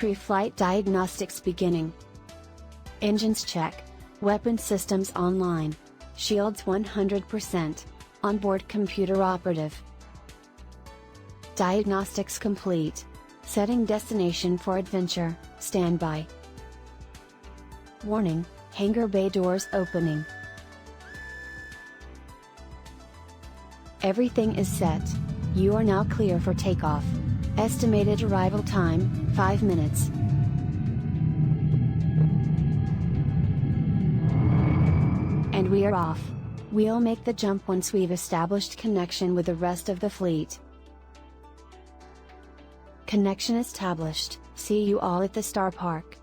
Pre-flight diagnostics beginning. Engines check. Weapon systems online. Shields 100%. Onboard computer operative. Diagnostics complete. Setting destination for adventure, standby. Warning, hangar bay doors opening. Everything is set. You are now clear for takeoff. Estimated arrival time, 5 minutes. And we are off. We'll make the jump once we've established connection with the rest of the fleet. Connection established. See you all at the Star Park.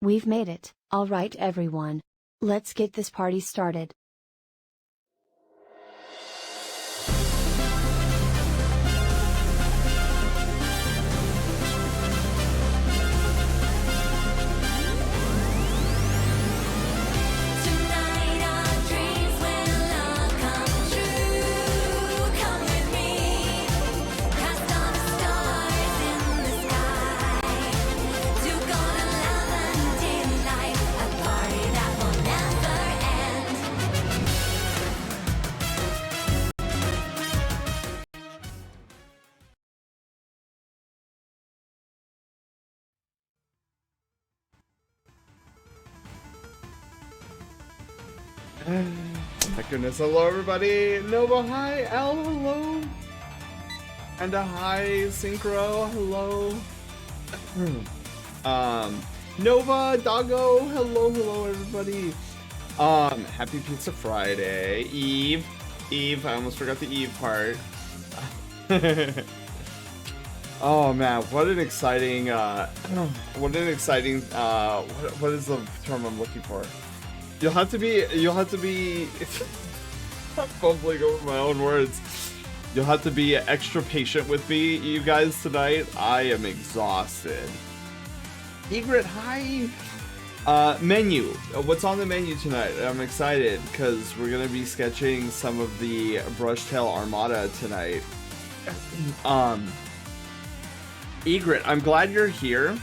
We've made it. All right, everyone. Let's get this party started. My goodness, hello everybody! Nova, hi! Al, hello! And a hi, Synchro, hello! Nova, Doggo, hello everybody! Happy Pizza Friday. Eve, I almost forgot the Eve part. Oh man, what an exciting, what is the term I'm looking for? You'll have to be, I'm fumbling over my own words. You'll have to be extra patient with me, you guys, tonight. I am exhausted. Egret, hi! Menu. What's on the menu tonight? I'm excited, because we're going to be sketching some of the Brushtail Armada tonight. Egret, I'm glad you're here.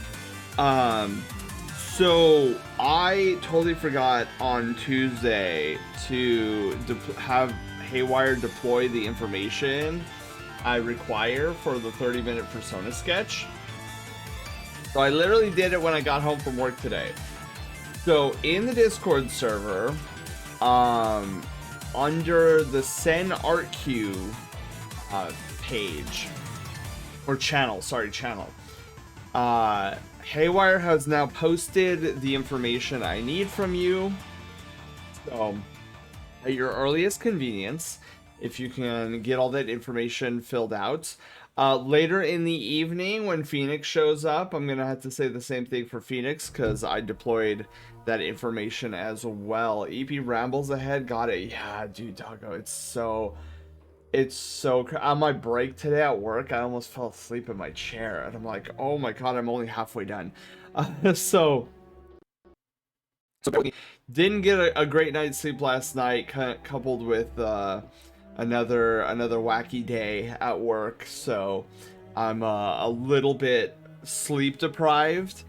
So I totally forgot on Tuesday to have Haywire deploy the information I require for the 30-minute persona sketch. So I literally did it when I got home from work today. So in the Discord server, under the Send Art Queue page, or channel, Haywire has now posted the information I need from you. So, at your earliest convenience, if you can get all that information filled out. Later in the evening, when Phoenix shows up, I'm going to have to say the same thing for Phoenix, because I deployed that information as well. EP Rambles Ahead, got it. Yeah, dude, Doggo, it's so on my break today at work, I almost fell asleep in my chair, and I'm like, oh my god, I'm only halfway done. So didn't get a great night's sleep last night, coupled with another wacky day at work, so I'm a little bit sleep deprived,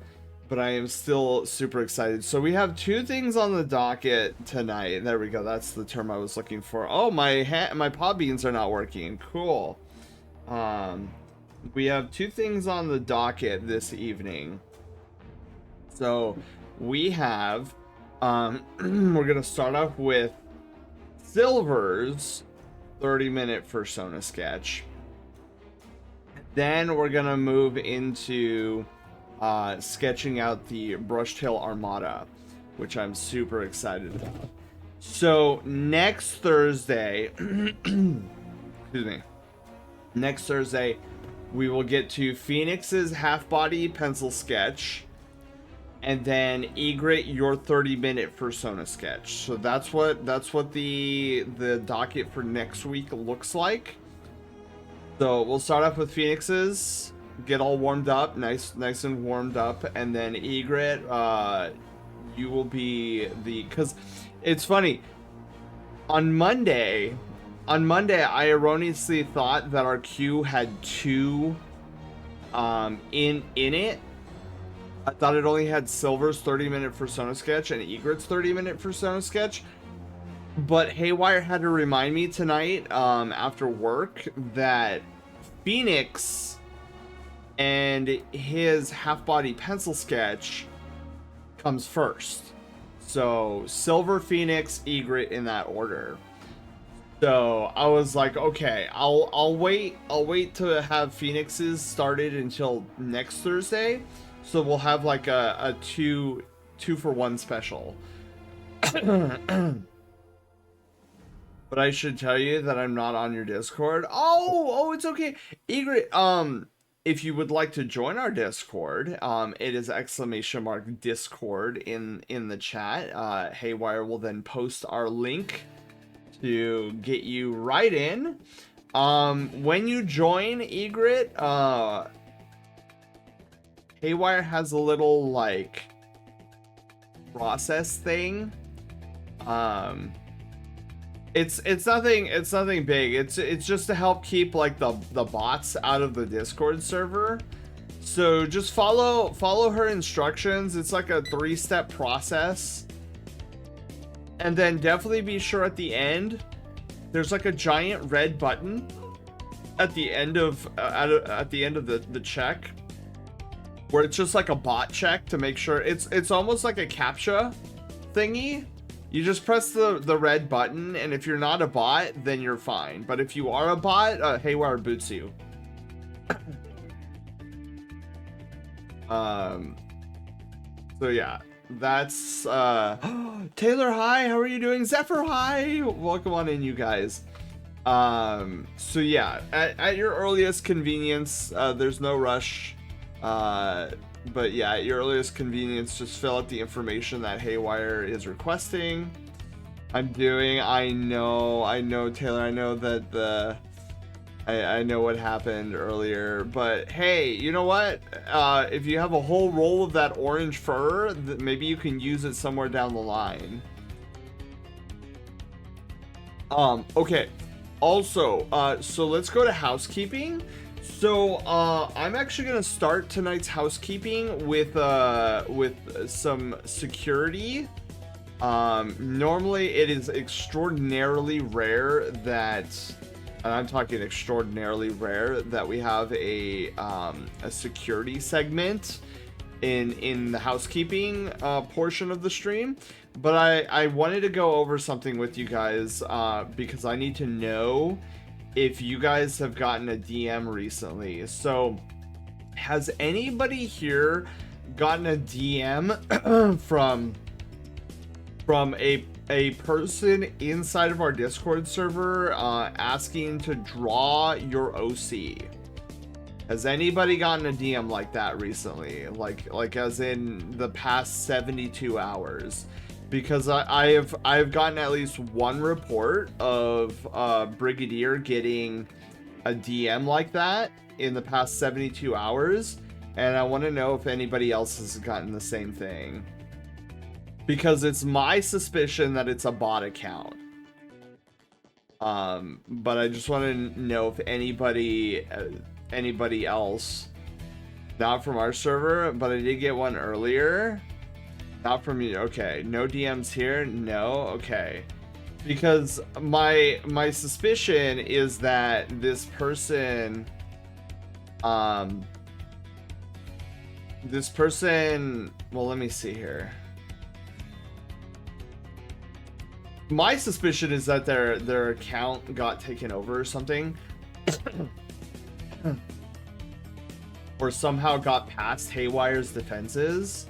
but I am still super excited. So we have two things on the docket tonight. There we go. That's the term I was looking for. Oh, my pod beans are not working. Cool. We have two things on the docket this evening. So we have, we're going to start off with Silver's 30-minute persona sketch. Then we're going to move into sketching out the Brushtail Armada, which I'm super excited about. So next Thursday, excuse me, next Thursday, we will get to Phoenix's half-body pencil sketch, and then Egret, your 30-minute persona sketch. So that's what the docket for next week looks like. So we'll start off with Phoenix's, get all warmed up, nice and warmed up, and then Egret, you will be because it's funny, on Monday I erroneously thought that our queue had two in it. I thought it only had Silver's 30-minute persona sketch and Egret's 30-minute persona sketch, but Haywire had to remind me tonight after work that Phoenix and his half-body pencil sketch comes first. So Silver, Phoenix, Egret in that order. So I was like, okay, I'll wait to have Phoenix's started until next Thursday. So we'll have like a two for one special. But I should tell you that I'm not on your Discord. Oh, it's okay. Egret, if you would like to join our Discord, it is !Discord in the chat. Haywire will then post our link to get you right in. When you join Egret, Haywire has a little like process thing. It's nothing big. It's just to help keep like the bots out of the Discord server. So just follow her instructions. It's like a 3-step process. And then definitely be sure at the end there's like a giant red button at the end of the check where it's just like a bot check to make sure it's almost like a CAPTCHA thingy. You just press the red button, and if you're not a bot, then you're fine. But if you are a bot, Haywire boots you. So yeah, that's Taylor, hi, how are you doing? Zephyr, hi, welcome on in, you guys. So yeah, at your earliest convenience, there's no rush. But yeah, at your earliest convenience, just fill out the information that Haywire is requesting. I know, Taylor, I know that I know what happened earlier, but hey, you know what? If you have a whole roll of that orange fur, maybe you can use it somewhere down the line. Okay. Also, so let's go to housekeeping. So, I'm actually gonna start tonight's housekeeping with some security. Normally it is extraordinarily rare that, and I'm talking extraordinarily rare, that we have a security segment in the housekeeping portion of the stream. But I wanted to go over something with you guys because I need to know if you guys have gotten a DM recently. So, has anybody here gotten a DM from a person inside of our Discord server asking to draw your OC? Has anybody gotten a DM like that recently? Like as in the past 72 hours? Because I've gotten at least one report of Brigadier getting a DM like that in the past 72 hours, and I want to know if anybody else has gotten the same thing. Because it's my suspicion that it's a bot account. But I just want to know if anybody else, not from our server, but I did get one earlier. Not from you. Okay, no DMs here. No. Okay, because my suspicion is that this person, well, let me see here. My suspicion is that their account got taken over or something. Or somehow got past Haywire's defenses.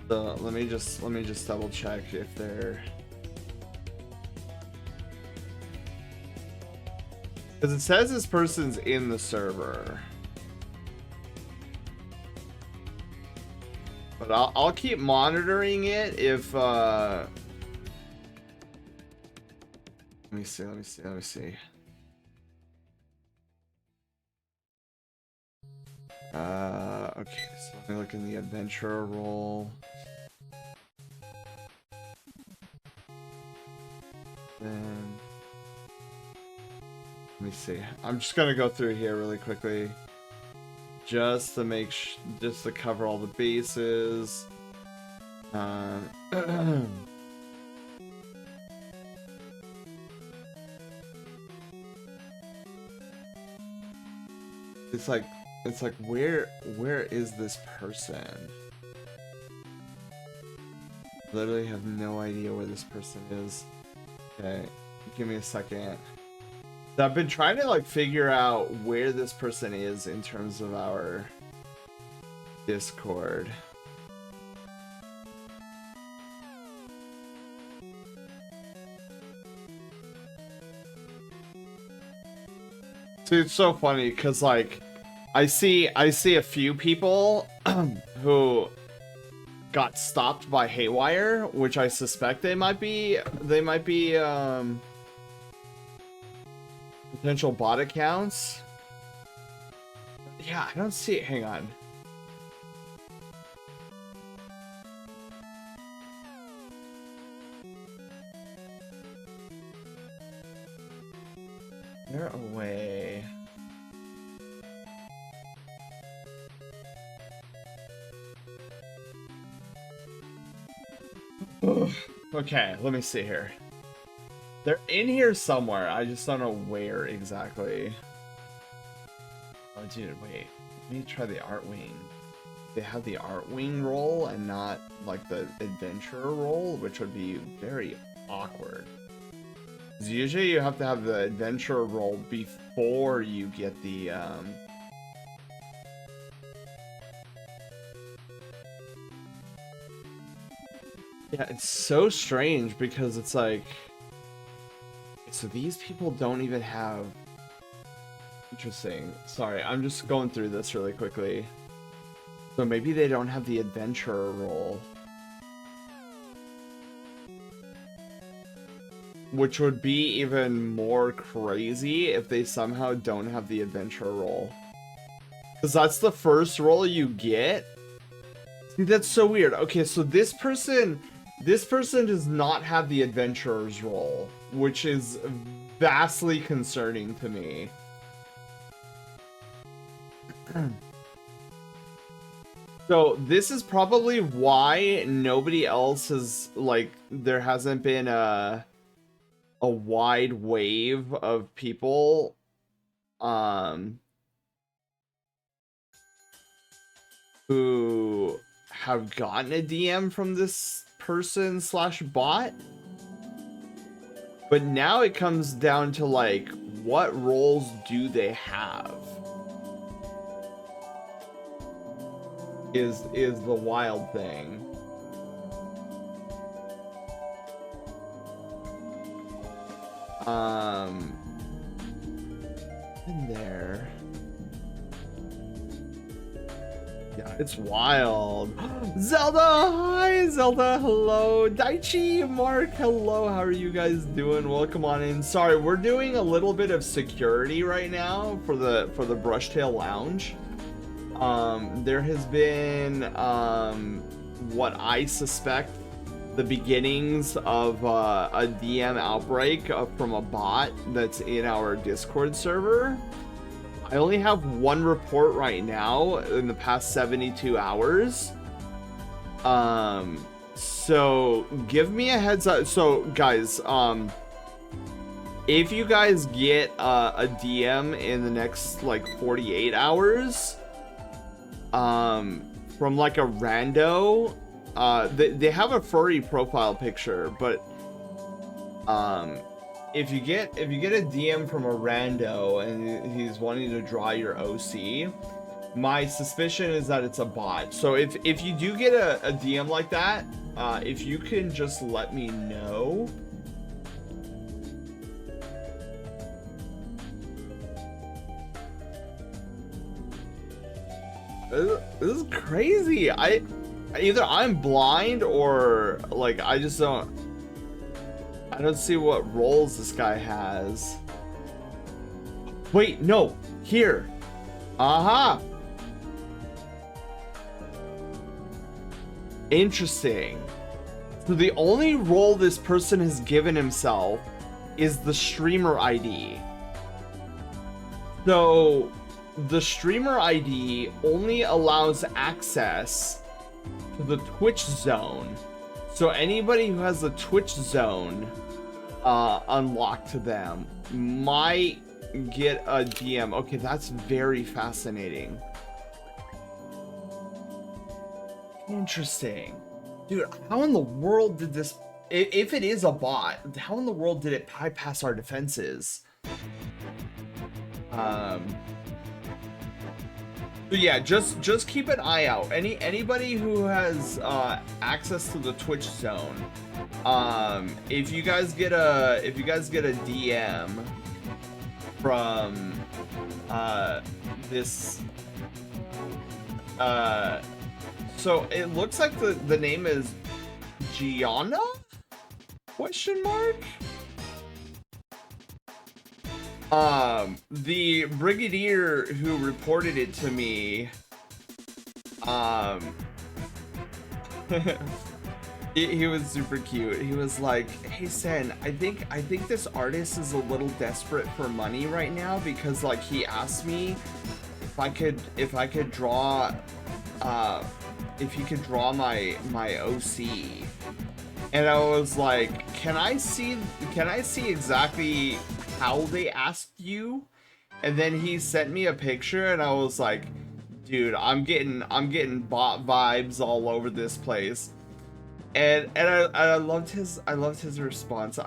So let me just double check if they're, because it says this person's in the server. But I'll keep monitoring it if let me see. Okay, so let me look in the adventurer role. Then let me see. I'm just gonna go through here really quickly, just to make just to cover all the bases. It's like where is this person? Literally have no idea where this person is. Okay, give me a second. So I've been trying to like figure out where this person is in terms of our Discord. See, it's so funny because like I see a few people who got stopped by Haywire, which I suspect they might be potential bot accounts. Yeah, I don't see it. Hang on. They're away. Okay, let me see here. They're in here somewhere. I just don't know where exactly. Oh, dude, wait. Let me try the art wing. They have the art wing role and not like the adventurer role, which would be very awkward. Because usually you have to have the adventurer role before you get the Yeah, it's so strange because it's like, so these people don't even have, interesting. Sorry, I'm just going through this really quickly. So maybe they don't have the adventurer role. Which would be even more crazy if they somehow don't have the adventurer role. Because that's the first role you get? See, that's so weird. Okay, so this person does not have the adventurer's role, which is vastly concerning to me. So this is probably why nobody else has, like, there hasn't been a wide wave of people who have gotten a DM from this person slash bot. But now it comes down to, like, what roles do they have is the wild thing. In there. Yeah, it's wild. Zelda, hi Zelda, hello. Daichi, Mark, hello. How are you guys doing? Welcome on in. Sorry, we're doing a little bit of security right now for the Brushtail Lounge. There has been what I suspect the beginnings of a DM outbreak from a bot that's in our Discord server. I only have one report right now in the past 72 hours. So give me a heads up. So guys, if you guys get a DM in the next like 48 hours, from like a rando, they have a furry profile picture, but if you get a DM from a rando and he's wanting to draw your OC, my suspicion is that it's a bot. So if you do get a DM like that, if you can just let me know. This is crazy. Either I'm blind or like I don't see what roles this guy has. Wait, no, here. Aha. Interesting. So the only role this person has given himself is the streamer ID. So the streamer ID only allows access to the Twitch zone. So anybody who has the Twitch zone unlocked to them might get a DM. Okay, that's very fascinating. Interesting. Dude, how in the world did this... If it is a bot, how in the world did it bypass our defenses? So yeah, just keep an eye out. Anybody who has access to the Twitch zone, if you guys get a DM from this So it looks like the name is Gianna? Question mark? The brigadier who reported it to me, he was super cute. He was like, "Hey Sen, I think this artist is a little desperate for money right now because like he asked me if I could draw if he could draw my OC." And I was like, can I see exactly how they asked you? And then he sent me a picture and I was like, dude, I'm getting bot vibes all over this place. And I loved his response.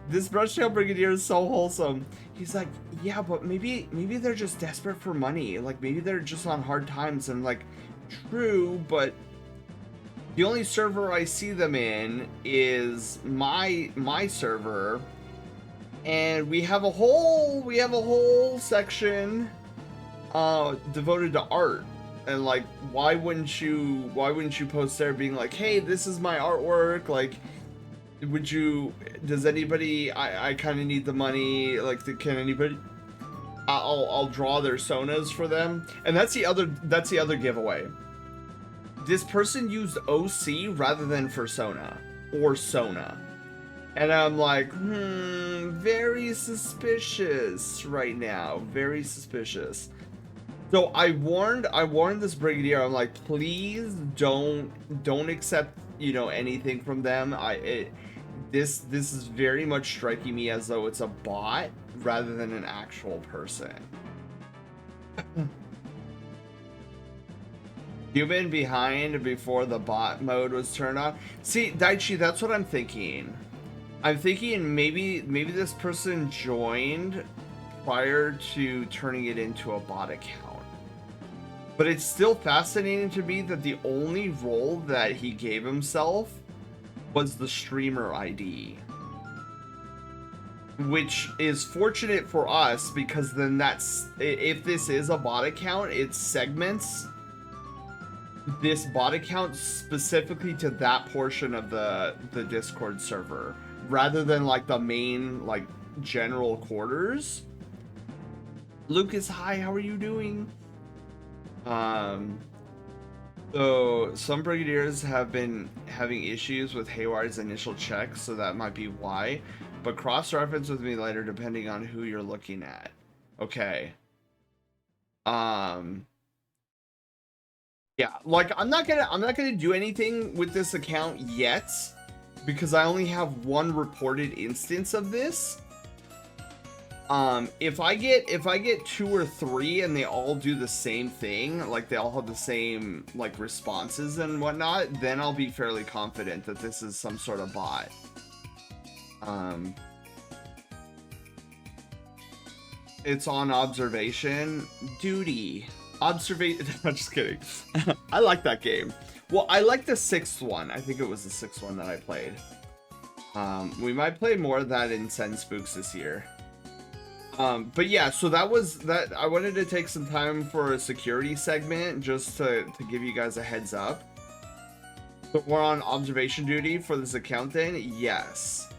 This Brushtail Brigadier is so wholesome. He's like, yeah, but maybe they're just desperate for money. Like maybe they're just on hard times. And like, true, but the only server I see them in is my server, and we have a whole section devoted to art. And like, why wouldn't you post there being like, hey, this is my artwork? Like, does anybody? I kind of need the money. Like, can anybody? I'll draw their sonas for them. And that's the other giveaway. This person used OC rather than Fursona or Sona. And I'm like, very suspicious right now. Very suspicious. So I warned this brigadier. I'm like, please don't accept, you know, anything from them. This is very much striking me as though it's a bot rather than an actual person. Human behind before the bot mode was turned on. See, Daichi, that's what I'm thinking. I'm thinking maybe this person joined prior to turning it into a bot account. But it's still fascinating to me that the only role that he gave himself was the streamer ID. Which is fortunate for us because then if this is a bot account, it segments this bot account specifically to that portion of the Discord server rather than like the main like general quarters. Lucas, hi, how are you doing? So some brigadiers have been having issues with Haywire's initial checks, so that might be why, but cross-reference with me later depending on who you're looking at. Okay. Yeah, like I'm not gonna do anything with this account yet because I only have one reported instance of this. If I get 2 or 3 and they all do the same thing, like they all have the same like responses and whatnot, then I'll be fairly confident that this is some sort of bot. It's on observation duty. Observation. I'm just kidding. I like that game. Well, I like the 6th one. I think it was the 6th one that I played. We might play more of that in Sen Spooks this year. But yeah, so that was that. I wanted to take some time for a security segment just to give you guys a heads up. But we're on observation duty for this account then? Yes.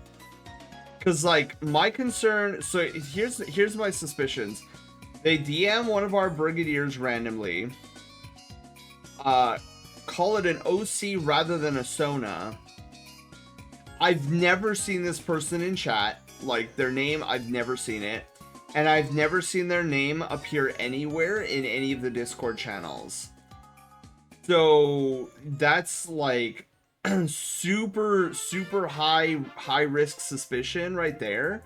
Because like my concern, so here's my suspicions. They DM one of our brigadiers randomly. Call it an OC rather than a Sona. I've never seen this person in chat. Like their name, I've never seen it. And I've never seen their name appear anywhere in any of the Discord channels. So that's like super high risk suspicion right there.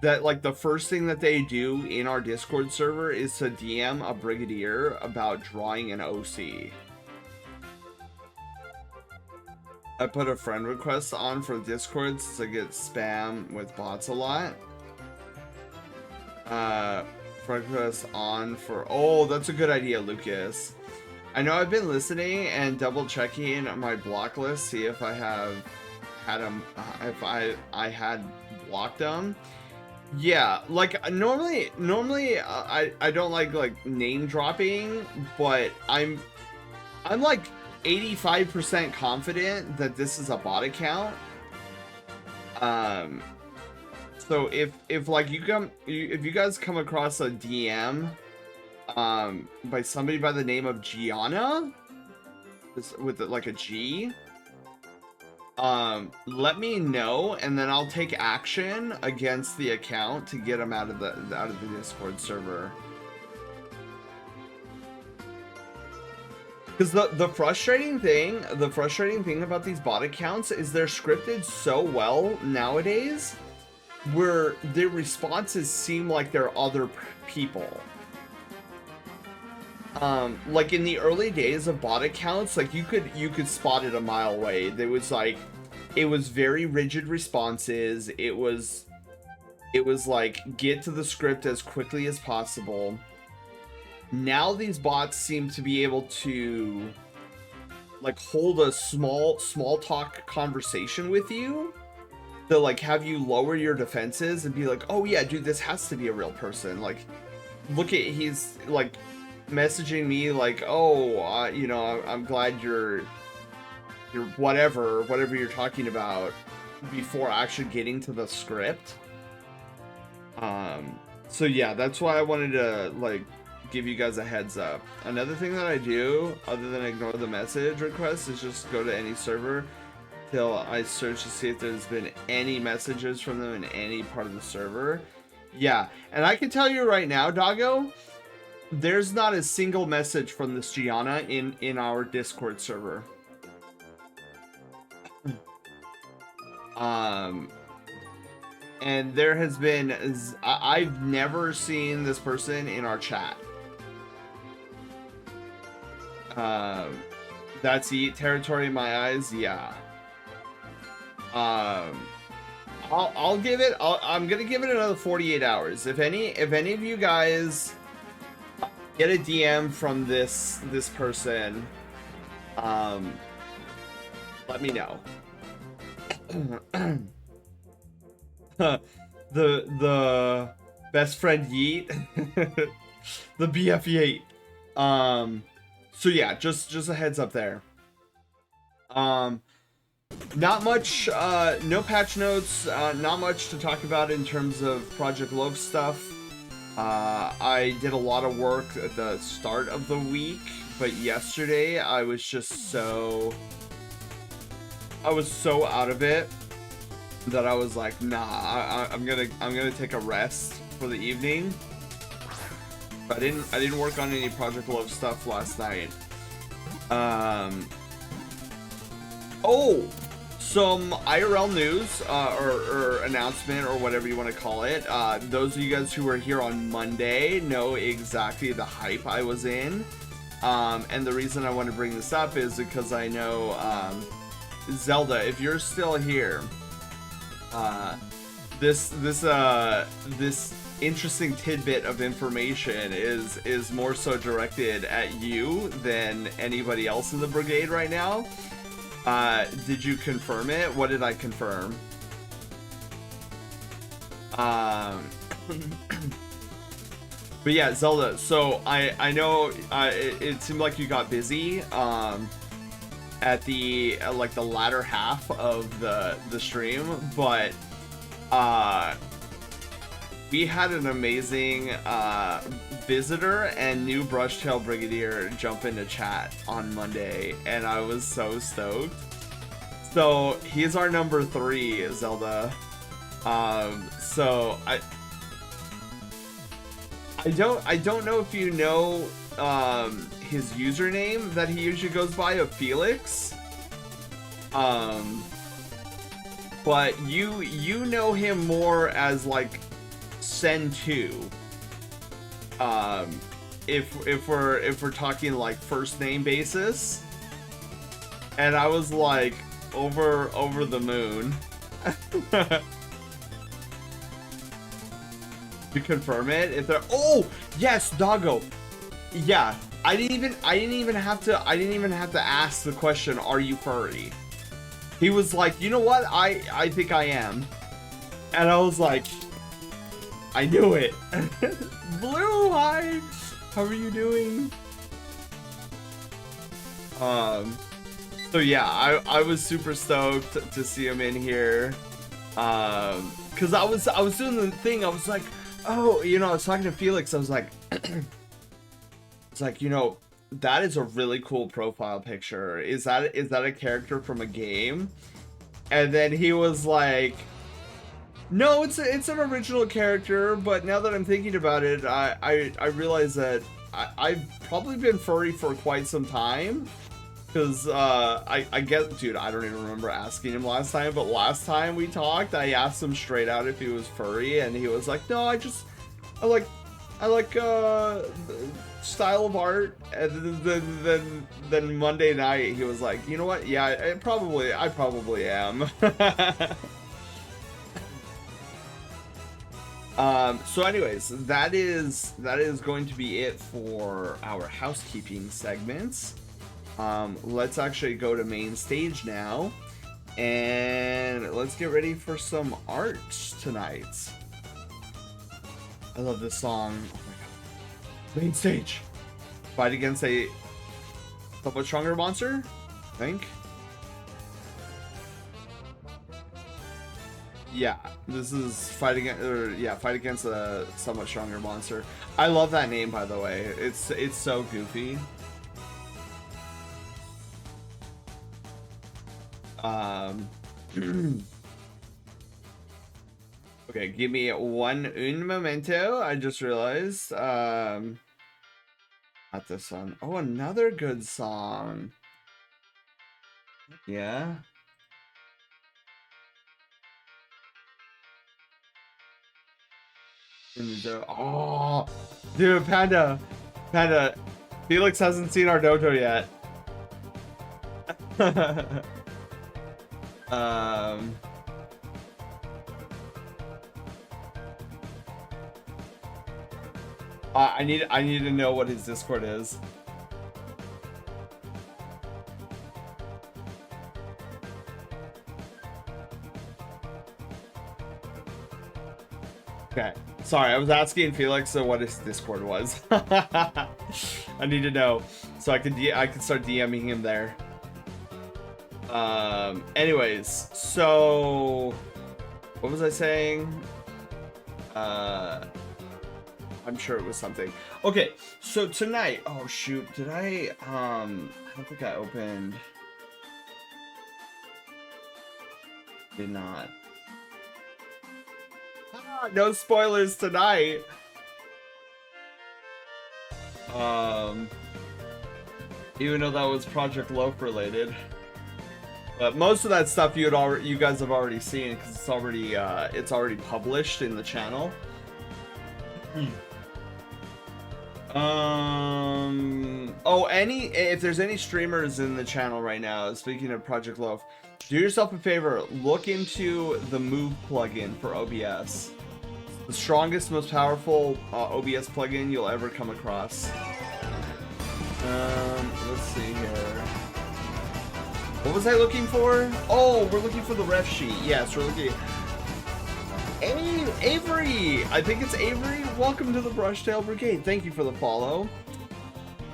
That like the first thing that they do in our Discord server is to DM a brigadier about drawing an OC. I put a friend request on for Discord to get spam with bots a lot. Friend request on for, oh, that's a good idea, Lucas. I know I've been listening and double checking my block list, see if I have had them, if I had blocked them. Yeah, like normally I don't like name dropping, but I'm I'm like 85% confident that this is a bot account. So if like if you guys come across a DM by somebody by the name of Gianna, with like a G, let me know, and then I'll take action against the account to get them out of the Discord server. Because the frustrating thing about these bot accounts is they're scripted so well nowadays, where their responses seem like they're other people. Like in the early days of bot accounts, like you could spot it a mile away. There was like, it was very rigid responses. It was like, get to the script as quickly as possible. Now these bots seem to be able to like hold a small talk conversation with you. They'll like have you lower your defenses and be like, oh yeah, dude, this has to be a real person. Like, look at, he's like messaging me like, oh, you know, I'm glad you're whatever you're talking about, before actually getting to the script. So yeah, that's why I wanted to like give you guys a heads up. Another thing that I do, other than ignore the message request, is just go to any server till I search to see if there's been any messages from them in any part of the server. Yeah, and I can tell you right now, Doggo, there's not a single message from this Gianna in our Discord server. And there has been, I've never seen this person in our chat. That's Eat territory in my eyes, yeah. I'll give it, I'm gonna give it another 48 hours. If any of you guys get a DM from this person, let me know. the best friend Yeet, the BF Yeet. So yeah, just a heads up there. Not much, no patch notes, not much to talk about in terms of Project Loaf stuff. I did a lot of work at the start of the week, but yesterday I was just so out of it that I was like, nah, I'm gonna take a rest for the evening. I didn't work on any Project Love stuff last night. Oh, some IRL news, or announcement, or whatever you want to call it. Those of you guys who were here on Monday know exactly the hype I was in. And the reason I want to bring this up is because I know, Zelda, if you're still here, this interesting tidbit of information is more so directed at you than anybody else in the brigade right now. Did you confirm it? What did I confirm? But yeah, Zelda, so I know it seemed like you got busy at the like the latter half of the stream, but we had an amazing visitor and new Brushtail Brigadier jump into chat on Monday, and I was so stoked. So he's our number 3, Zelda. So I don't know if you know his username that he usually goes by of Felix. But you know him more as like Sen2. If we're talking like first name basis. And I was like over the moon. To confirm it, if they're, oh yes, Doggo, yeah, I didn't even have to ask the question, are you furry? He was like, you know what, I think I am. And I was like, I knew it. Blue, hi, how are you doing? So yeah, I was super stoked to see him in here. Cause I was doing the thing, I was like, oh, you know, I was talking to Felix, I was like, it's like, you know, that is a really cool profile picture. Is that a character from a game? And then he was like, no, it's an original character, but now that I'm thinking about it, I realize that I've probably been furry for quite some time. Because, I guess, dude, I don't even remember asking him last time, but last time we talked, I asked him straight out if he was furry, and he was like, no, I like, style of art. And then Monday night, he was like, you know what, yeah, I probably am. So anyways, that is going to be it for our housekeeping segments. Let's actually go to main stage now, and let's get ready for some art tonight. I love this song. Oh my god. Main stage. Fight against a somewhat stronger monster, I think. Yeah, this is fight against a somewhat stronger monster. I love that name, by the way. It's so goofy. Okay, give me un momento. I just realized. Not this one. Oh, another good song. Yeah. Oh, dude, Panda. Felix hasn't seen our dojo yet. I need to know what his Discord is. Okay, sorry, I was asking Felix what his Discord was. I need to know so I can start DMing him there. Anyways, so what was I saying? I'm sure it was something. Okay, so tonight, oh shoot, did I don't think I opened. Did not. No spoilers tonight. Even though that was Project Loaf related. But most of that stuff you guys have already seen because it's already published in the channel. If there's any streamers in the channel right now, speaking of Project Loaf, do yourself a favor, look into the Move plugin for OBS. The strongest, most powerful OBS plugin you'll ever come across. Let's see here. What was I looking for? Oh, we're looking for the ref sheet. Yes, we're looking. Avery! I think it's Avery. Welcome to the Brushtail Brigade. Thank you for the follow.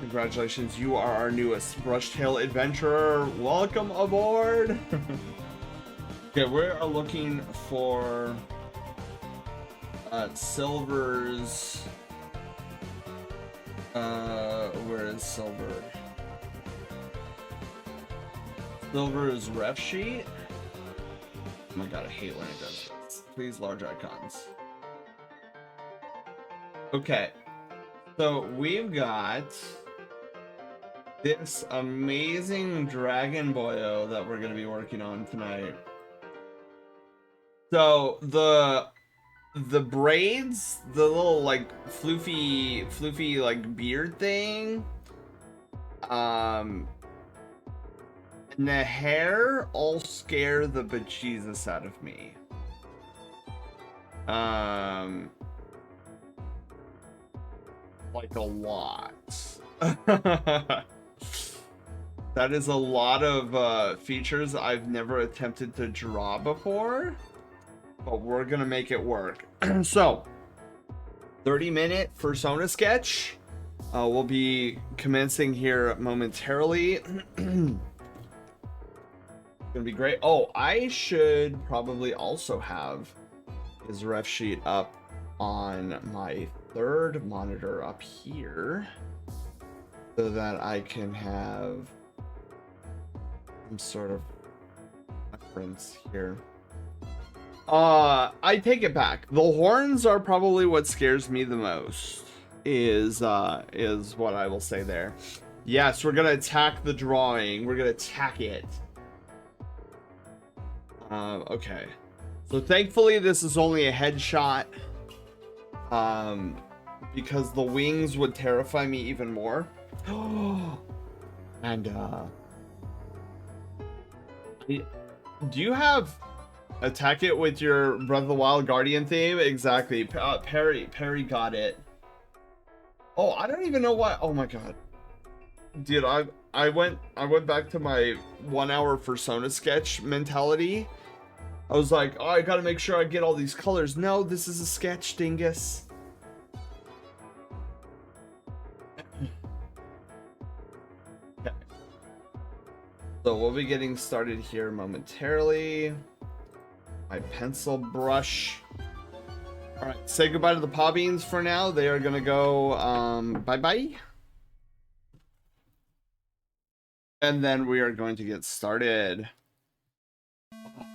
Congratulations, you are our newest Brushtail adventurer. Welcome aboard! Okay, we are looking for Silver's... where is Silver? Silver's ref sheet? Oh my god, I hate when it does this. Please, large icons. Okay, so we've got this amazing Dragon Boyo that we're going to be working on tonight. So the braids, the little like floofy like beard thing, and the hair all scare the bejesus out of me. Like a lot. That is a lot of features I've never attempted to draw before, but we're gonna make it work. So 30-minute persona sketch. We'll be commencing here momentarily. Gonna be great. Oh, I should probably also have his ref sheet up on my third monitor up here so that I can have some sort of reference here. I take it back. The horns are probably what scares me the most. Is what I will say there. Yes, we're gonna attack the drawing. We're gonna attack it. Okay. So thankfully this is only a headshot. Because the wings would terrify me even more. And do you have attack it with your Breath of the Wild Guardian theme? Exactly. Perry got it. Oh, I don't even know why. Oh my god, dude, I went back to my 1 hour Persona sketch mentality. I was like, oh, I gotta make sure I get all these colors. No, this is a sketch, dingus. Okay. So we'll be getting started here momentarily. My pencil brush. All right, say goodbye to the paw beans for now. They are gonna go bye-bye. And then we are going to get started.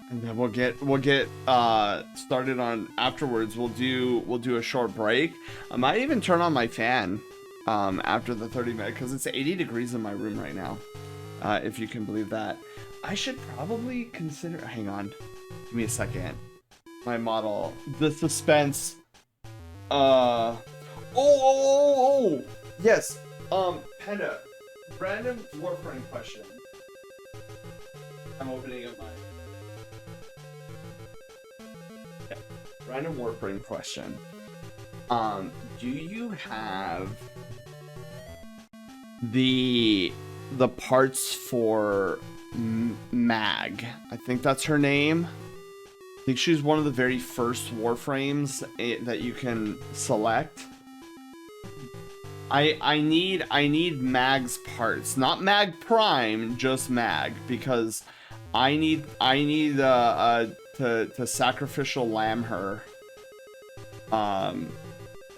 And then we'll get started on afterwards. We'll do a short break. I might even turn on my fan after the 30-minute because it's 80 degrees in my room right now. If you can believe that. I should probably consider, hang on. Give me a second. My model, the suspense. Oh, yes. Panda, random Warframe question. I'm opening up my. Okay. Random Warframe question. Do you have the parts for Mag? I think that's her name. I think she's one of the very first Warframes that you can select. I need Mag's parts, not Mag Prime, just Mag, because I need to sacrificial lamb her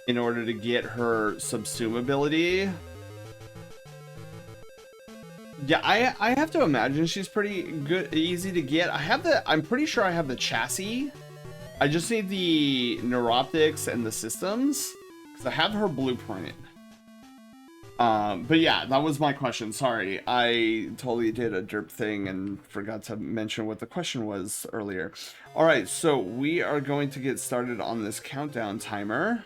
in order to get her subsume ability. Yeah, I have to imagine she's pretty good, easy to get. I'm pretty sure I have the chassis. I just need the neuroptics and the systems because I have her blueprint. But yeah, that was my question. Sorry, I totally did a derp thing and forgot to mention what the question was earlier. All right, so we are going to get started on this countdown timer.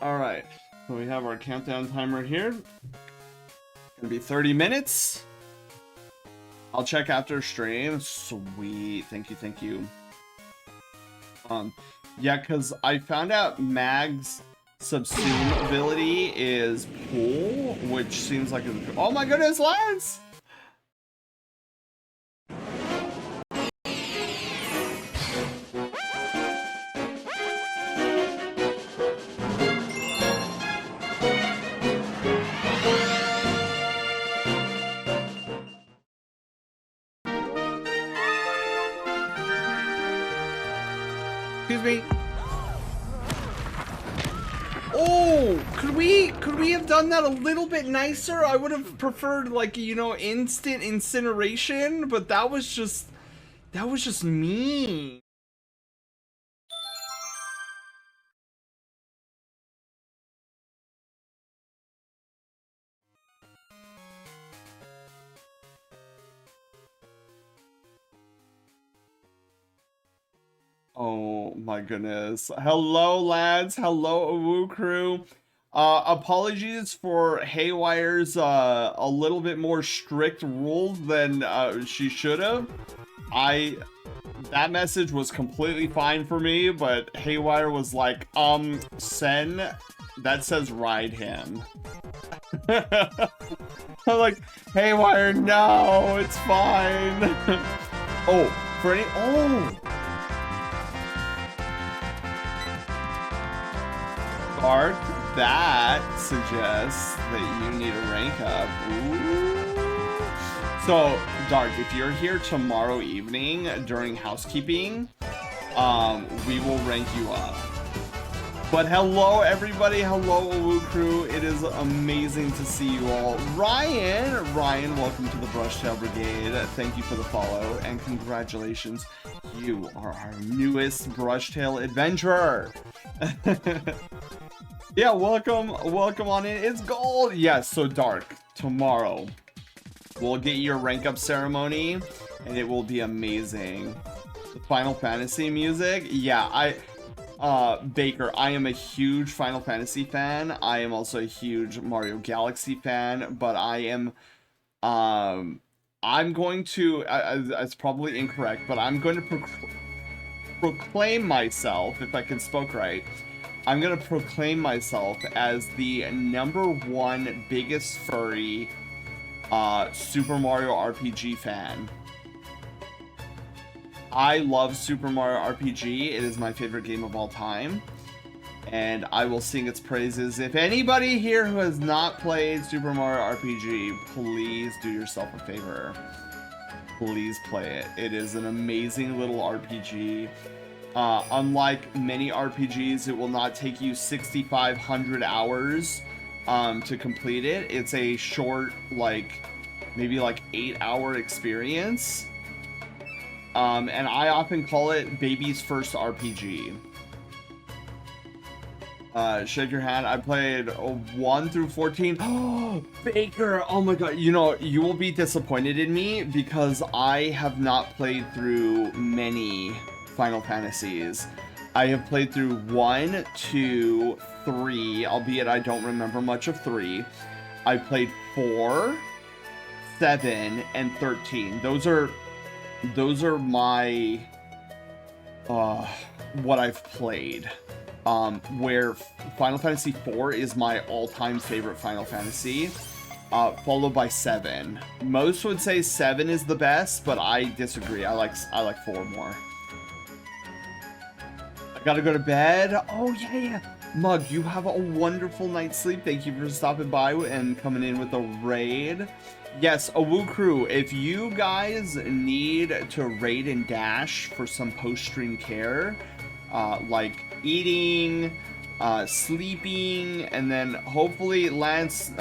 All right, so we have our countdown timer here. Gonna be 30 minutes. I'll check after stream. Sweet, thank you. Yeah, because I found out Mag's subsume ability is pool, which seems like oh my goodness, Lance! Excuse me. Oh, could we have done that a little bit nicer? I would have preferred, like, you know, instant incineration, but that was just mean. Oh my goodness. Hello, lads. Hello, Awoo crew. Apologies for Haywire's a little bit more strict rules than she should have. That message was completely fine for me, but Haywire was like, Sen, that says ride him. I'm like, Haywire, no, it's fine. Oh, for any, guard, that suggests that you need a rank up. Ooh. So, Dark, if you're here tomorrow evening during housekeeping, we will rank you up. But hello, everybody. Hello, Awoo crew. It is amazing to see you all. Ryan, welcome to the Brushtail Brigade. Thank you for the follow, and congratulations. You are our newest Brushtail adventurer. Yeah, welcome on in. It's gold. Yes, so Dark, tomorrow we'll get your rank up ceremony, and it will be amazing. The Final Fantasy music, yeah, Baker, I am a huge Final Fantasy fan. I am also a huge Mario Galaxy fan, but I am, I'm going to, it's probably incorrect, but I'm going to proclaim myself, if I can spoke right, I'm going to proclaim myself as the #1 biggest furry Super Mario RPG fan. I love Super Mario RPG. It is my favorite game of all time. And I will sing its praises. If anybody here who has not played Super Mario RPG, please do yourself a favor. Please play it. It is an amazing little RPG. Unlike many RPGs, it will not take you 6,500 hours to complete it. It's a short, maybe 8-hour experience. And I often call it baby's first RPG. Shake your hand. I played 1 through 14. Oh, Baker! Oh my god. You know, you will be disappointed in me because I have not played through many Final Fantasies. I have played through 1, 2, 3, albeit I don't remember much of 3. I played 4, 7, and 13. Those are my what I've played. Where Final Fantasy 4 is my all-time favorite Final Fantasy, followed by 7. Most would say 7 is the best, but I disagree. I like 4 more. I gotta go to bed. Oh yeah. Mug, you have a wonderful night's sleep. Thank you for stopping by and coming in with a raid. Yes, Awoo crew, if you guys need to raid and dash for some post-stream care, like eating, sleeping, and then hopefully, Lance,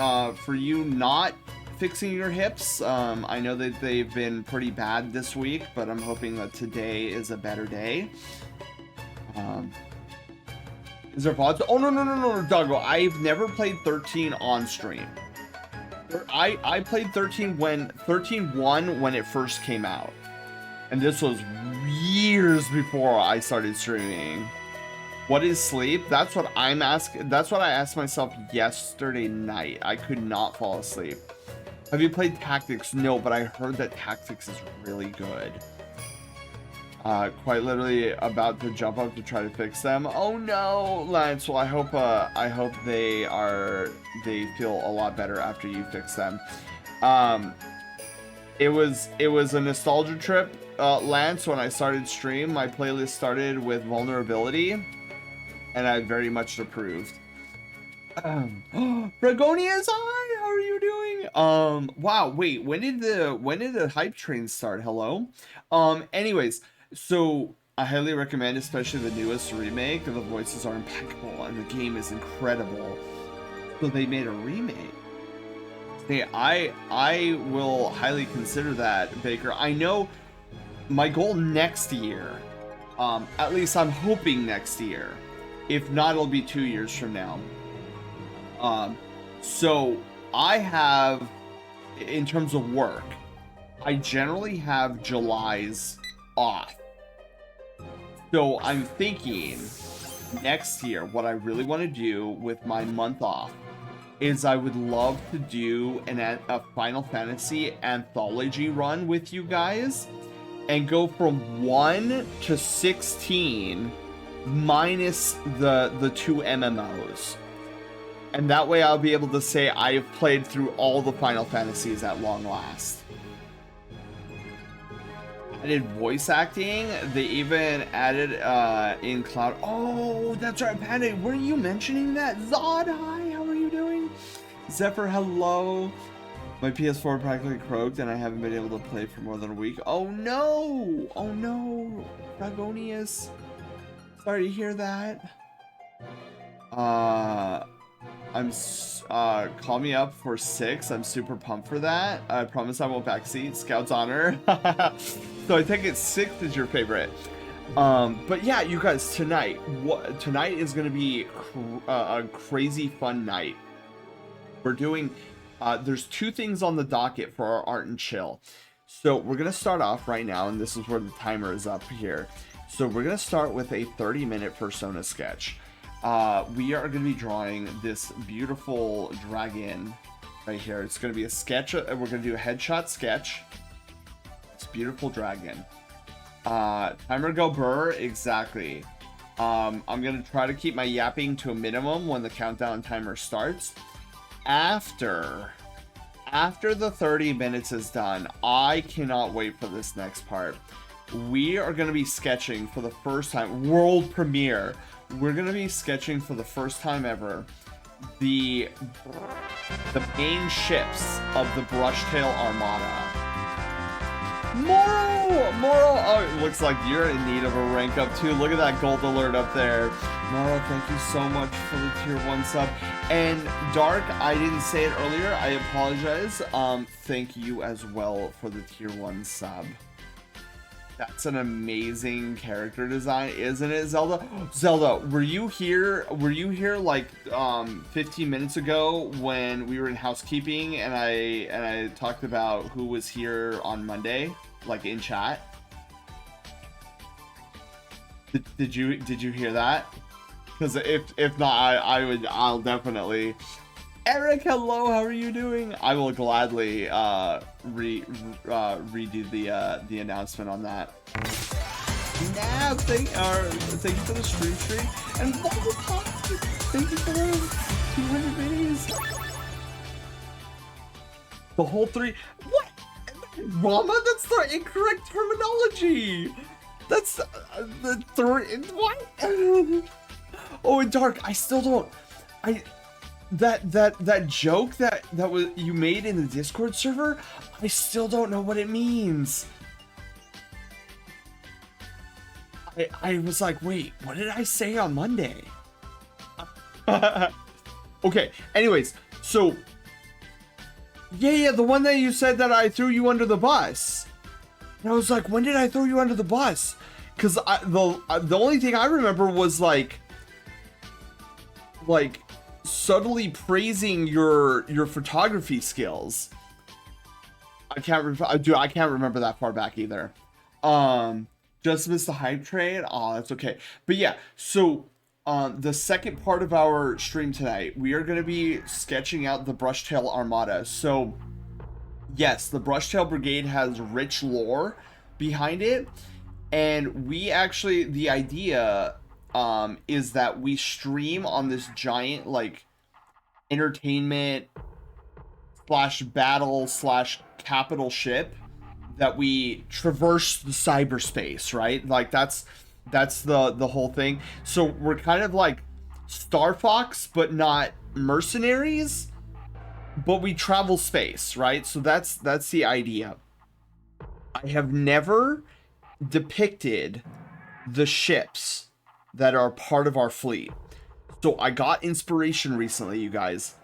for you not fixing your hips. I know that they've been pretty bad this week, but I'm hoping that today is a better day. Is there VODs? Oh, no, Doggo. I've never played 13 on stream. I played 13-1 when it first came out. And this was years before I started streaming. What is sleep? That's what I'm asking. That's what I asked myself yesterday night. I could not fall asleep. Have you played Tactics? No, but I heard that Tactics is really good. Quite literally about to jump up to try to fix them. Oh no, Lance. Well, I hope they feel a lot better after you fix them. It was a nostalgia trip, Lance. When I started stream, my playlist started with Vulnerability, and I very much approved. Bragonia is on. How are you doing? Wow. Wait. When did the hype train start? Hello. Anyways. So I highly recommend, especially the newest remake. The voices are impeccable and the game is incredible. So they made a remake. Hey, I will highly consider that, Baker. I know my goal next year, at least I'm hoping next year. If not, it'll be 2 years from now. So I have, in terms of work, I generally have July's off. So I'm thinking next year, what I really want to do with my month off is I would love to do a Final Fantasy anthology run with you guys and go from 1 to 16 minus the 2 MMOs. And that way I'll be able to say I have played through all the Final Fantasies at long last. added voice acting. They even added in cloud. Oh, that's right, Panda. Were you mentioning that? Zod, hi, how are you doing? Zephyr, hello. My PS4 practically croaked and I haven't been able to play for more than a week. Oh no! Oh no! Dragonius. Sorry to hear that. Call me up for 6. I'm super pumped for that. I promise I won't backseat. Scout's honor. So I think it's 6 is your favorite. But yeah, you guys, tonight is gonna be a crazy fun night. We're doing, there's 2 things on the docket for our art and chill. So we're gonna start off right now, and this is where the timer is up here. So we're gonna start with a 30-minute persona sketch. We are going to be drawing this beautiful dragon right here. It's going to be a sketch. We're going to do a headshot sketch. It's beautiful dragon. Timer go burr. Exactly. I'm going to try to keep my yapping to a minimum when the countdown timer starts. After the 30 minutes is done, I cannot wait for this next part. We are going to be sketching for the first time, world premiere. We're going to be sketching for the first time ever the main ships of the Brushtail Armada. Moro! Oh, it looks like you're in need of a rank up too. Look at that gold alert up there. Moro, thank you so much for the tier 1 sub. And Dark, I didn't say it earlier. I apologize. Thank you as well for the tier 1 sub. That's an amazing character design, isn't it, Zelda? Zelda, were you here like 15 minutes ago when we were in housekeeping and I talked about who was here on Monday, like in chat? Did you hear that? Because if not, I'll definitely. Eric, hello, how are you doing? I will gladly redo the announcement on that. Now, thank you for the stream, and thank you for those 200 minis. The whole 3. What? Rama, that's the incorrect terminology. That's the 3. What? Oh, and Dark, I still don't. That joke that was you made in the Discord server, I still don't know what it means. I was like, wait, what did I say on Monday? Okay, anyways, so yeah, the one that you said that I threw you under the bus. And I was like, when did I throw you under the bus? Because the only thing I remember was like subtly praising your photography skills. I can't remember that far back either. Just missed the hype train. Oh, that's okay. But yeah, so the second part of our stream tonight, we are going to be sketching out the Brushtail Armada. So yes, the Brushtail Brigade has rich lore behind it, and we actually, the idea is that we stream on this giant like entertainment / battle / capital ship that we traverse the cyberspace, right? Like that's the whole thing. So we're kind of like Star Fox, but not mercenaries, but we travel space, right? So that's the idea. I have never depicted the ships that are part of our fleet. So I got inspiration recently, you guys.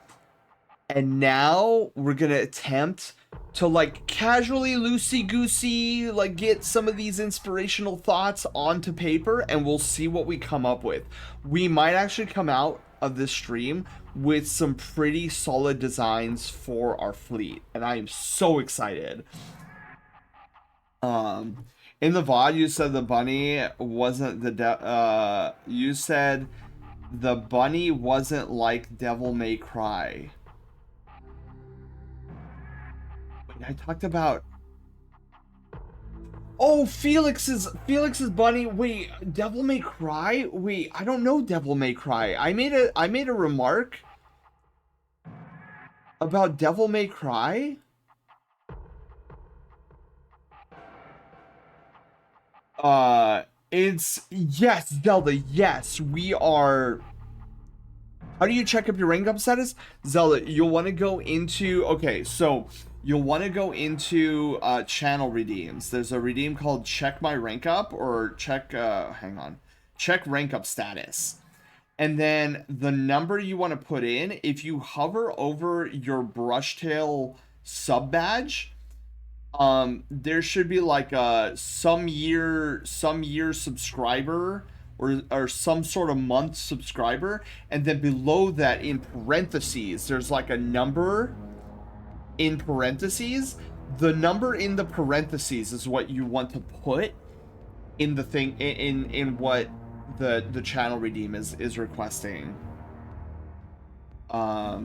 And now we're gonna attempt to like casually loosey-goosey like get some of these inspirational thoughts onto paper, and we'll see what we come up with. We might actually come out of this stream with some pretty solid designs for our fleet, and I am so excited. In the VOD, you said the bunny wasn't you said the bunny wasn't like Devil May Cry. Wait, I talked about. Oh, Felix's bunny. Wait, Devil May Cry? Wait, I don't know Devil May Cry. I made a remark about Devil May Cry. It's yes, Zelda. Yes, we are. How do you check up your rank up status? Zelda, you'll want to go into, okay, so you'll want to go into channel redeems. There's a redeem called check my rank up or check, hang on, check rank up status. And then the number you want to put in, if you hover over your Brushtail sub badge, there should be like a some year subscriber or some sort of month subscriber, and then below that in parentheses there's like a number in parentheses. The number in the parentheses is what you want to put in the thing in what the channel redeem is requesting. Oh,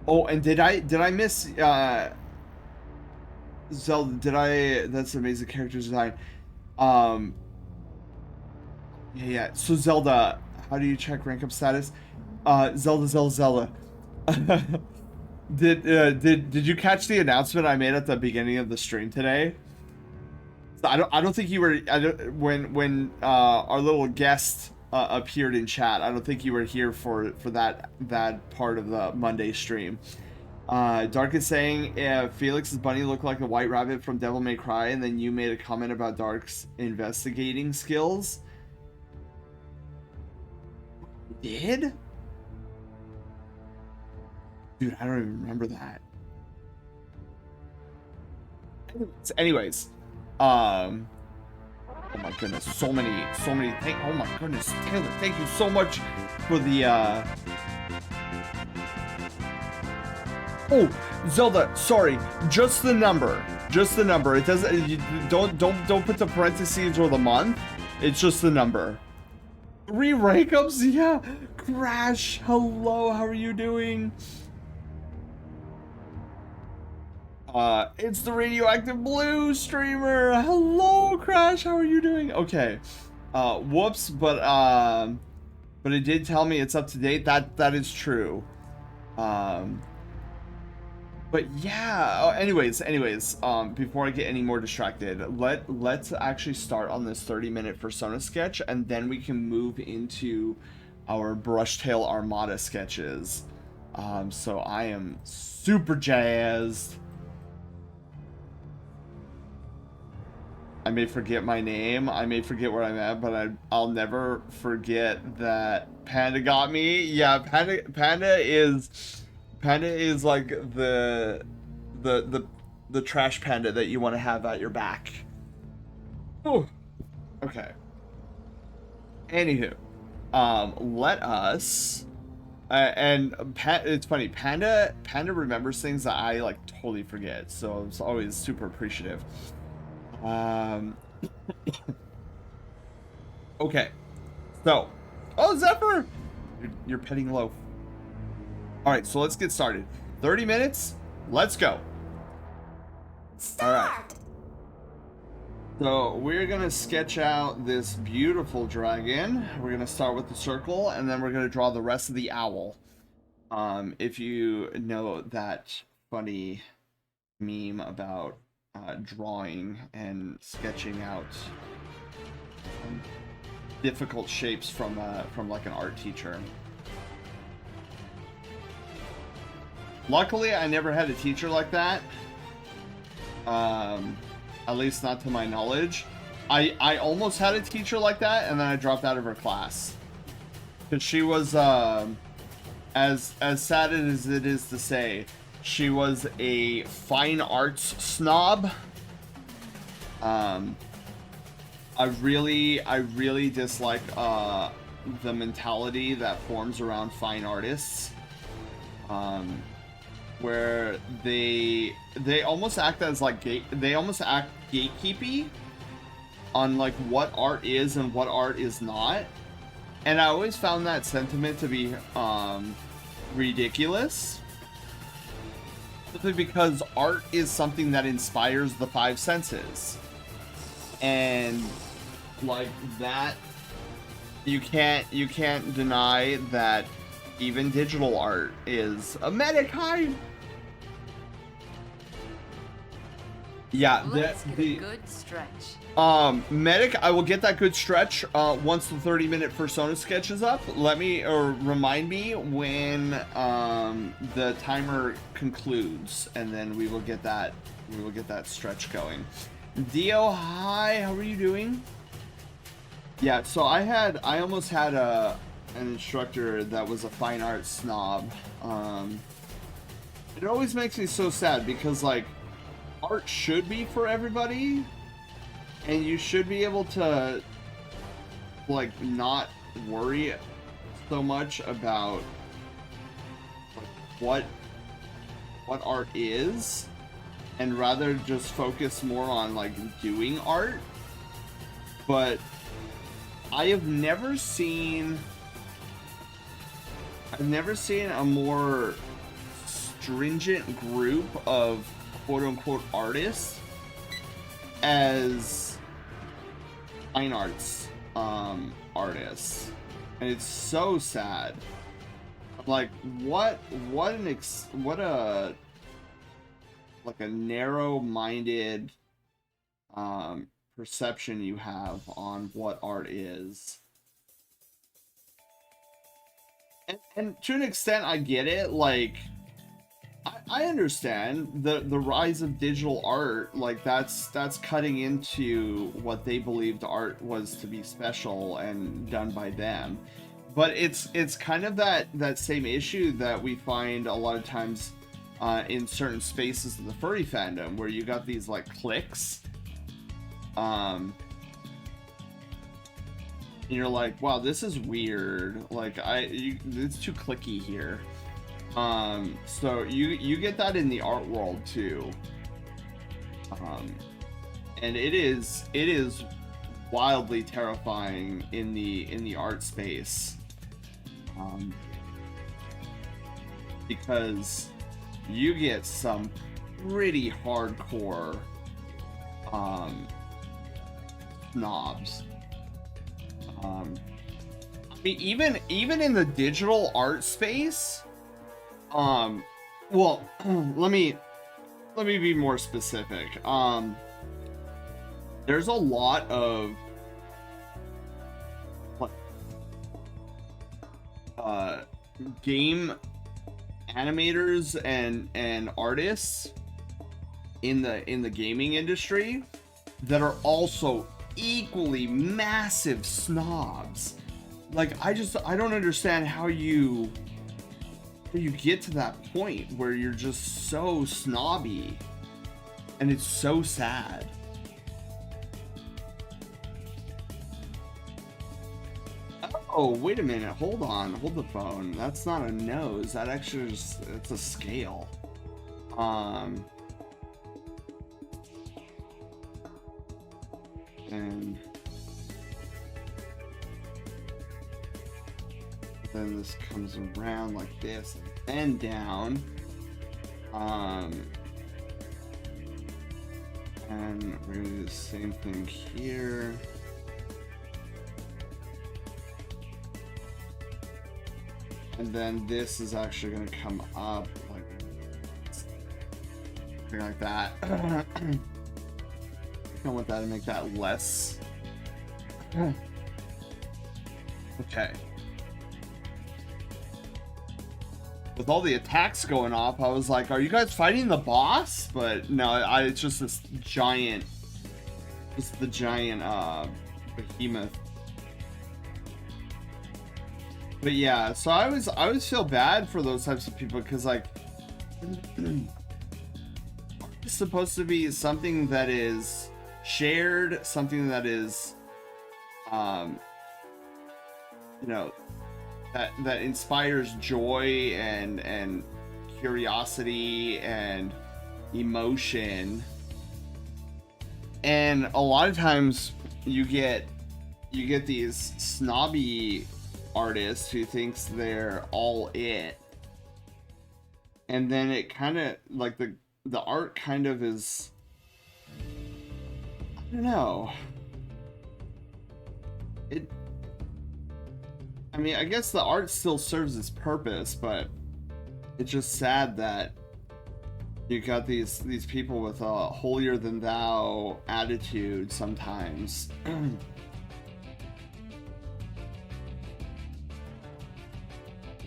and did I miss Zelda, that's amazing character design. Yeah. So Zelda, how do you check rank up status? Zelda. Did you catch the announcement I made at the beginning of the stream today? So I don't think you were when our little guest appeared in chat. I don't think you were here for that part of the Monday stream. Dark is saying Felix's bunny looked like a white rabbit from Devil May Cry, and then you made a comment about Dark's investigating skills. Did? Dude, I don't even remember that. Anyways, oh my goodness, so many oh my goodness, Taylor, thank you so much for the oh, Zelda, sorry, just the number. It doesn't, you don't put the parentheses or the month. It's just the number. 3 rank ups, yeah. Crash, hello, how are you doing? It's the Radioactive Blue streamer. Hello, Crash, how are you doing? Okay. Whoops, but it did tell me it's up to date. That is true. But yeah, anyways, before I get any more distracted, let's actually start on this 30-minute Persona sketch, and then we can move into our Brushtail Armada sketches. So I am super jazzed. I may forget my name, I may forget where I'm at, but I'll never forget that Panda got me. Yeah, Panda is like the trash panda that you want to have at your back. Oh, okay. Anywho, let us. It's funny. Panda remembers things that I like totally forget, so it's always super appreciative. Okay. So, oh Zephyr, you're petting low. Alright, so let's get started. 30 minutes, let's go. Alright. So we're gonna sketch out this beautiful dragon. We're gonna start with the circle, and then we're gonna draw the rest of the owl. If you know that funny meme about drawing and sketching out difficult shapes from like an art teacher. Luckily, I never had a teacher like that. At least not to my knowledge. I almost had a teacher like that, and then I dropped out of her class. Because she was, as sad as it is to say, she was a fine arts snob. I really dislike the mentality that forms around fine artists. Where they almost act as like gatekeepy on like what art is and what art is not, and I always found that sentiment to be ridiculous, simply because art is something that inspires the 5 senses, and like that you can't deny that even digital art is a metakind. Yeah, Let's get a good stretch. Medic, I will get that good stretch once the 30-minute persona sketch is up. Let me, or remind me when the timer concludes, and then we will get that stretch going. Dio, hi, how are you doing? Yeah, so I almost had an instructor that was a fine arts snob. It always makes me so sad because, like, art should be for everybody, and you should be able to, like, not worry so much about, like, what art is, and rather just focus more on, like, doing art. But I have never seen a more stringent group of quote-unquote artists as fine arts artists, and it's so sad. Like, what a like a narrow-minded perception you have on what art is. And to an extent, I get it. Like, I understand the rise of digital art. Like, that's cutting into what they believed art was to be special and done by them. But it's kind of that same issue that we find a lot of times in certain spaces of the furry fandom, where you got these, like, cliques. And you're like, wow, this is weird. Like, it's too clicky here. So you get that in the art world too. And it is wildly terrifying in the art space. Because you get some pretty hardcore snobs. I mean, even in the digital art space, well, let me be more specific. There's a lot of game animators and artists in the gaming industry that are also equally massive snobs. Like, I don't understand how you get to that point where you're just so snobby, and it's so sad. Oh, wait a minute, hold the phone. That's not a nose, that actually is, it's a scale. And then this comes around like this and then down. And we're gonna do the same thing here. And then this is actually gonna come up like something like that. I want that to make that less. Okay. With all the attacks going off, I was like, are you guys fighting the boss? But no, it's just this giant, the giant behemoth. But yeah, so I always feel bad for those types of people, because, like, it's supposed to be something that is shared, something that is, you know, that inspires joy and curiosity and emotion. And a lot of times you get these snobby artists who thinks they're all it, and then it kind of, like, the art kind of is, I don't know, I mean, I guess the art still serves its purpose, but it's just sad that You got these people with a holier than thou attitude sometimes.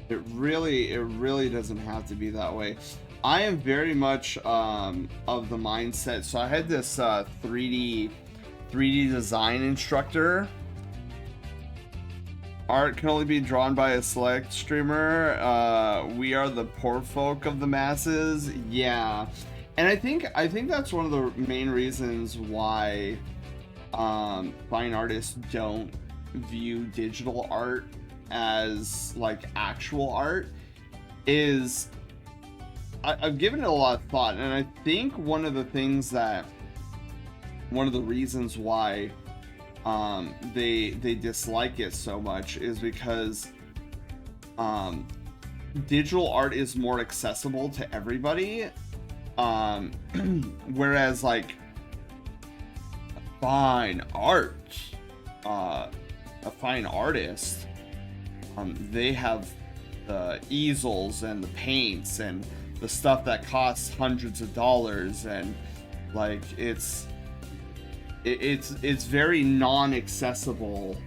It really doesn't have to be that way. I am very much of the mindset. So I had this 3D design instructor. Art can only be drawn by a select streamer. We are the poor folk of the masses. Yeah, and I think that's one of the main reasons why fine artists don't view digital art as like actual art. Is I've given it a lot of thought, and I think one of the reasons why they dislike it so much is because digital art is more accessible to everybody, whereas like fine art, a fine artist, they have the easels and the paints and the stuff that costs hundreds of dollars, and like it's very non-accessible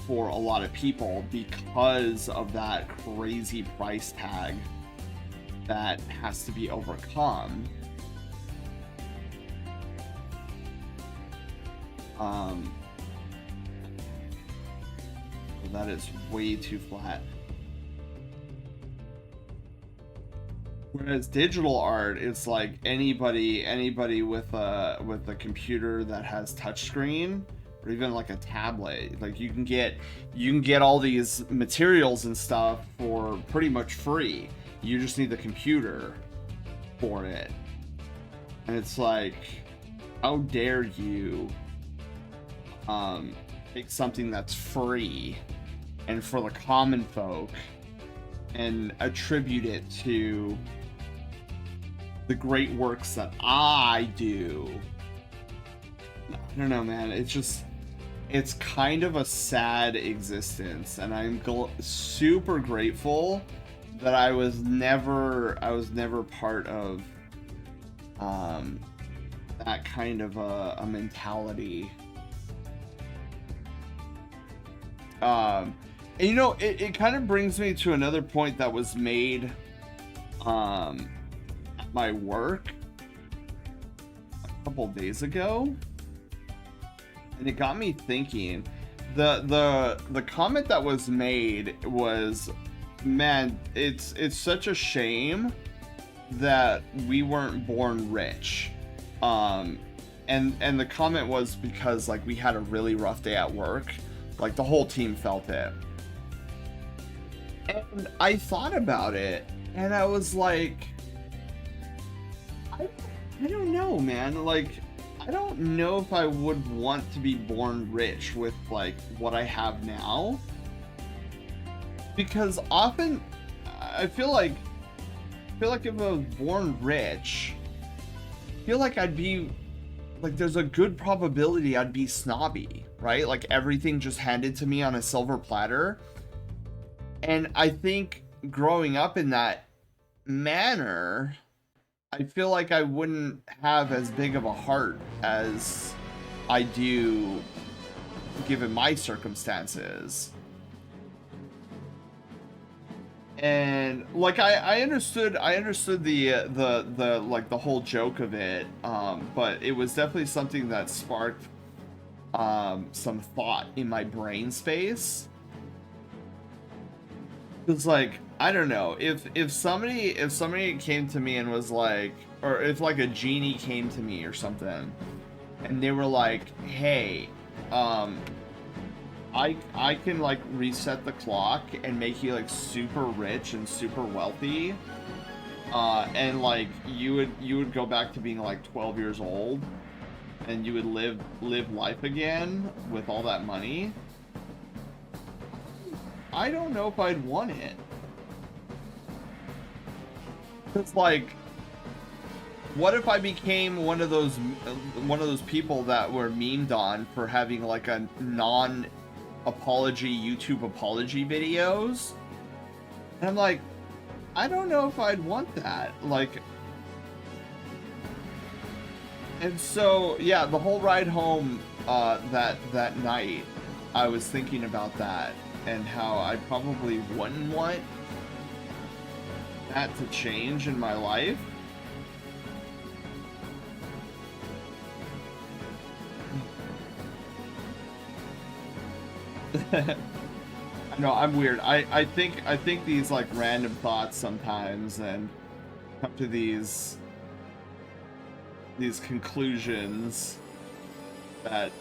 for a lot of people because of that crazy price tag that has to be overcome. That is way too flat. Whereas digital art, it's like anybody with a computer that has touchscreen, or even like a tablet, like you can get all these materials and stuff for pretty much free. You just need the computer for it. And it's like, how dare you take something that's free and for the common folk and attribute it to the great works that I do. I don't know, man. It's kind of a sad existence, and I'm super grateful that I was never part of that kind of a mentality. And you know, it kind of brings me to another point that was made at my work a couple days ago, and it got me thinking. The comment that was made was, man, it's such a shame that we weren't born rich. And the comment was because like we had a really rough day at work, like the whole team felt it. And I thought about it, and I was like, I don't know, man. Like, I don't know if I would want to be born rich with like what I have now, because often I feel like if I was born rich, I feel like I'd be like, there's a good probability I'd be snobby, right? Like everything just handed to me on a silver platter. And I think growing up in that manner, I feel like I wouldn't have as big of a heart as I do given my circumstances. And like I understood the like the whole joke of it, but it was definitely something that sparked some thought in my brain space. It's like, I don't know, if somebody came to me and was like, or if like a genie came to me or something, and they were like, hey, I can like reset the clock and make you like super rich and super wealthy, and like you would go back to being like 12 years old, and you would live life again with all that money. I don't know if I'd want it. It's like, what if I became one of those people that were memed on for having like a non-apology YouTube apology videos? And I'm like, I don't know if I'd want that. Like, And so, yeah, the whole ride home that night, I was thinking about that and how I probably wouldn't want that to change in my life. I know I'm weird. I think these like random thoughts sometimes and come to these conclusions that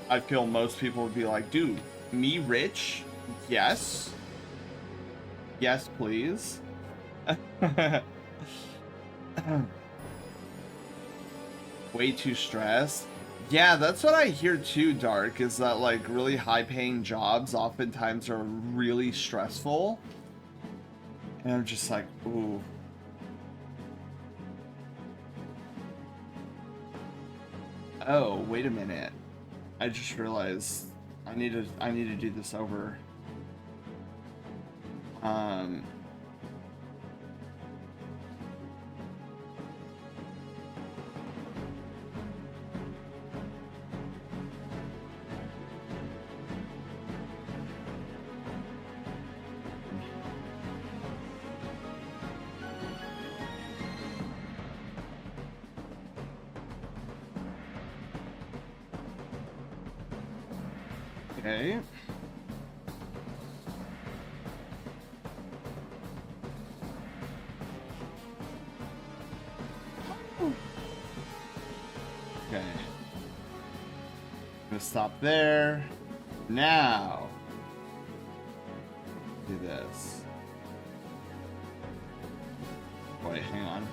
I feel most people would be like, dude, me rich? Yes. Yes, please. Way too stressed. Yeah, that's what I hear too, Dark, is that like really high paying jobs oftentimes are really stressful. And I'm just like, ooh. Oh, wait a minute. I just realized I need to do this over. Okay. Okay. I'm gonna stop there. Now, do this. Wait, hang on.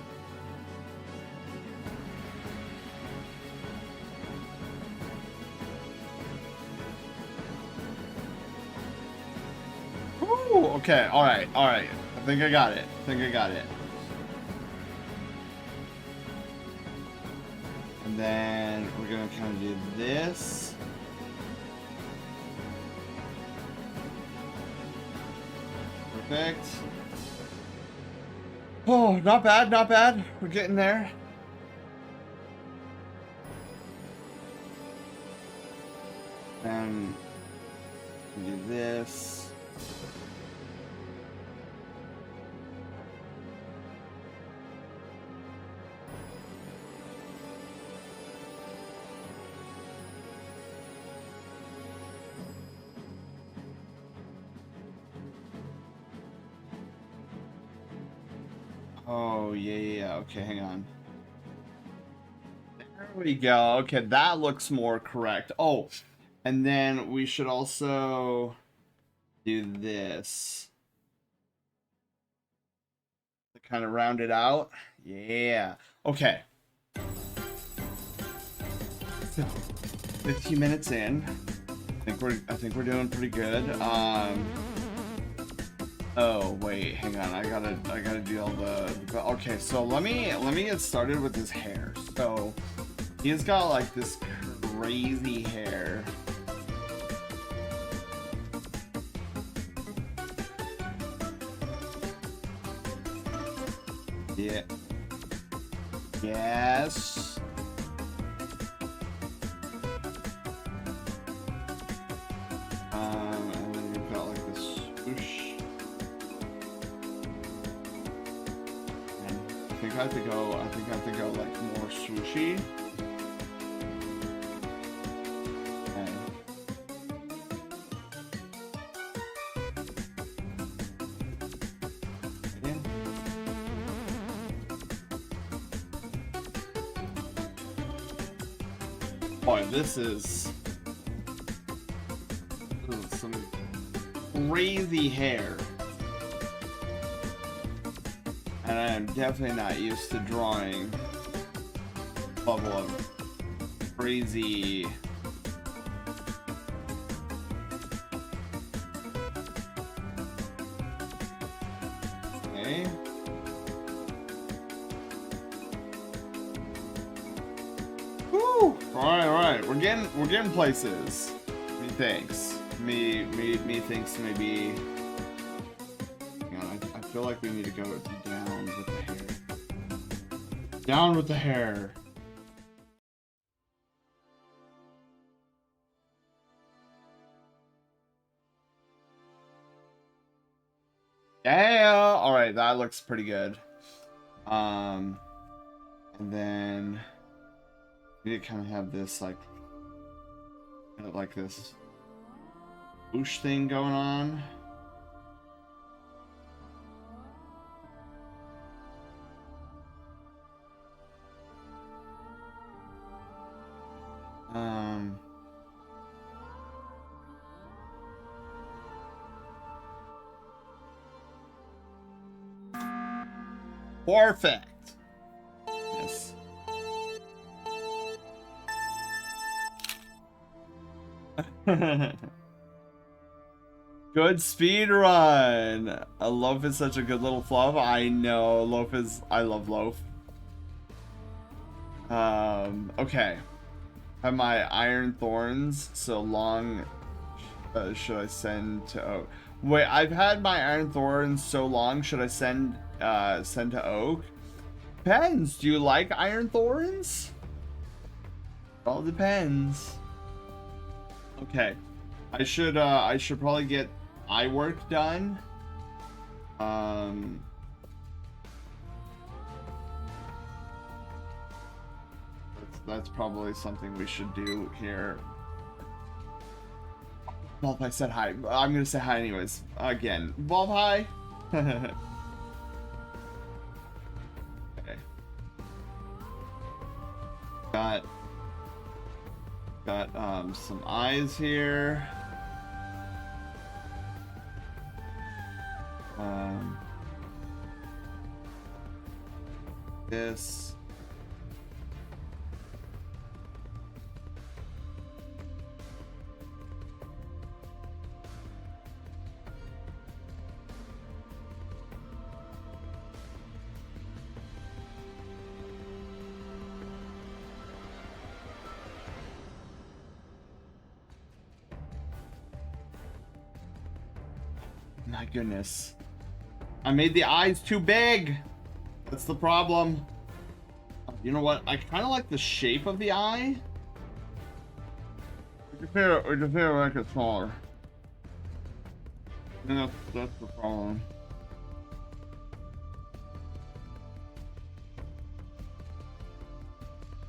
Ooh, okay, alright. I think I got it. And then we're gonna kind of do this. Perfect. Oh, not bad. We're getting there. And do this. Oh, yeah. Okay, hang on. There we go. Okay, that looks more correct. Oh, and then we should also do this to kind of round it out. Yeah. Okay. So, 15 minutes in. I think we're doing pretty good. Oh wait, hang on. I gotta do all the. Okay, so let me get started with his hair. So he's got like this crazy hair. Yeah. Yes. And then you've got like this swoosh. I think I have to go like more swooshy. Okay. Okay. Boy, this is some crazy hair. And I am definitely not used to drawing level of crazy. Okay. Woo! Alright. We're getting places. Methinks. Me thinks maybe. Hang on, I feel like we need to go down with the hair. Down with the hair. Yeah, all right, that looks pretty good. And then we kind of have this like this whoosh thing going on. Perfect. Yes. Good speed run. Loaf is such a good little fluff. I know Loaf is. I love Loaf. Okay. Have my Iron Thorns so long. Should I send to Oak? Wait, I've had my Iron Thorns so long. Should I send to Oak? Depends. Do you like Iron Thorns? It all depends. Okay. I should probably get eye work done. That's probably something we should do here. Well, if I said hi, I'm gonna say hi anyways. Again, Bob, hi. Okay. Got some eyes here. This. My goodness. I made the eyes too big. That's the problem. You know what? I kind of like the shape of the eye. We just make it smaller. I think that's the problem.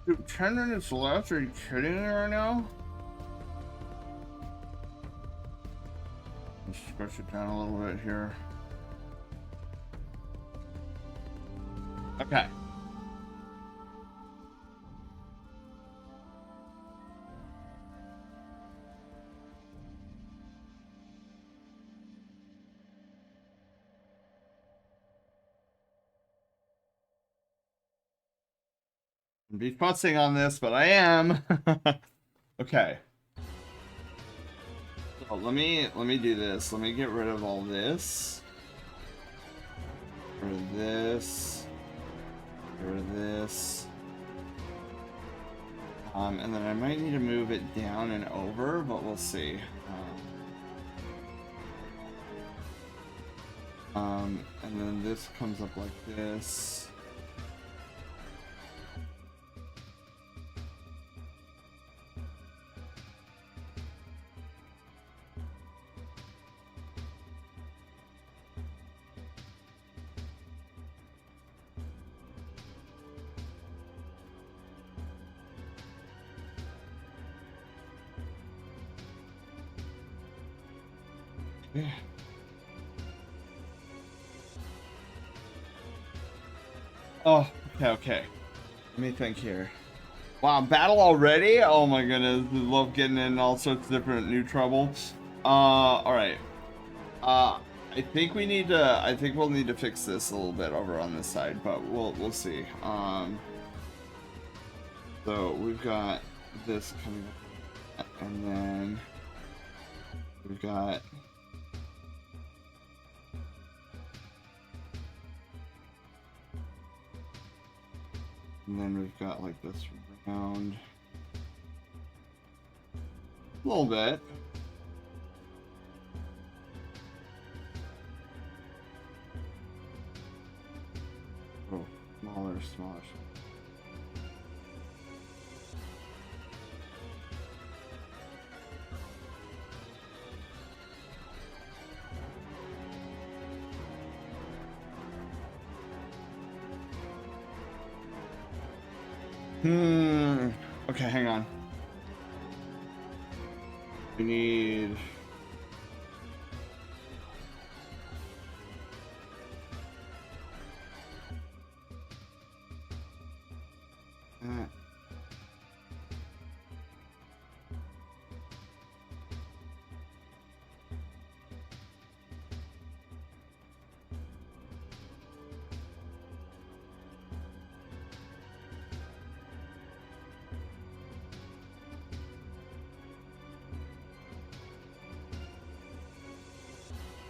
Dude, 10 minutes left? Are you kidding me right now? Let's stretch it down a little bit here. Okay. I'll be fussing on this, but I am. Okay. So let me do this. Let me get rid of all this. Get rid of this. Get rid of this. And then I might need to move it down and over, but we'll see. And then this comes up like this. Yeah. Oh, okay. Let me think here. Wow, battle already? Oh my goodness, I love getting in all sorts of different new trouble. Alright. I think we'll need to fix this a little bit over on this side, but we'll see. So we've got this coming up, and then we've got like this round a little bit. Oh, smaller. Okay, hang on. We need...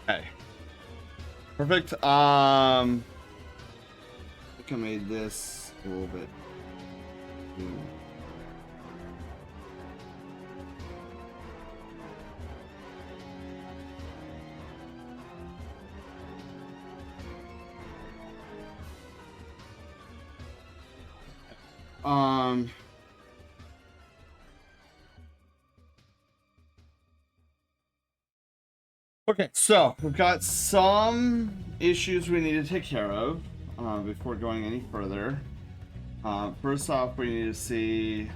Okay. Perfect. I think I made this a little bit. Um. Okay, so we've got some issues we need to take care of before going any further. First off, we need to see.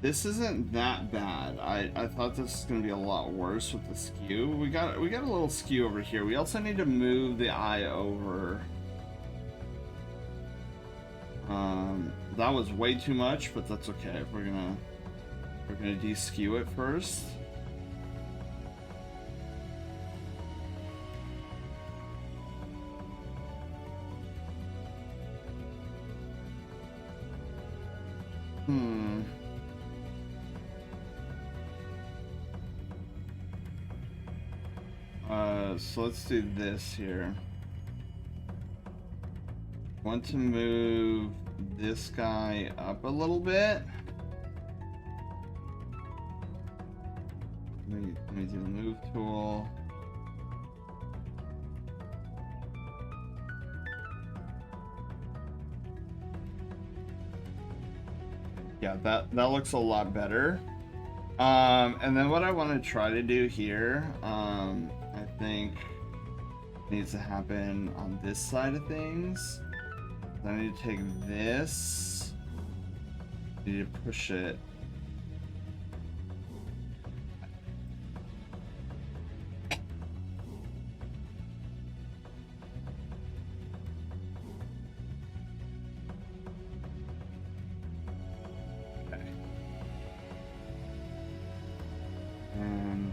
This isn't that bad. I thought this was gonna be a lot worse with the skew. We got a little skew over here. We also need to move the eye over. That was way too much, but that's okay. We're gonna de-skew it first. So let's do this here. Want to move this guy up a little bit. Let me do the move tool. Yeah, that looks a lot better. And then what I want to try to do here, I think needs to happen on this side of things. I need to take this. I need to push it. Okay. And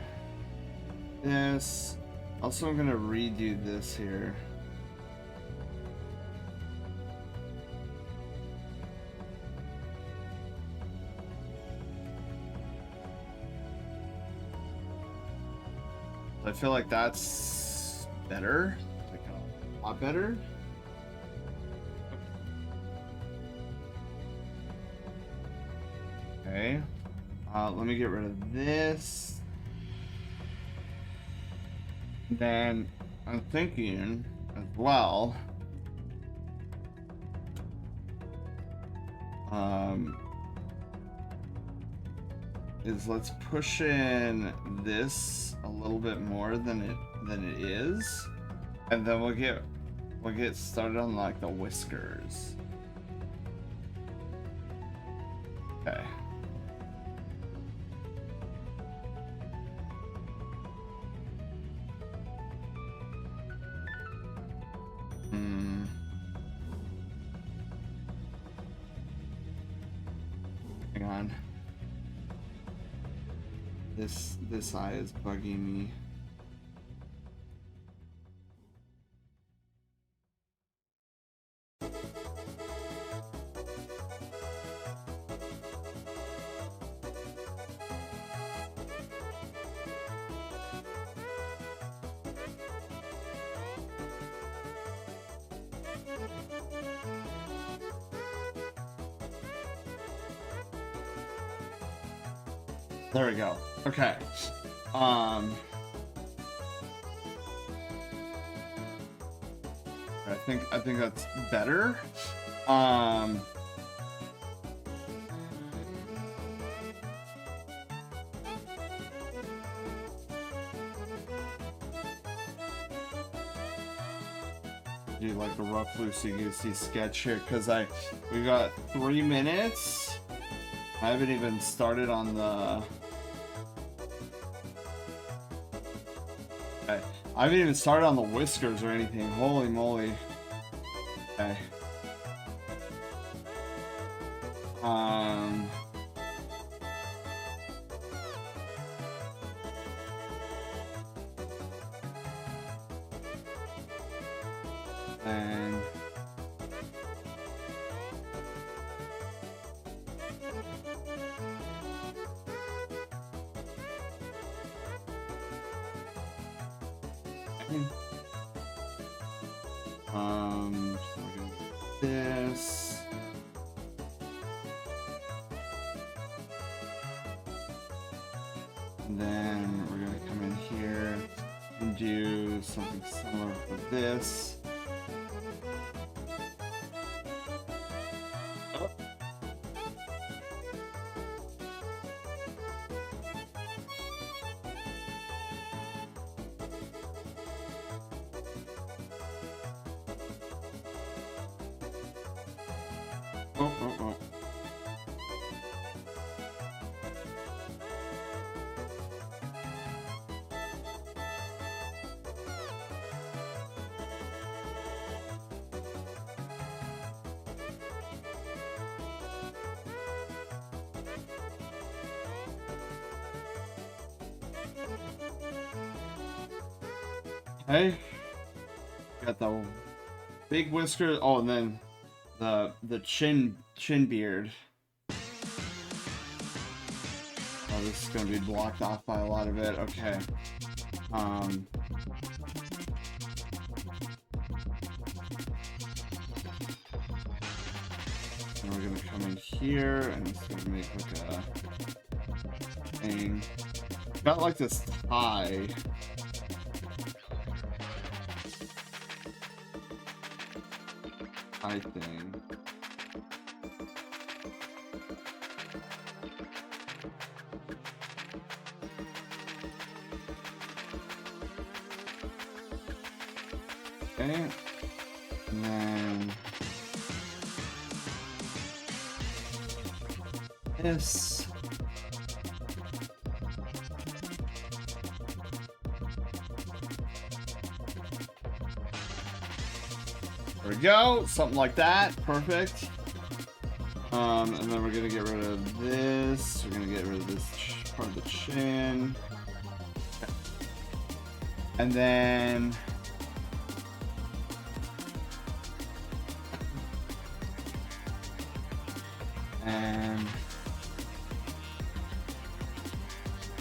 this. Also, I'm gonna redo this here. I feel like that's better, like a lot better. Okay, let me get rid of this. Then I'm thinking as well, is let's push in this a little bit more than it is, and then we'll get started on like the whiskers. Okay. Hang on. This eye is bugging me. There we go. Okay. I think that's better. Do like a rough loosey-goosey sketch here because we got 3 minutes. I haven't even started on the. Okay. I haven't even started on the whiskers or anything. Holy moly. Okay. And so we're gonna do this. And then we're gonna come in here and do something similar for this. Oh. Okay. Got the big whisker. Oh, and then the chin beard. Oh, this is gonna be blocked off by a lot of it. Okay. And we're gonna come in here, and it's gonna make like a thing. Got like this tie. Thing. Okay. And then this. There we go, something like that, perfect. And then we're gonna get rid of this. We're gonna get rid of this part of the chin, and then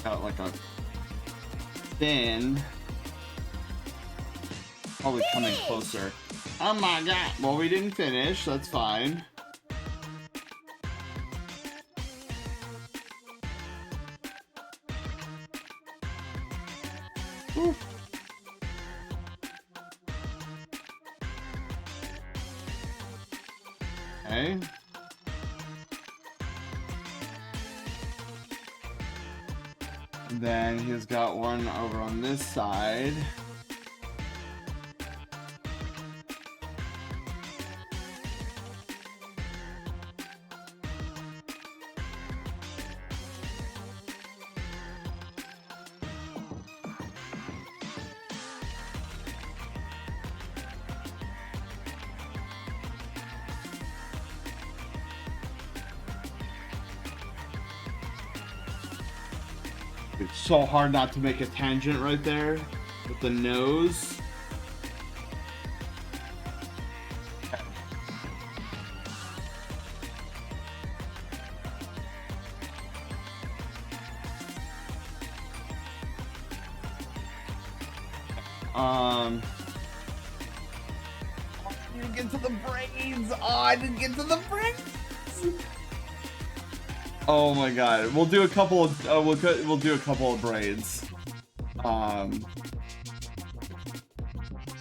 got like a thin, probably coming closer. Oh my god. Well, we didn't finish. That's fine. Woo. Okay. Then he's got one over on this side. It's so hard not to make a tangent right there with the nose. I didn't get to the braids. Oh, I didn't get to the braids. Oh my god, we'll do a couple of we'll do a couple of braids.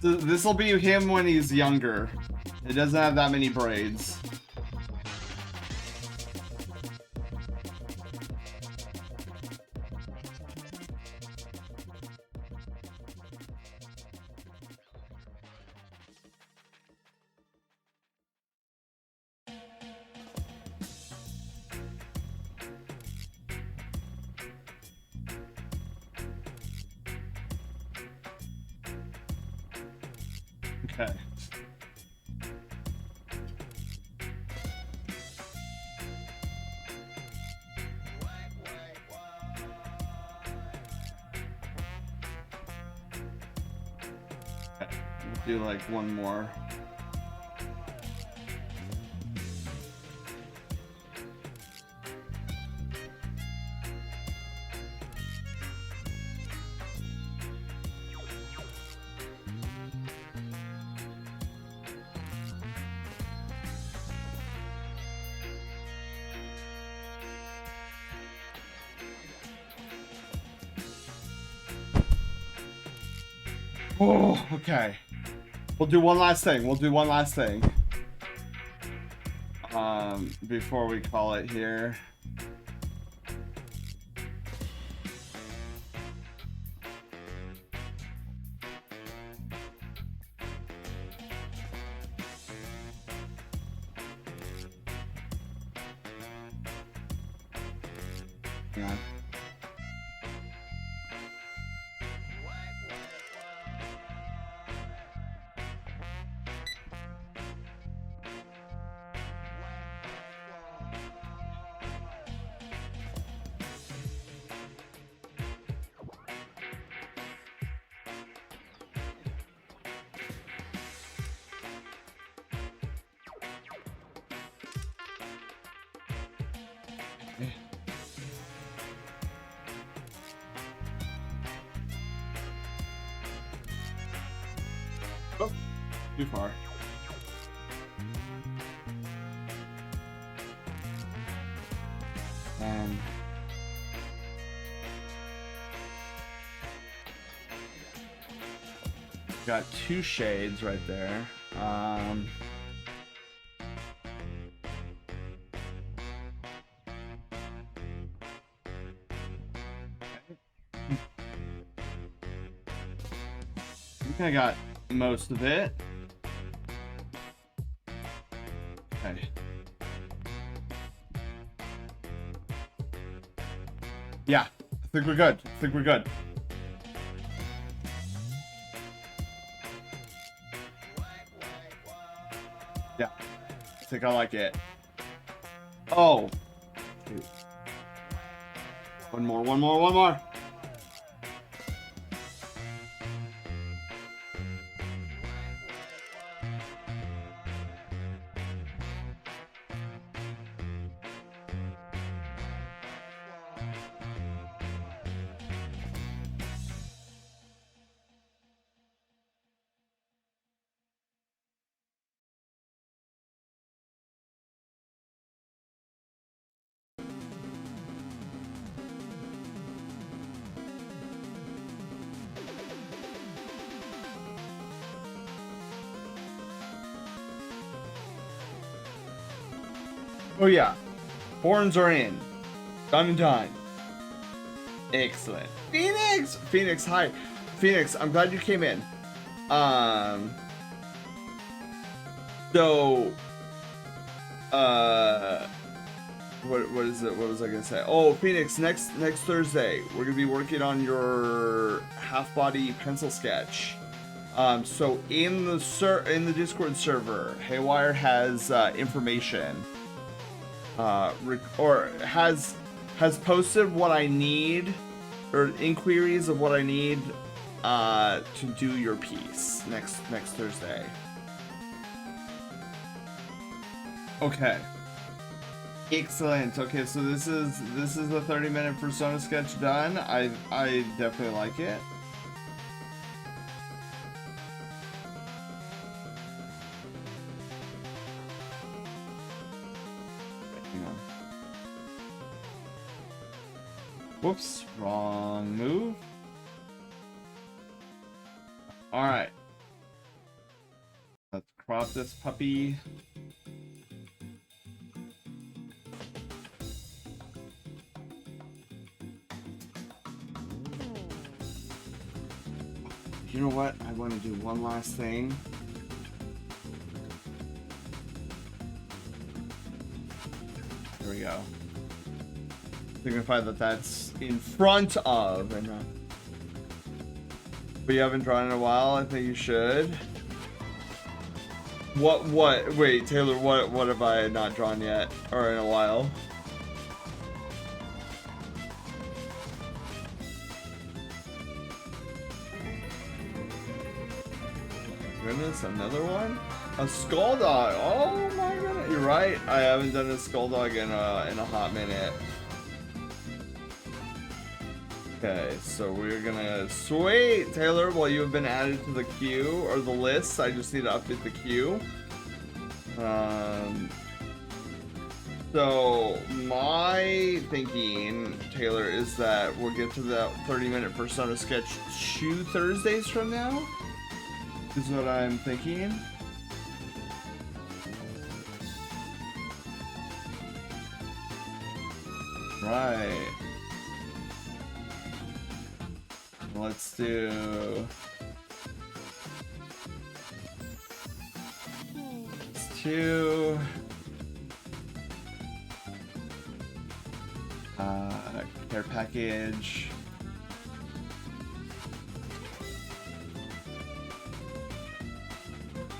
This will be him when he's younger. It doesn't have that many braids. Okay. Do like one more. Oh, okay. We'll do one last thing. We'll do one last thing. Before we call it here. Hang on. Oh, too far. Got two shades right there. I think I got most of it. Okay. Yeah, I think we're good. I think we're good. Yeah, I think I like it. Oh. Shoot. One more, one more, one more. Oh yeah, horns are in. Done and done. Excellent. Phoenix! Phoenix, hi. Phoenix, I'm glad you came in. So, what is it? What was I gonna say? Oh, Phoenix, next Thursday, we're gonna be working on your half-body pencil sketch. So in the Discord server, Haywire has information. Or has posted what I need, or inquiries of what I need to do your piece next Thursday. Okay. Excellent. Okay, so this is the 30-minute persona sketch done. I definitely like it. Whoops, wrong move. Alright. Let's crop this puppy. You know what? I want to do one last thing. There we go. Signify that that's in front of, and but you haven't drawn in a while. I think you should. What? Wait, Taylor, what have I not drawn yet? Or in a while? Goodness, another one? A skull dog. Oh my goodness. You're right. I haven't done a skull dog in a hot minute. Okay, so we're gonna sweet Taylor. Well, you have been added to the queue or the list. I just need to update the queue. So my thinking, Taylor, is that we'll get to that 30-minute Persona sketch 2 Thursdays from now. Is what I'm thinking. Right. Let's do. Let's do. Care package.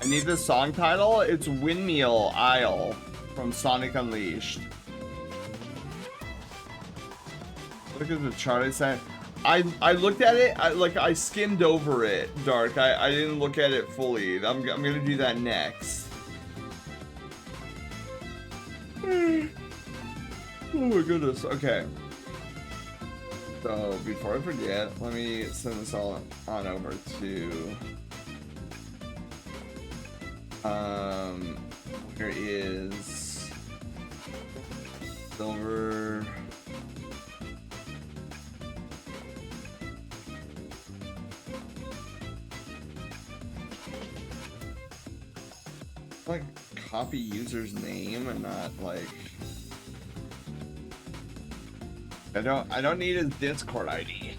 I need the song title. It's Windmill Isle from Sonic Unleashed. Look at the chart I sent. I looked at it. I skimmed over it, Dark. I didn't look at it fully. I'm gonna do that next. Oh my goodness. Okay. So before I forget, let me send this all on over to. Here is Silver. Like copy user's name and not like I don't need his Discord ID.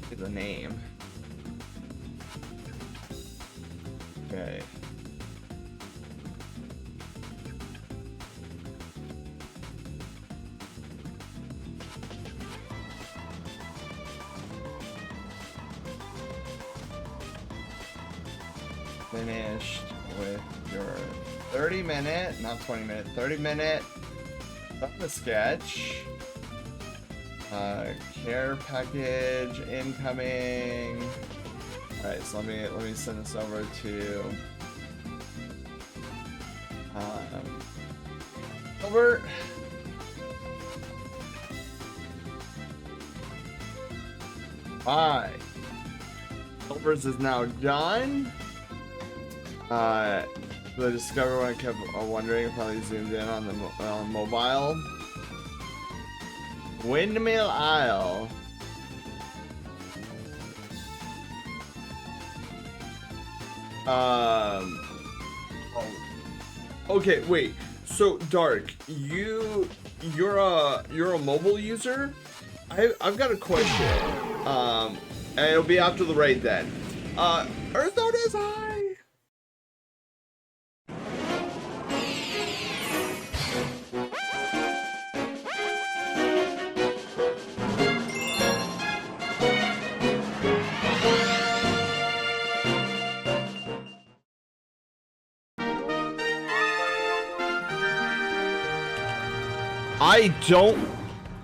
Get the name. Okay. Finished with your 30-minute, not 20-minute, 30-minute sketch. Care package incoming. All right, so let me send this over to Albert. Hi. Silver's is now done. The Discover one I kept wondering if I zoomed in on the mobile. Windmill Isle. Okay, wait. So Dark, you're a mobile user? I've got a question. And it'll be after the raid then. Earthstone is high.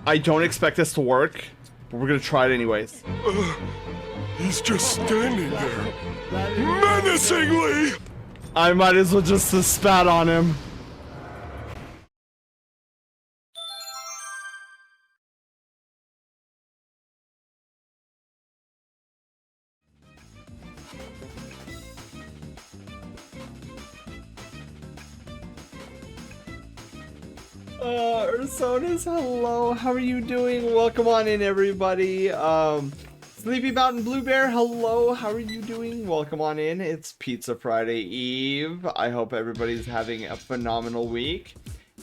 I don't expect this to work, but we're gonna try it anyways. He's just standing there, menacingly! I might as well just spat on him. Ursonis, hello, how are you doing? Welcome on in, everybody. Sleepy Mountain Blue Bear, hello, how are you doing? Welcome on in. It's Pizza Friday Eve. I hope everybody's having a phenomenal week.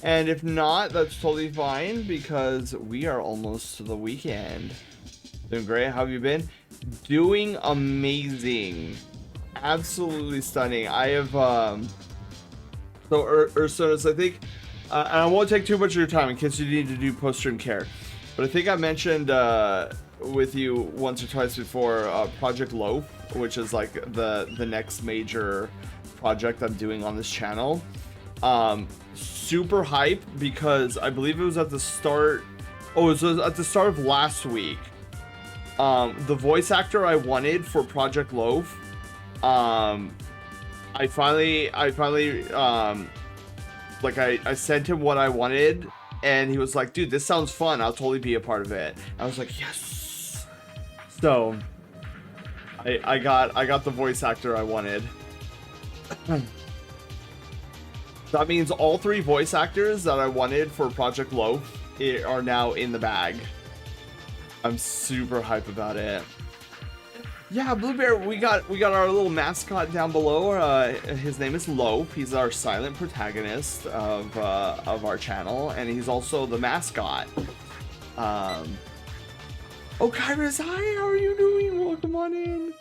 And if not, that's totally fine because we are almost to the weekend. Doing great, how have you been? Doing amazing. Absolutely stunning. I have, so Ursonis, I think, and I won't take too much of your time in case you need to do post-stream care. But I think I mentioned with you once or twice before Project Loaf, which is like the next major project I'm doing on this channel. Super hype because I believe it was at the start. Oh, it was at the start of last week. The voice actor I wanted for Project Loaf. I finally like I sent him what I wanted, and he was like, dude, this sounds fun, I'll totally be a part of it. I was like, yes. So I got the voice actor I wanted. That means all 3 voice actors that I wanted for Project Loaf are now in the bag. I'm super hype about it. Yeah, Blue Bear, we got our little mascot down below. His name is Loaf. He's our silent protagonist of our channel, and he's also the mascot. Oh, Kairos, hi, how are you doing? Welcome on in.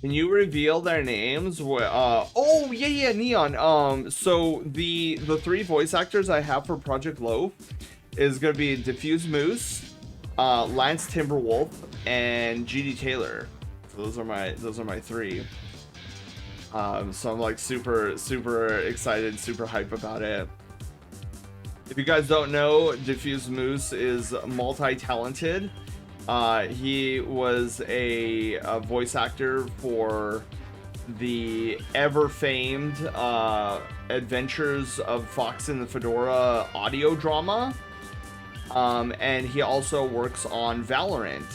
Can you reveal their names? Oh yeah, Neon. So the 3 voice actors I have for Project Loaf is gonna be Diffuse Moose, Lance Timberwolf, and GD Taylor. So those are my 3. So I'm like super excited, super hype about it. If you guys don't know, Diffuse Moose is multi-talented. He was a voice actor for the ever-famed Adventures of Fox and the Fedora audio drama. And he also works on Valorant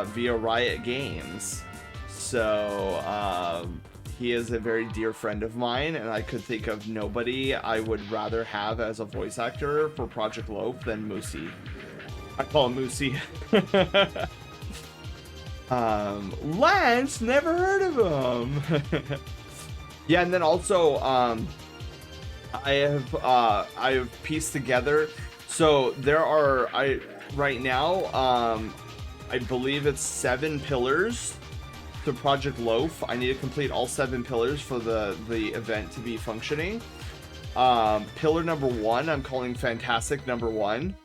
via Riot Games. So he is a very dear friend of mine, and I could think of nobody I would rather have as a voice actor for Project Loaf than Moosey. I call him Moosey. Lance, never heard of him. Yeah, and then also I have pieced together. So there are right now I believe it's 7 pillars to Project Loaf. I need to complete all 7 pillars for the event to be functioning. Pillar number 1 I'm calling Fantastic Number 1.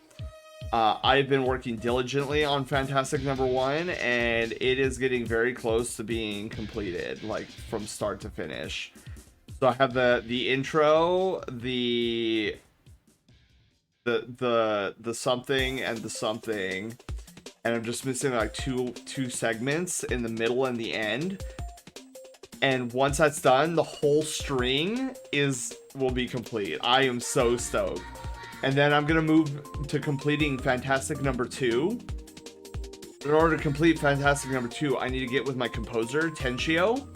I've been working diligently on Fantastic Number 1, and it is getting very close to being completed, like from start to finish. So I have the intro, the something and the something, and I'm just missing like two segments in the middle and the end. And once that's done, the whole string will be complete. I am so stoked. And then I'm gonna move to completing Fantastic Number 2. In order to complete Fantastic Number 2, I need to get with my composer, Tenchio.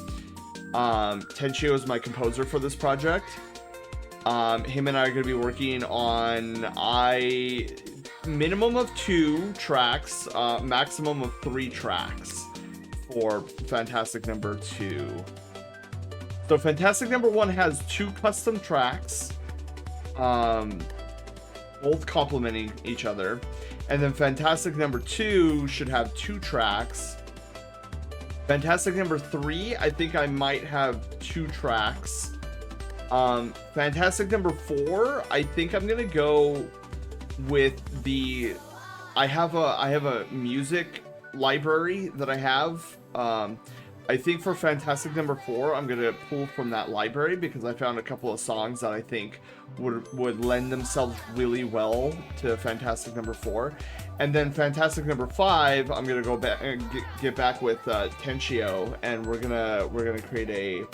Tenchio is my composer for this project. Him and I are gonna be working on minimum of 2 tracks, maximum of 3 tracks for Fantastic Number 2. So Fantastic Number 1 has 2 custom tracks. Both complementing each other, and then Fantastic Number 2 should have 2 tracks. Fantastic Number 3, I think I might have 2 tracks. Fantastic Number 4, I think I'm gonna go with I have a music library that I have. I think for Fantastic Number 4, I'm gonna pull from that library because I found a couple of songs that I think would lend themselves really well to Fantastic Number 4. And then Fantastic Number 5, I'm gonna go back and get back with Tenchio, and we're gonna create a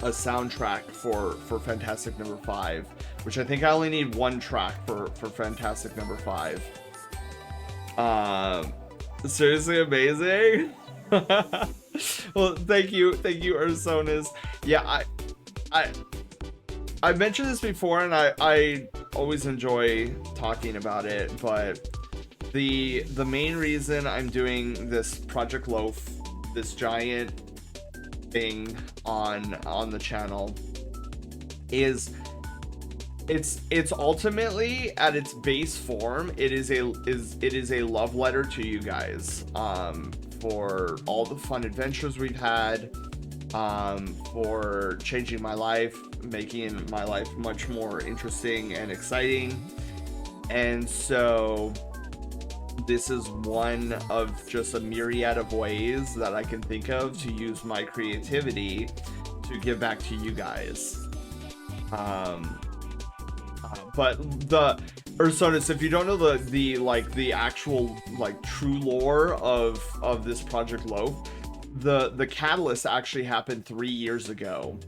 soundtrack for Fantastic Number 5, which I think I only need 1 track for Fantastic Number 5. Seriously amazing. Well, thank you, Ursonis. Yeah, I mentioned this before, and I always enjoy talking about it, but the main reason I'm doing this Project Loaf, this giant thing on the channel, is it's ultimately, at its base form, it is a love letter to you guys, for all the fun adventures we've had, for changing my life, making my life much more interesting and exciting. And so this is one of just a myriad of ways that I can think of to use my creativity to give back to you guys. But the Ursonis, if you don't know the actual like true lore of this Project Loaf, the catalyst actually happened 3 years ago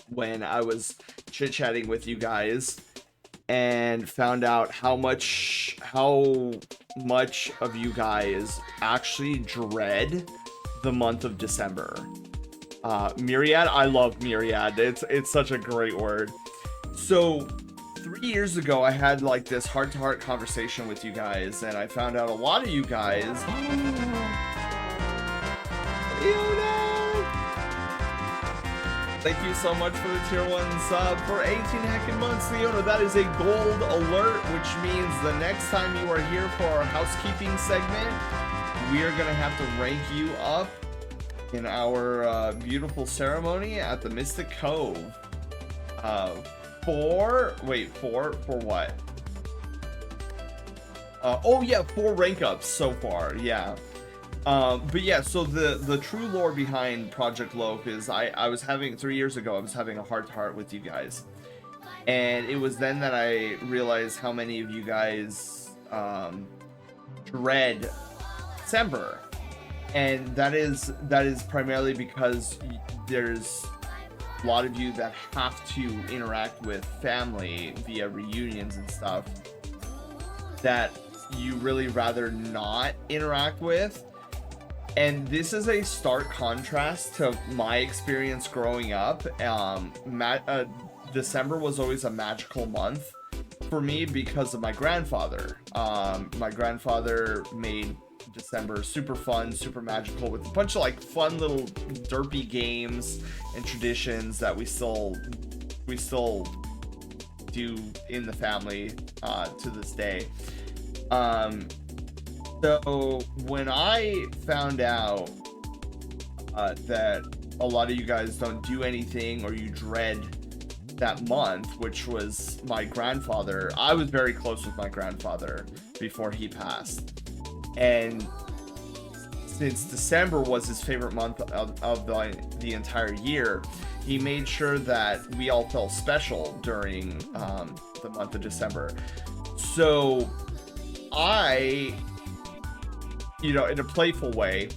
when I was chit-chatting with you guys and found out how much of you guys actually dread the month of December. Myriad, I love Myriad. It's such a great word. So 3 years ago, I had like this heart-to-heart conversation with you guys, and I found out a lot of you guys. Thank you so much for the tier 1 sub for 18 heckin' months, Leona. That is a gold alert, which means the next time you are here for our housekeeping segment, we are gonna have to rank you up in our beautiful ceremony at the Mystic Cove. For what? Oh yeah, 4 rank ups so far, yeah. But yeah, so the true lore behind Project Loaf is I was having 3 years ago, I was having a heart-to-heart with you guys, and it was then that I realized how many of you guys dread December, and that is primarily because there's a lot of you that have to interact with family via reunions and stuff that you really rather not interact with. And this is a stark contrast to my experience growing up. December was always a magical month for me because of my grandfather. My grandfather made December super fun, super magical, with a bunch of like fun little derpy games and traditions that we still do in the family to this day. So when I found out that a lot of you guys don't do anything or you dread that month, which was my grandfather, I was very close with my grandfather before he passed. And since December was his favorite month of the entire year, he made sure that we all felt special during the month of December. So I, in a playful way,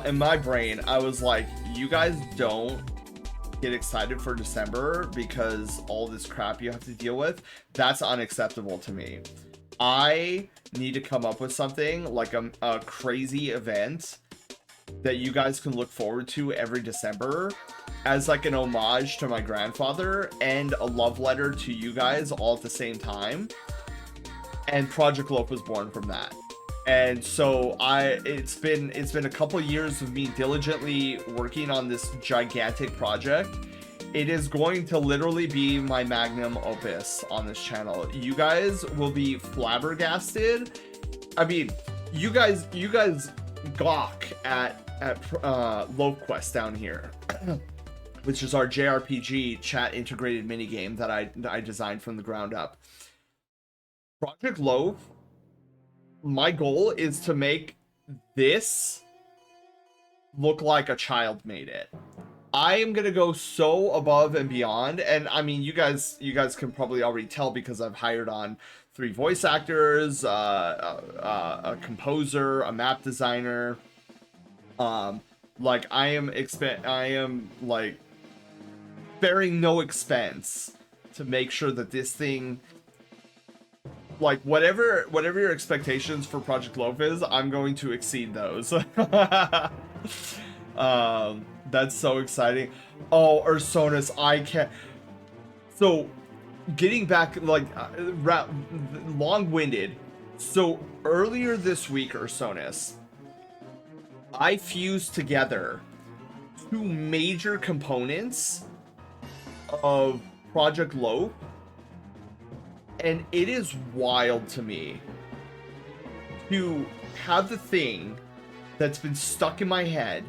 in my brain, I was like, you guys don't get excited for December because all this crap you have to deal with. That's unacceptable to me. I need to come up with something like a crazy event that you guys can look forward to every December as like an homage to my grandfather and a love letter to you guys all at the same time. And Project Loaf was born from that. And so it's been a couple years of me diligently working on this gigantic project. It is going to literally be my magnum opus on this channel. You guys will be flabbergasted. I mean, you guys gawk at Loaf Quest down here, which is our JRPG chat integrated minigame that I designed from the ground up. Project Loaf, my goal is to make this look like a child made it. I am gonna go so above and beyond, and I mean, you guys can probably already tell because I've hired on 3 voice actors, a composer, a map designer. Like I am like sparing no expense to make sure that this thing, like whatever your expectations for Project Loaf is, I'm going to exceed those. That's so exciting. Oh, Ursonis, I can't. So, getting back, like, long-winded. So, earlier this week, Ursonis, I fused together 2 major components of Project Loaf, and it is wild to me to have the thing that's been stuck in my head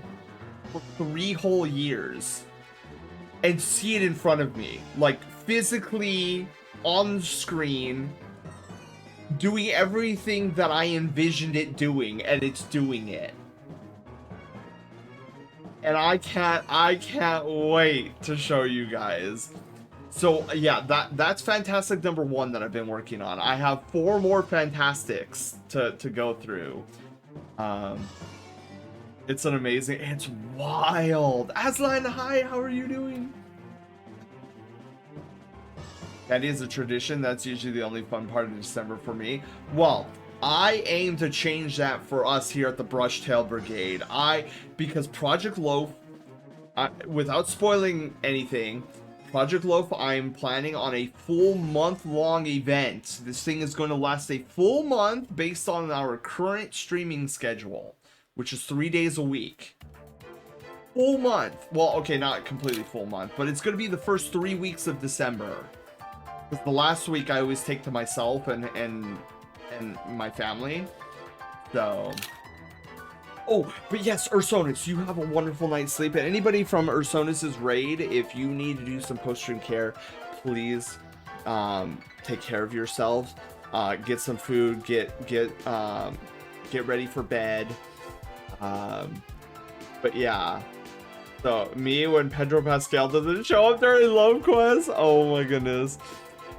for 3 whole years and see it in front of me, like physically on the screen, doing everything that I envisioned it doing, and it's doing it. And I can't wait to show you guys. So yeah, that's Fantastic number 1 that I've been working on. I have 4 more Fantastics to go through. It's an amazing, it's wild. Aslan, hi, how are you doing? That is a tradition. That's usually the only fun part of December for me. Well, I aim to change that for us here at the Brushtail Brigade. Because Project Loaf, without spoiling anything, Project Loaf, I'm planning on a full month-long event. This thing is going to last a full month based on our current streaming schedule, which is 3 days a week. Full month. Well, okay, not completely full month, but it's going to be the first 3 weeks of December. Because the last week I always take to myself and my family. So... Oh, but yes, Ursonis, you have a wonderful night's sleep. And anybody from Ursonis's raid, if you need to do some post-stream care, please take care of yourselves. Get some food. Get ready for bed. But yeah. So me when Pedro Pascal doesn't show up during Love Quest. Oh my goodness.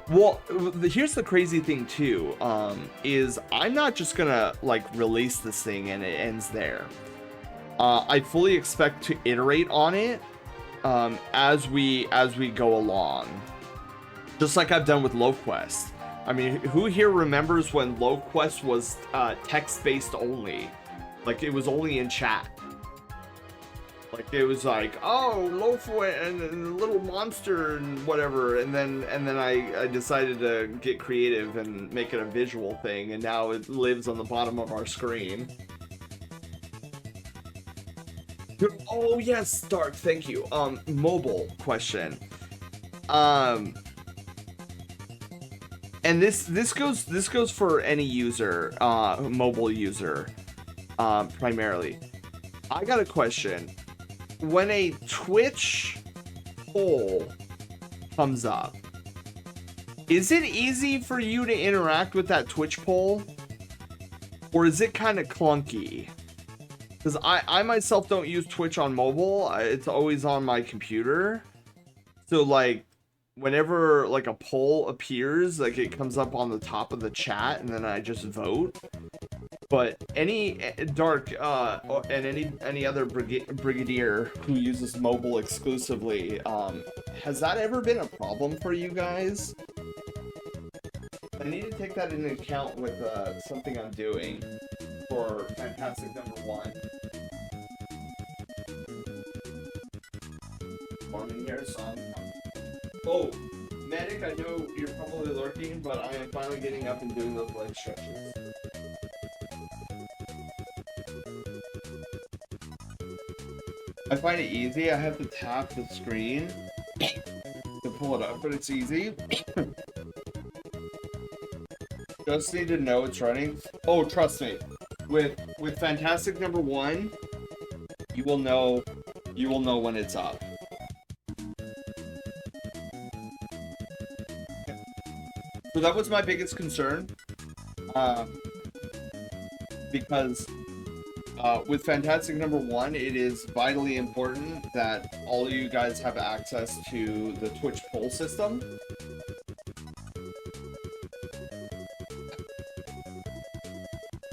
Well, here's the crazy thing too, is I'm not just gonna like release this thing and it ends there. I fully expect to iterate on it as we go along, just like I've done with Love Quest. I mean, who here remembers when Love Quest was text-based only? Like it was only in chat. Like it was like, oh, Loaf and a little monster and whatever, and then I decided to get creative and make it a visual thing, and now it lives on the bottom of our screen. Oh yes, Dark, thank you. Mobile question. And this goes for any user, mobile user, primarily. I got a question. When a Twitch poll comes up, is it easy for you to interact with that Twitch poll? Or is it kind of clunky? Because I myself don't use Twitch on mobile. It's always on my computer. So like, whenever like a poll appears, like it comes up on the top of the chat and then I just vote. But any Dark and any other brigadier who uses mobile exclusively, has that ever been a problem for you guys? I need to take that into account with something I'm doing for Fantastic number 1. Morning here, son. Oh, Medic, I know you're probably lurking, but I am finally getting up and doing those leg stretches. I find it easy. I have to tap the screen to pull it up, but it's easy. Just need to know it's running. Oh, trust me. With Fantastic number 1, you will know when it's up. So that was my biggest concern. Because with Fantastic number 1, it is vitally important that all of you guys have access to the Twitch poll system.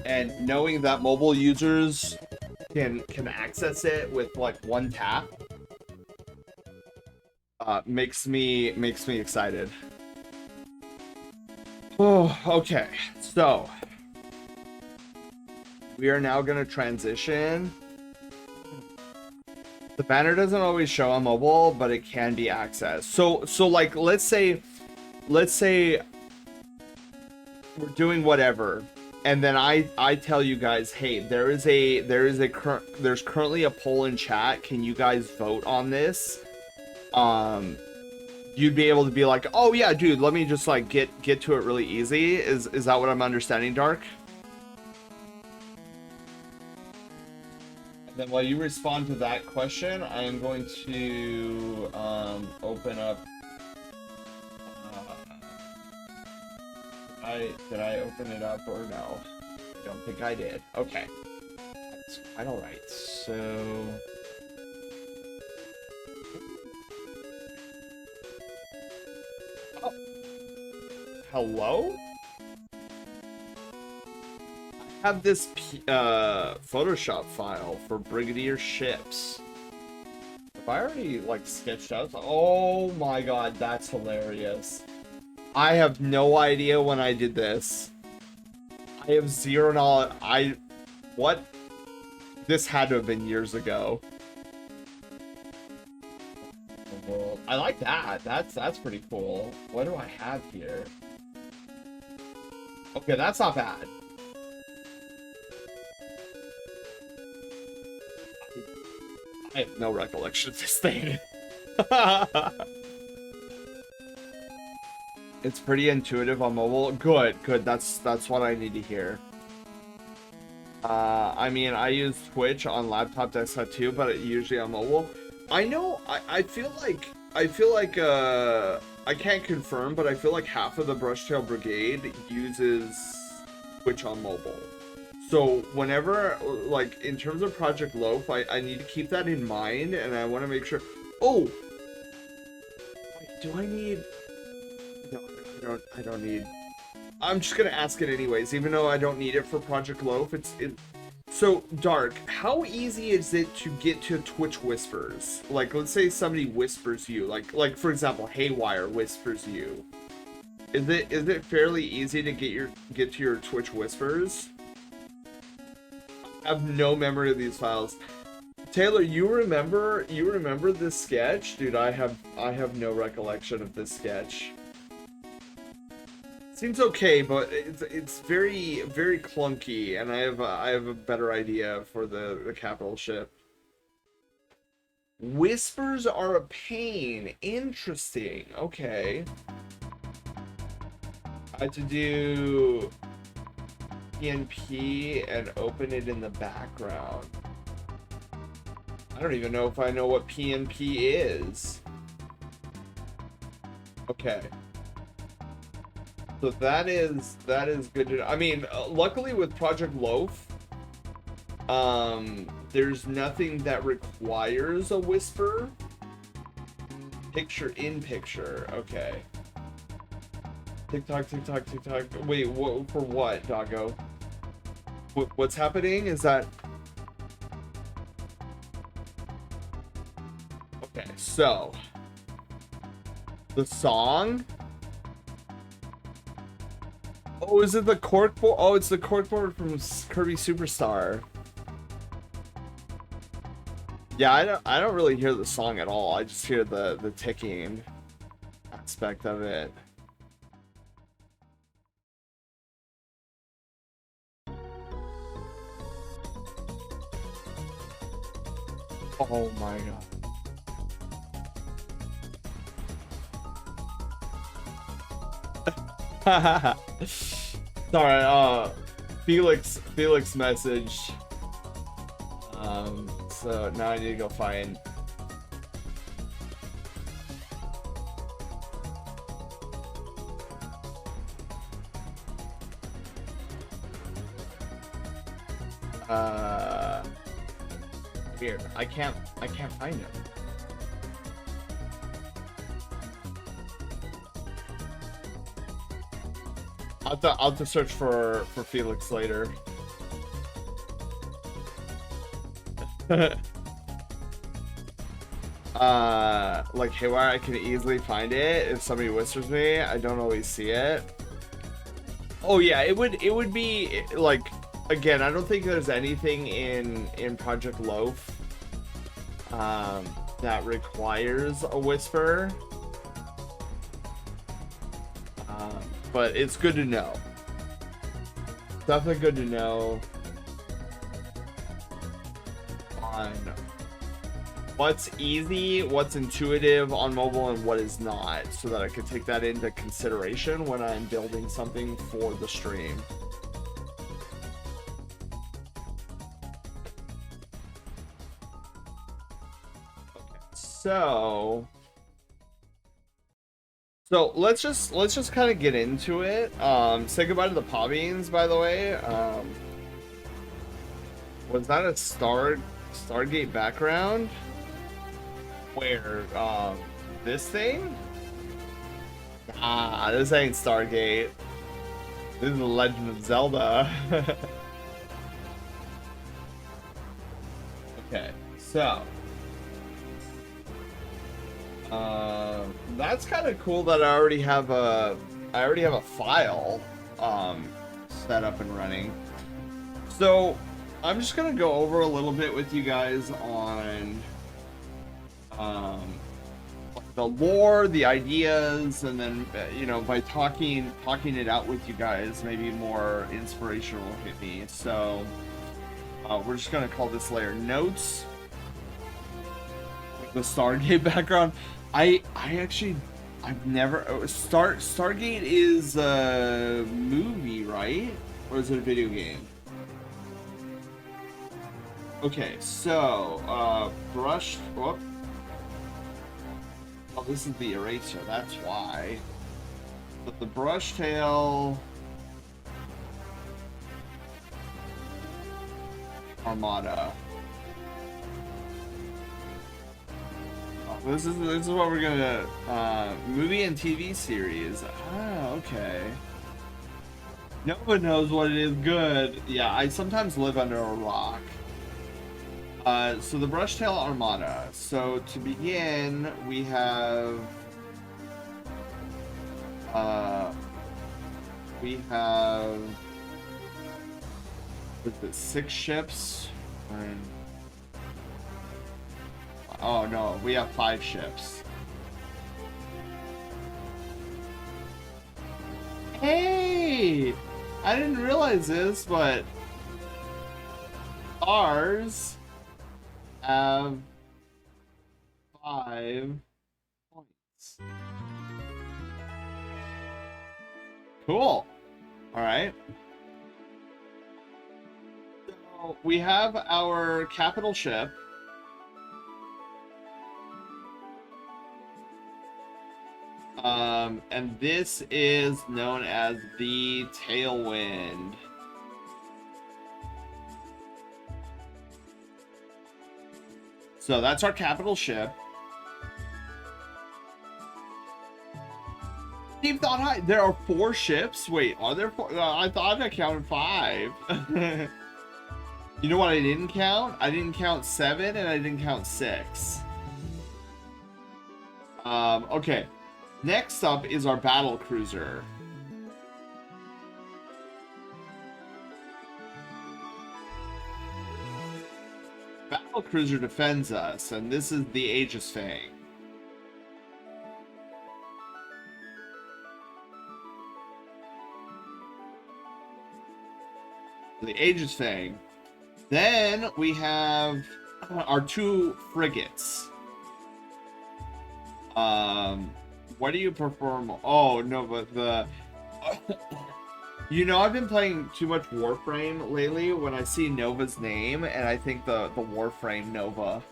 And knowing that mobile users can access it with like one tap makes me excited. Oh, okay. So we are now going to transition. The banner doesn't always show on mobile, but it can be accessed. So like, let's say we're doing whatever, and then I tell you guys, hey, there's currently a poll in chat. Can you guys vote on this? You'd be able to be like, oh yeah, dude, let me just like get to it really easy. Is that what I'm understanding, Dark? Then while you respond to that question, I am going to open up I open it up or no? I don't think I did. Okay. That's quite alright. So oh. Hello? I have this Photoshop file for Brigadier ships. Have I already like sketched out? Oh my god, that's hilarious. I have no idea when I did this. I have zero knowledge. What? This had to have been years ago. Well, I like that. That's pretty cool. What do I have here? Okay, that's not bad. I have no recollection of this thing. It's pretty intuitive on mobile. Good. That's what I need to hear. I mean, I use Twitch on laptop, desktop too, but usually on mobile. I know. I feel like I can't confirm, but I feel like half of the Brushtail Brigade uses Twitch on mobile. So whenever, like, in terms of Project Loaf, I need to keep that in mind, and I want to make sure. Oh, wait, do I need? No, I don't need. I'm just gonna ask it anyways, even though I don't need it for Project Loaf. So Dark, how easy is it to get to Twitch whispers? Like, let's say somebody whispers you, like for example, Haywire whispers you. Is it fairly easy to get to your Twitch whispers? I have no memory of these files. Taylor, you remember this sketch? Dude, I have no recollection of this sketch. Seems okay, but it's very, very clunky, and I have a better idea for the capital ship. Whispers are a pain. Interesting. Okay. I had to do PNP and open it in the background. I don't even know if I know what PNP is. Okay. So that is good to know. I mean, luckily with Project Loaf, there's nothing that requires a whisper. Picture in picture. Okay. TikTok. Wait, for what, Doggo? What's happening? Is that... Okay, so... The song... Oh, is it the corkboard? Oh, it's the corkboard from Kirby Superstar. Yeah, I don't really hear the song at all. I just hear the ticking aspect of it. Oh my god. Sorry, Felix messaged. So now I need to go find. Weird. I can't find him. I'll have to search for Felix later. Like Haywire, I can easily find it if somebody whispers me. I don't always see it. Oh yeah, it would be like, again, I don't think there's anything in Project Loaf that requires a whisper. But it's good to know. Definitely good to know on what's easy, what's intuitive on mobile, and what is not, so that I can take that into consideration when I'm building something for the stream. Okay, so So let's just kind of get into it. Say goodbye to the Pawbeans, by the way. Was that a Stargate background? Where this thing? Ah, this ain't Stargate. This is the Legend of Zelda. Okay, so that's kind of cool that I already have a file set up and running. So I'm just gonna go over a little bit with you guys on the lore, the ideas, and then you know, by talking it out with you guys, maybe more inspiration will hit me. So we're just gonna call this layer notes. The Stargate background. I've never Stargate is a movie, right? Or is it a video game? Okay, so brushed. Whoop. Oh, this is the eraser. That's why. But the brush tail Armada. This is what we're gonna movie and TV series. Ah, okay. Nova knows what it is. Good. Yeah, I sometimes live under a rock. So the Brushtail Armada. So to begin, we have what's it, 6 ships. Oh no, we have 5 ships. Hey! I didn't realize this, but ours have 5 points. Cool. Alright. So we have our capital ship. And this is known as the Tailwind. So that's our capital ship. Steve thought there are 4 ships? Wait, are there 4? I thought I counted 5. You know what I didn't count? I didn't count 7 and I didn't count 6. Okay. Next up is our battle cruiser. Battle cruiser defends us, and this is the Aegis Fang. The Aegis Fang. Then we have our 2 frigates. What do you prefer more? Oh, no, but the... You know, I've been playing too much Warframe lately when I see Nova's name, and I think the Warframe Nova.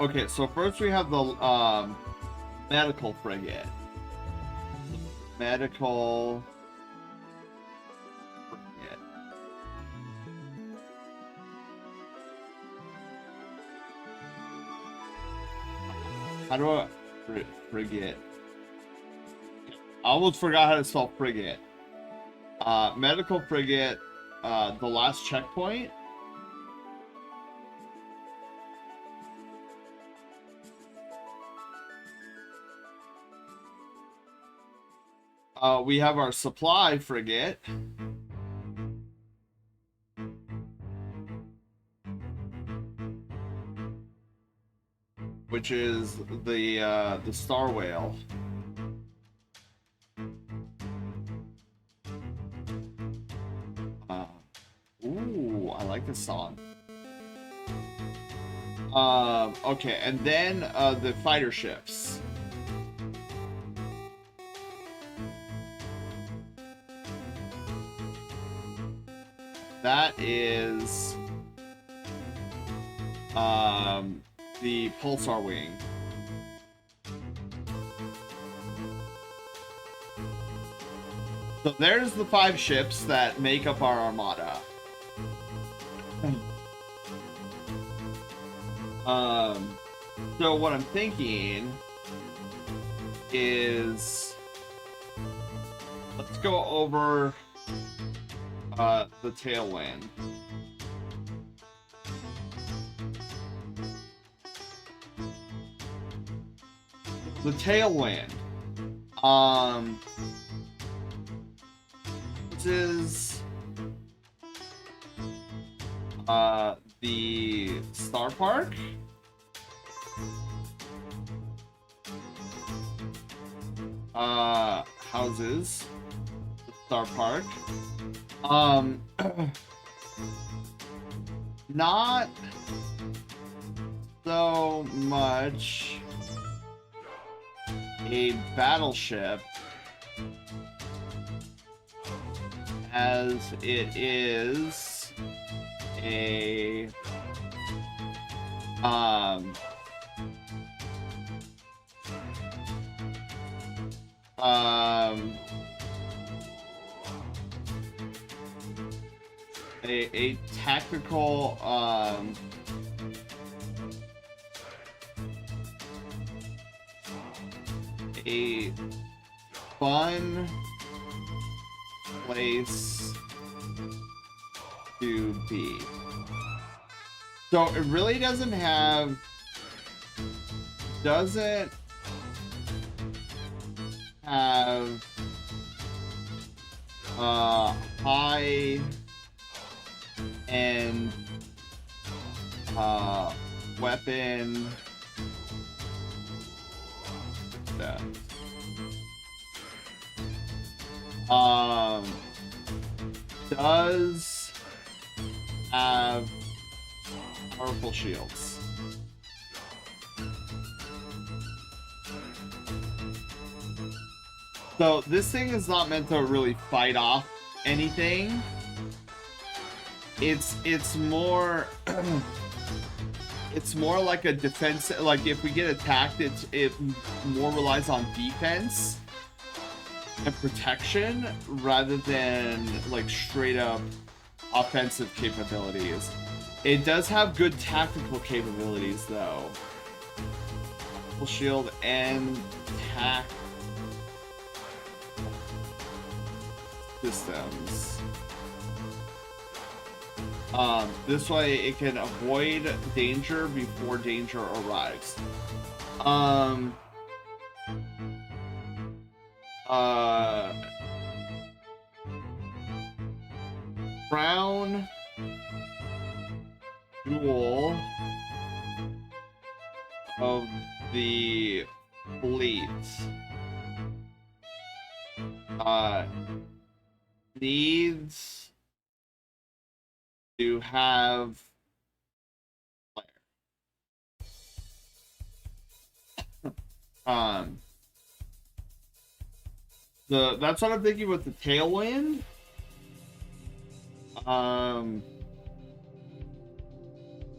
Okay, so first we have the medical frigate. Medical frigate. How do I... Frigate. I almost forgot how to spell frigate. Medical frigate, the last checkpoint. We have our supply frigate. Which is the Star Whale. Ooh, I like this song. Okay, and then the fighter ships. That is the Pulsar Wing. So there's the 5 ships that make up our armada. So what I'm thinking is let's go over the Tailwind. The Tailwind. This is the Star Park. Houses. The Star Park. Not so much a battleship as it is a a tactical a fun place to be. So it really doesn't have high end weapon stuff. Does have powerful shields. So this thing is not meant to really fight off anything. It's more it's more like a defense. Like if we get attacked, it more relies on defense and protection rather than like straight up offensive capabilities. It does have good tactical capabilities though. Full shield and tack systems. This way it can avoid danger before danger arrives. Crown Jewel of the fleet needs to have that's what I'm thinking with the Tailwind.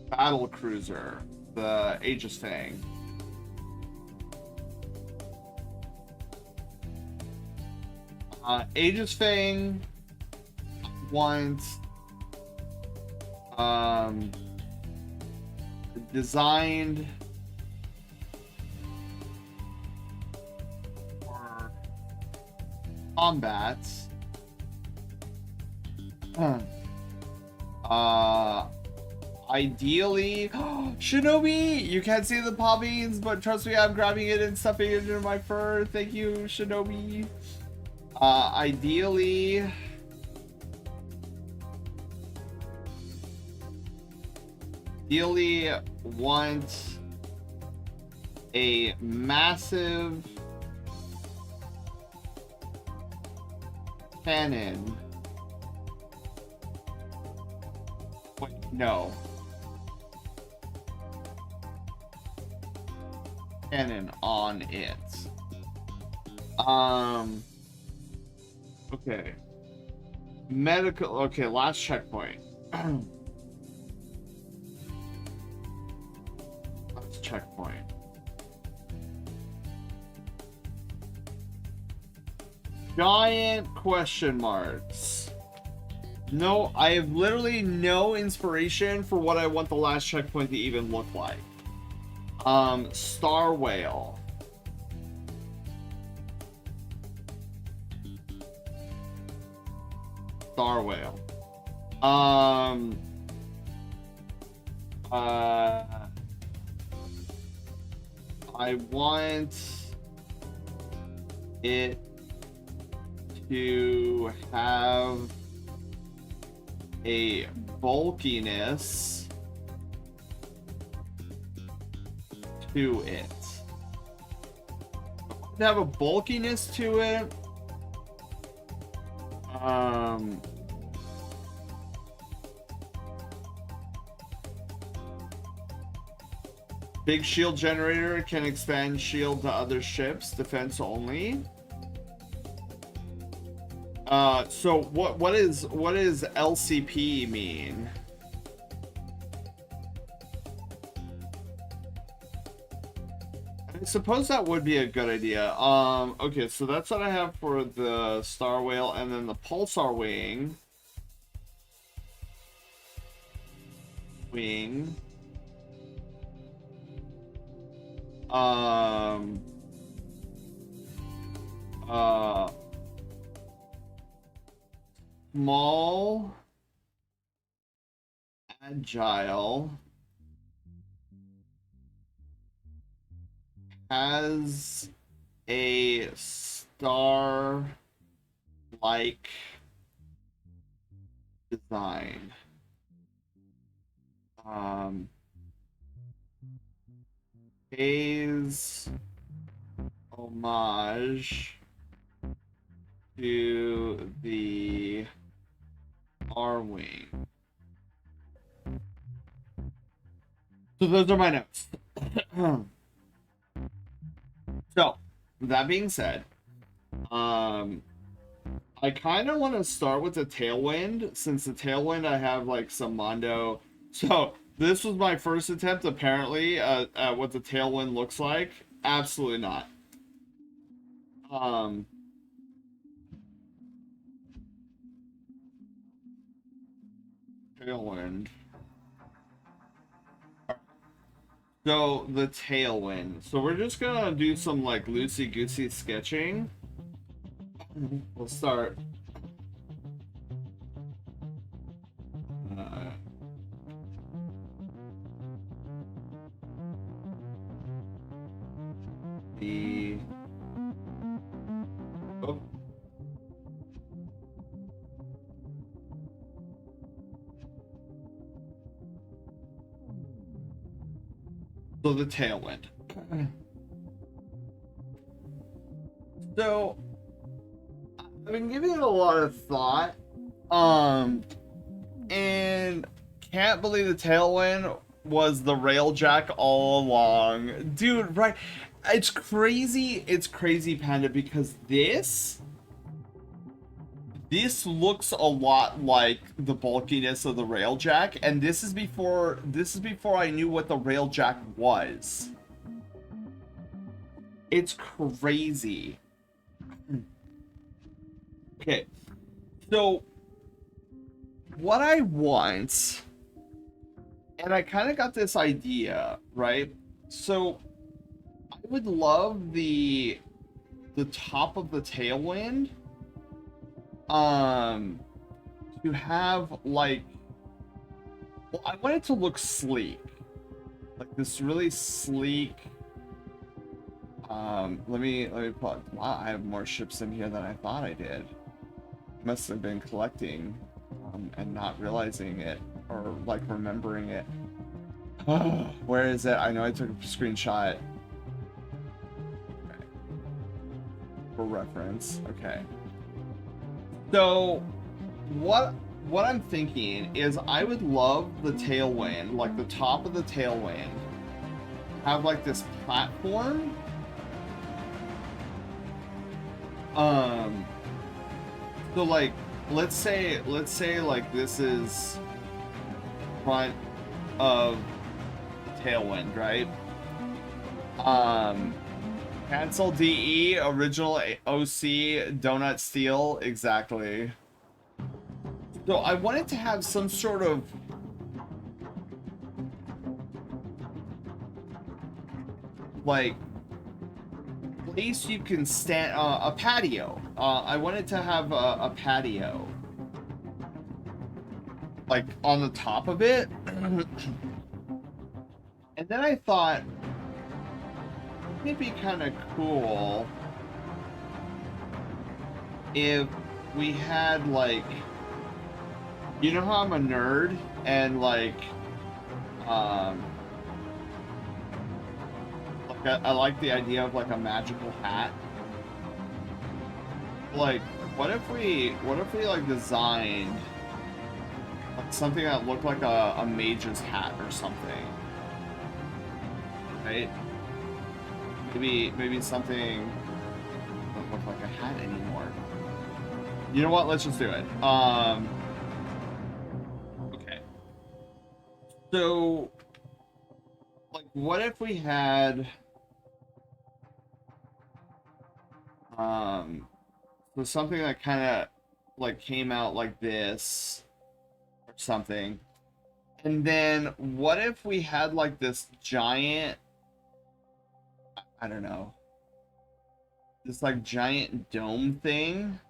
Battle cruiser, the Aegis thing. Aegis Fang wants designed for combats. Ideally, Shinobi, you can't see the poppings, but trust me, I'm grabbing it and stuffing it into my fur. Thank you, Shinobi. Ideally, want a massive cannon. Wait, no. Cannon on it. Okay. Medical. Okay, last checkpoint. Last checkpoint. giant question marks. No, I have literally no inspiration for what I want the last checkpoint to even look like. Star whale. Star whale. I want it to have a bulkiness to it. To have a bulkiness to it. Big shield generator can expand shield to other ships, defense only. So what is LCP mean? I suppose that would be a good idea. Okay, so that's what I have for the Star Whale, and then the Pulsar Wing. Small, agile, has a star-like design. Pays homage to the R-Wing. So those are my notes. So, with that being said, I kind of want to start with the Tailwind, since the Tailwind I have like some Mondo. So, this was my first attempt, apparently, at what the Tailwind looks like. Absolutely not. Tailwind. So, the Tailwind. So, we're just gonna do some, like, loosey-goosey sketching. We'll start. So the Tailwind. So I've been giving it a lot of thought, and can't believe the Tailwind was the Railjack all along, dude. Right? It's crazy. It's crazy, Panda, because this looks a lot like the bulkiness of the Railjack, and this is before I knew what the Railjack was. It's crazy. Okay, so what I want, and I kind of got this idea, right? So I would love the top of the Tailwind to have, like, well, I want it to look sleek, like this really sleek. Let me put. Wow, I have more ships in here than I thought I did. Must have been collecting and not realizing it, or like remembering it. Where is it? I know I took a screenshot. Okay. For reference. Okay. So, what I'm thinking is I would love the Tailwind, like the top of the Tailwind, have like this platform. So like, let's say like this is front of Tailwind, right? Cancel DE, original OC, Donut Steel, exactly. So I wanted to have some sort of like place you can stand, a patio. I wanted to have a patio like on the top of it. And then I thought it'd be kind of cool if we had like, you know how I'm a nerd and like I like the idea of like a magical hat. Like, what if we like designed like something that looked like a mage's hat or something, right? Maybe something doesn't look like a hat anymore. You know what? Let's just do it. Okay. So, like, what if we had so something that kind of like came out like this or something, and then what if we had like this giant, I don't know, this like giant dome thing,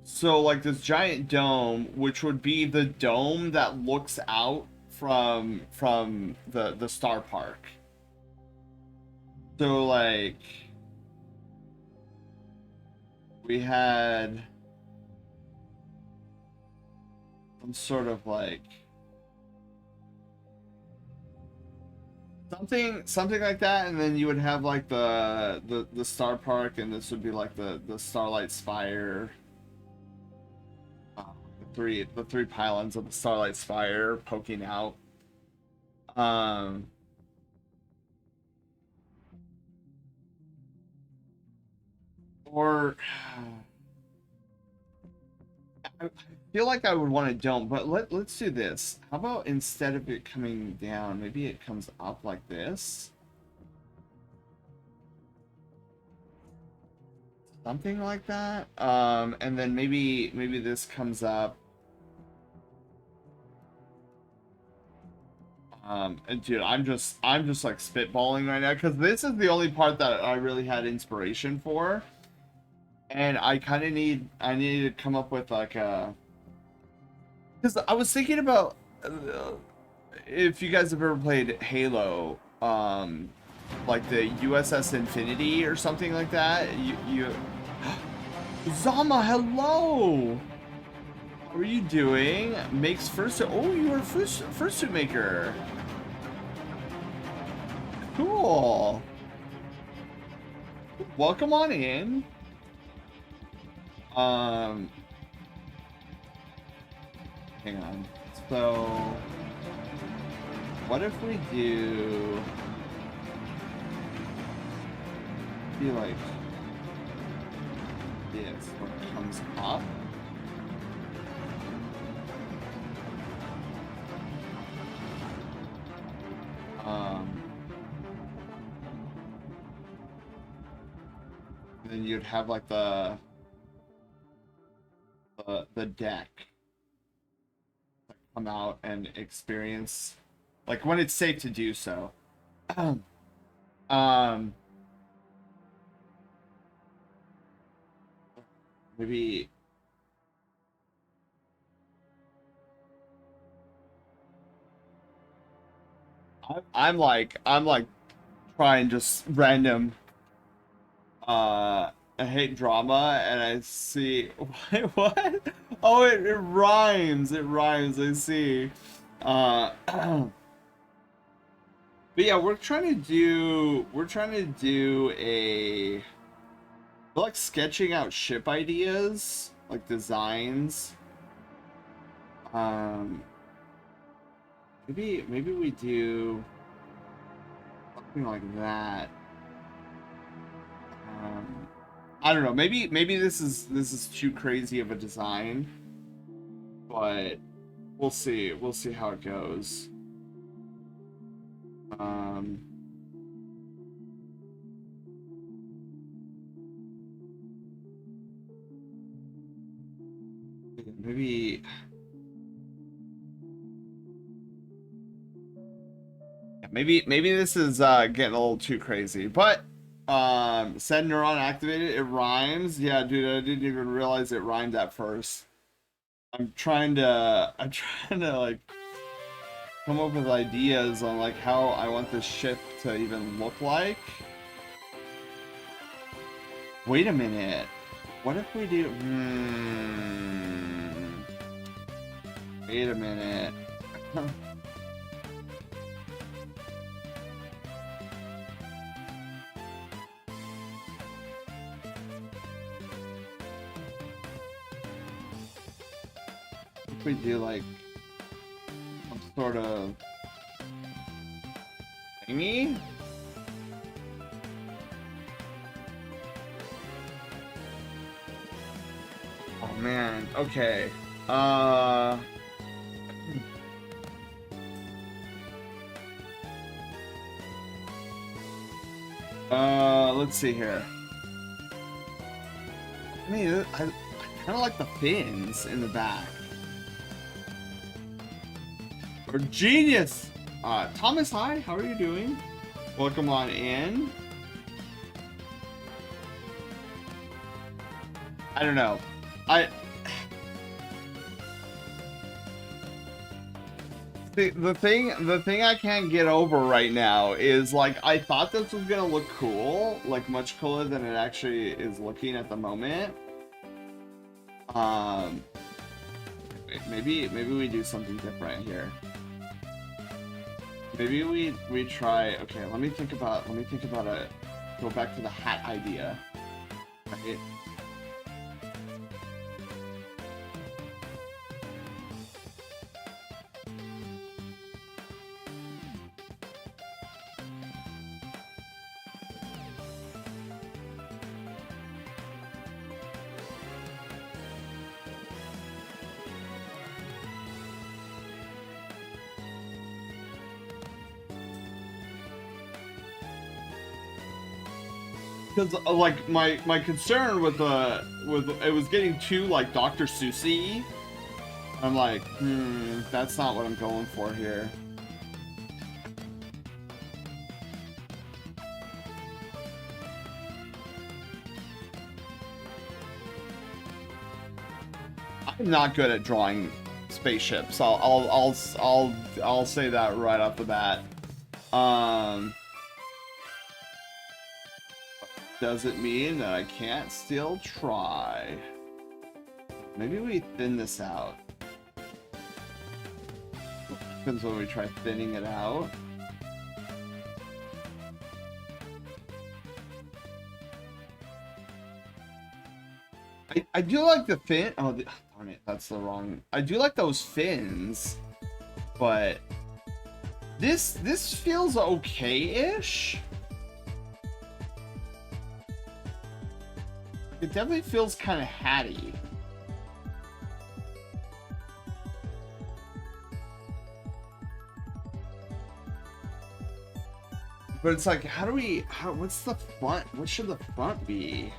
so like this giant dome, which would be the dome that looks out from the Star Park. So like we had some sort of like something like that, and then you would have like the Star Park, and this would be like the Starlight Spire. The three pylons of the Starlight Spire poking out. Or I feel like I would want a dome, but let's do this. How about instead of it coming down, maybe it comes up like this? Something like that. And then maybe this comes up. And dude, I'm just like spitballing right now because this is the only part that I really had inspiration for, and I kind of need to come up with like a, because I was thinking about if you guys have ever played Halo, like the USS Infinity or something like that. You Zama, hello. How are you doing? Makes first. Oh, you are first maker. Cool. Welcome on in. Hang on. So, what if we do like this? What comes up? Then you'd have like the deck come out and experience, like when it's safe to do so. Maybe I'm like trying just random I hate drama, and I see what? Oh, it rhymes. It rhymes. I see. But yeah, we're trying to do a, we're like sketching out ship ideas, like designs. Maybe we do something like that. I don't know. Maybe this is too crazy of a design, but we'll see. We'll see how it goes. Maybe. Maybe this is getting a little too crazy, but said neuron activated, it rhymes. Yeah, dude, I didn't even realize it rhymed at first. I'm trying to like come up with ideas on like how I want this ship to even look like. Wait a minute. What if we do wait a minute. If we do like some sort of thingy? Oh man, okay. Let's see here. I mean, I kind of like the fins in the back. Or genius! Thomas, hi, how are you doing? Welcome on in. I don't know. The thing I can't get over right now is like I thought this was gonna look cool, like much cooler than it actually is looking at the moment. Maybe we do something different here. Maybe we try. Okay, let me think about a. Go back to the hat idea. Right. Because like my concern with it was getting too like Dr. Seuss-y. I'm like, that's not what I'm going for here. I'm not good at drawing spaceships. I'll say that right off the bat. Does it mean that I can't still try? Maybe we thin this out. Depends when we try thinning it out. I do like the fin. Oh, darn it, that's the wrong. I do like those fins, but this feels okay-ish. It definitely feels kind of hatty. But it's like, what's the front? What should the front be?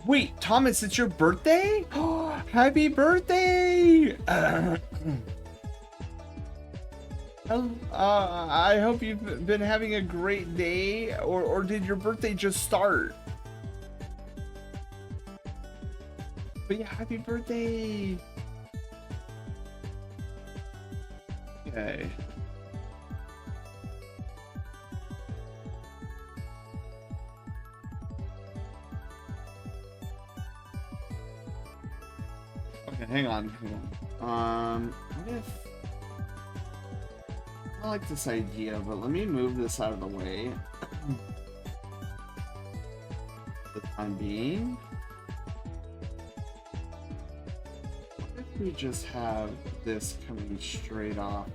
Wait, Thomas, it's your birthday? Happy birthday! I hope you've been having a great day, or did your birthday just start? But yeah, happy birthday! Okay. Hang on. What if I like this idea, but let me move this out of the way. For the time being. What if we just have this coming straight off?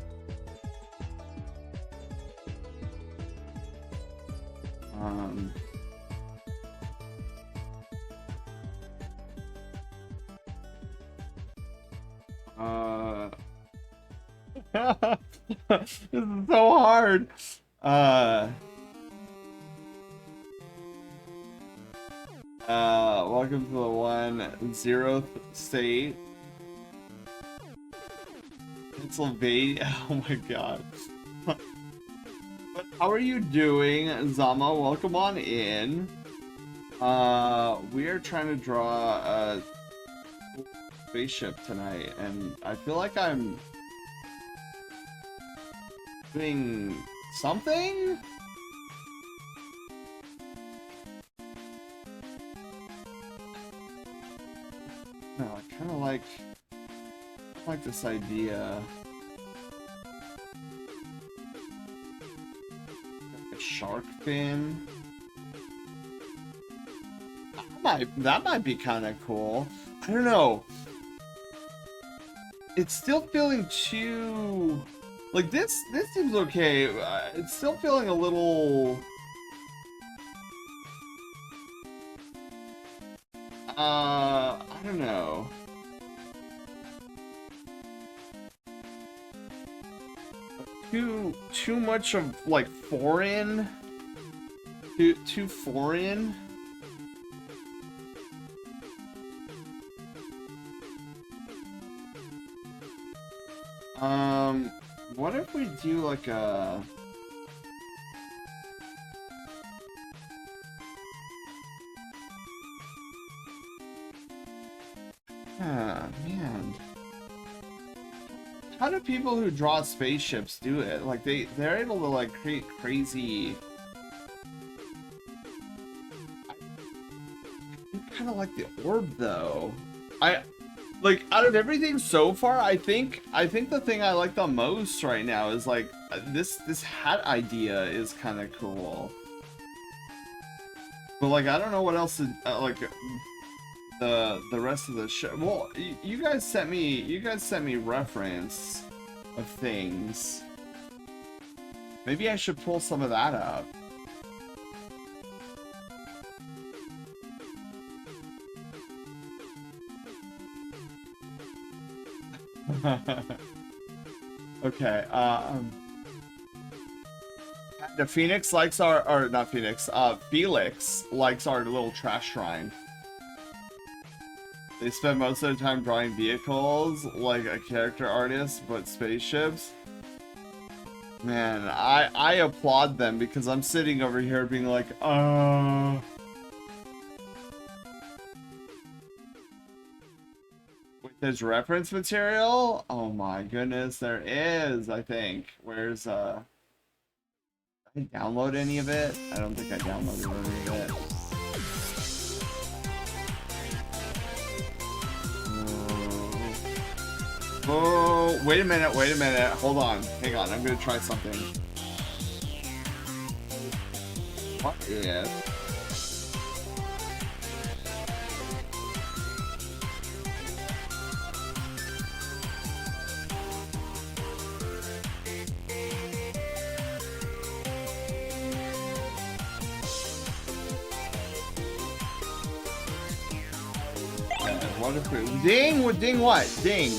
This is so hard. Welcome to the 1/0th state. Pennsylvania. Oh my god. But how are you doing, Zama? Welcome on in. We are trying to draw a spaceship tonight, and I feel like I'm doing something? No, I kind of like this idea. Like a shark fin. That might be kind of cool. I don't know. It's still feeling too... Like, this seems okay. It's still feeling a little... I don't know. Too much of, like, foreign? Too foreign? What if we do like a... Man. How do people who draw spaceships do it? Like, they're able to, like, create crazy... I kind of like the orb, though. Like, out of everything so far, I think the thing I like the most right now is, like, this hat idea is kind of cool. But, like, I don't know what else to, like, the rest of the show. Well, you guys sent me reference of things. Maybe I should pull some of that up. Okay, the Phoenix likes or not Phoenix, Felix likes our little trash shrine. They spend most of their time drawing vehicles, like a character artist, but spaceships. Man, I applaud them because I'm sitting over here being like, There's reference material? Oh my goodness, there is, I think. Where's, did I download any of it? I don't think I downloaded any of it. Oh, wait a minute, hold on. Hang on, I'm gonna try something. What is... What if we... Ding what? Ding.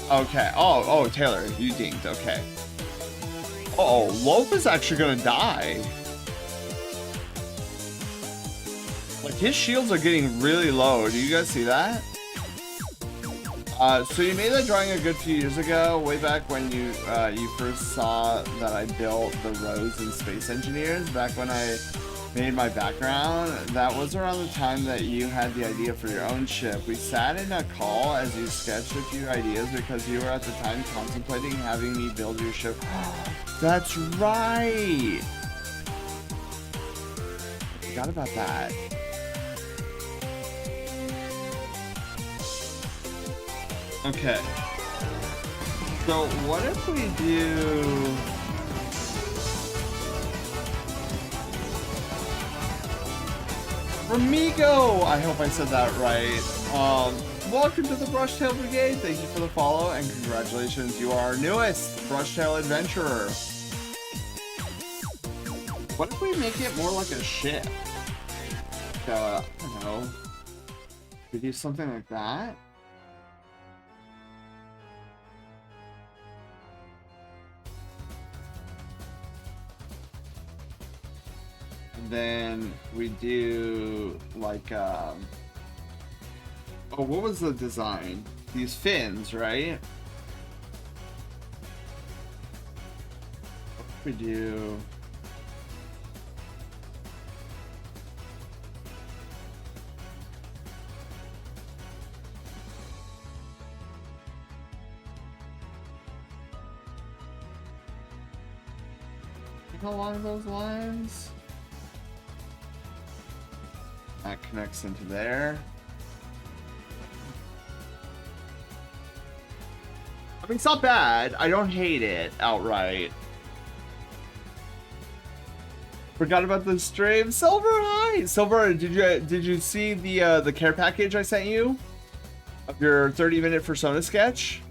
Okay. Oh, Taylor, you dinged. Okay. Oh, Loaf is actually gonna die. Like, his shields are getting really low. Do you guys see that? So you made that drawing a good few years ago, way back when you first saw that I built the Rose and Space Engineers, back when I made my background. That was around the time that you had the idea for your own ship. We sat in a call as you sketched a few ideas because you were at the time contemplating having me build your ship. That's right! I forgot about that. Okay. So what if we do... Ramigo! I hope I said that right. Welcome to the Brushtail Brigade. Thank you for the follow and congratulations. You are our newest Brushtail adventurer. What if we make it more like a ship? I don't know. We do something like that? And then we do like oh, what was the design? These fins, right? What if we do along those lines? That connects into there. I mean, it's not bad. I don't hate it outright. Forgot about the stream. Silver, hi! Silver, did you see the care package I sent you? Of your 30-minute persona sketch?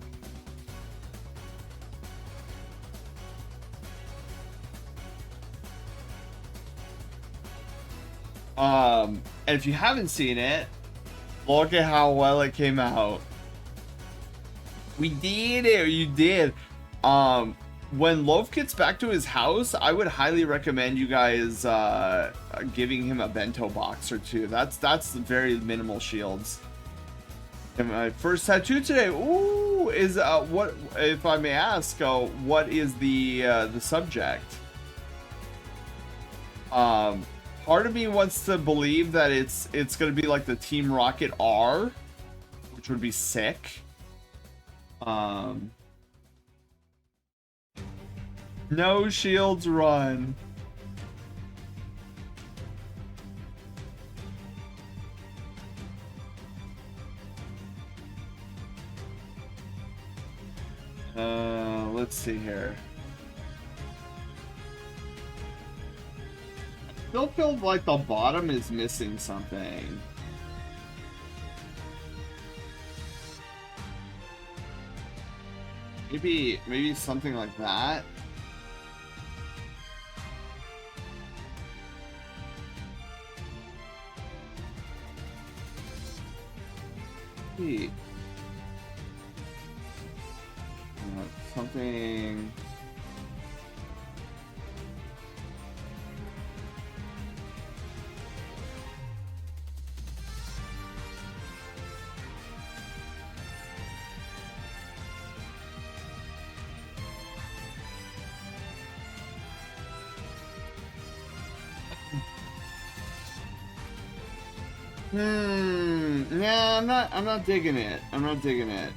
And if you haven't seen it, look at how well it came out. We did it, you did. When Loaf gets back to his house, I would highly recommend you guys giving him a bento box or two. That's very minimal shields. And my first tattoo today, ooh, is what, if I may ask, what is the subject? Part of me wants to believe that it's gonna be like the Team Rocket R, which would be sick. No shields run. Let's see here. Still feel like the bottom is missing something. Maybe something like that. Maybe something. Yeah, I'm not digging it. I'm not digging it.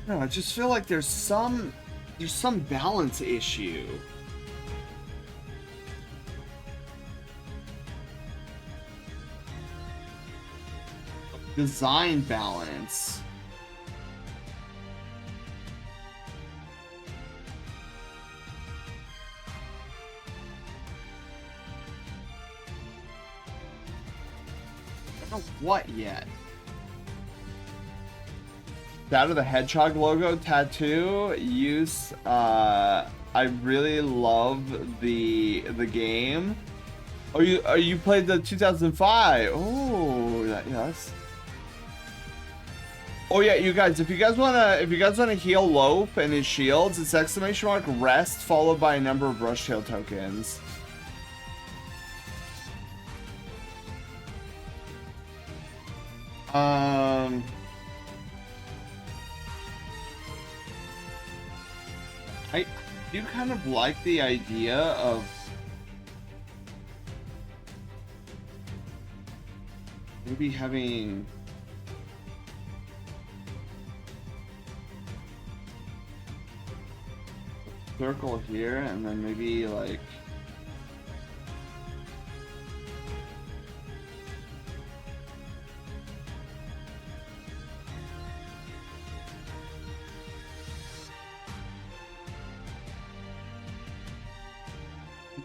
No, I just feel like there's some balance issue. Design balance. I don't know what yet. Shadow the Hedgehog logo tattoo use. I really love the game. Oh, you played the 2005? Oh, yes. Oh yeah, you guys, if you guys wanna heal Loaf and his shields, it's ! rest followed by a number of Brushtail tokens. I do kind of like the idea of maybe having circle here and then maybe like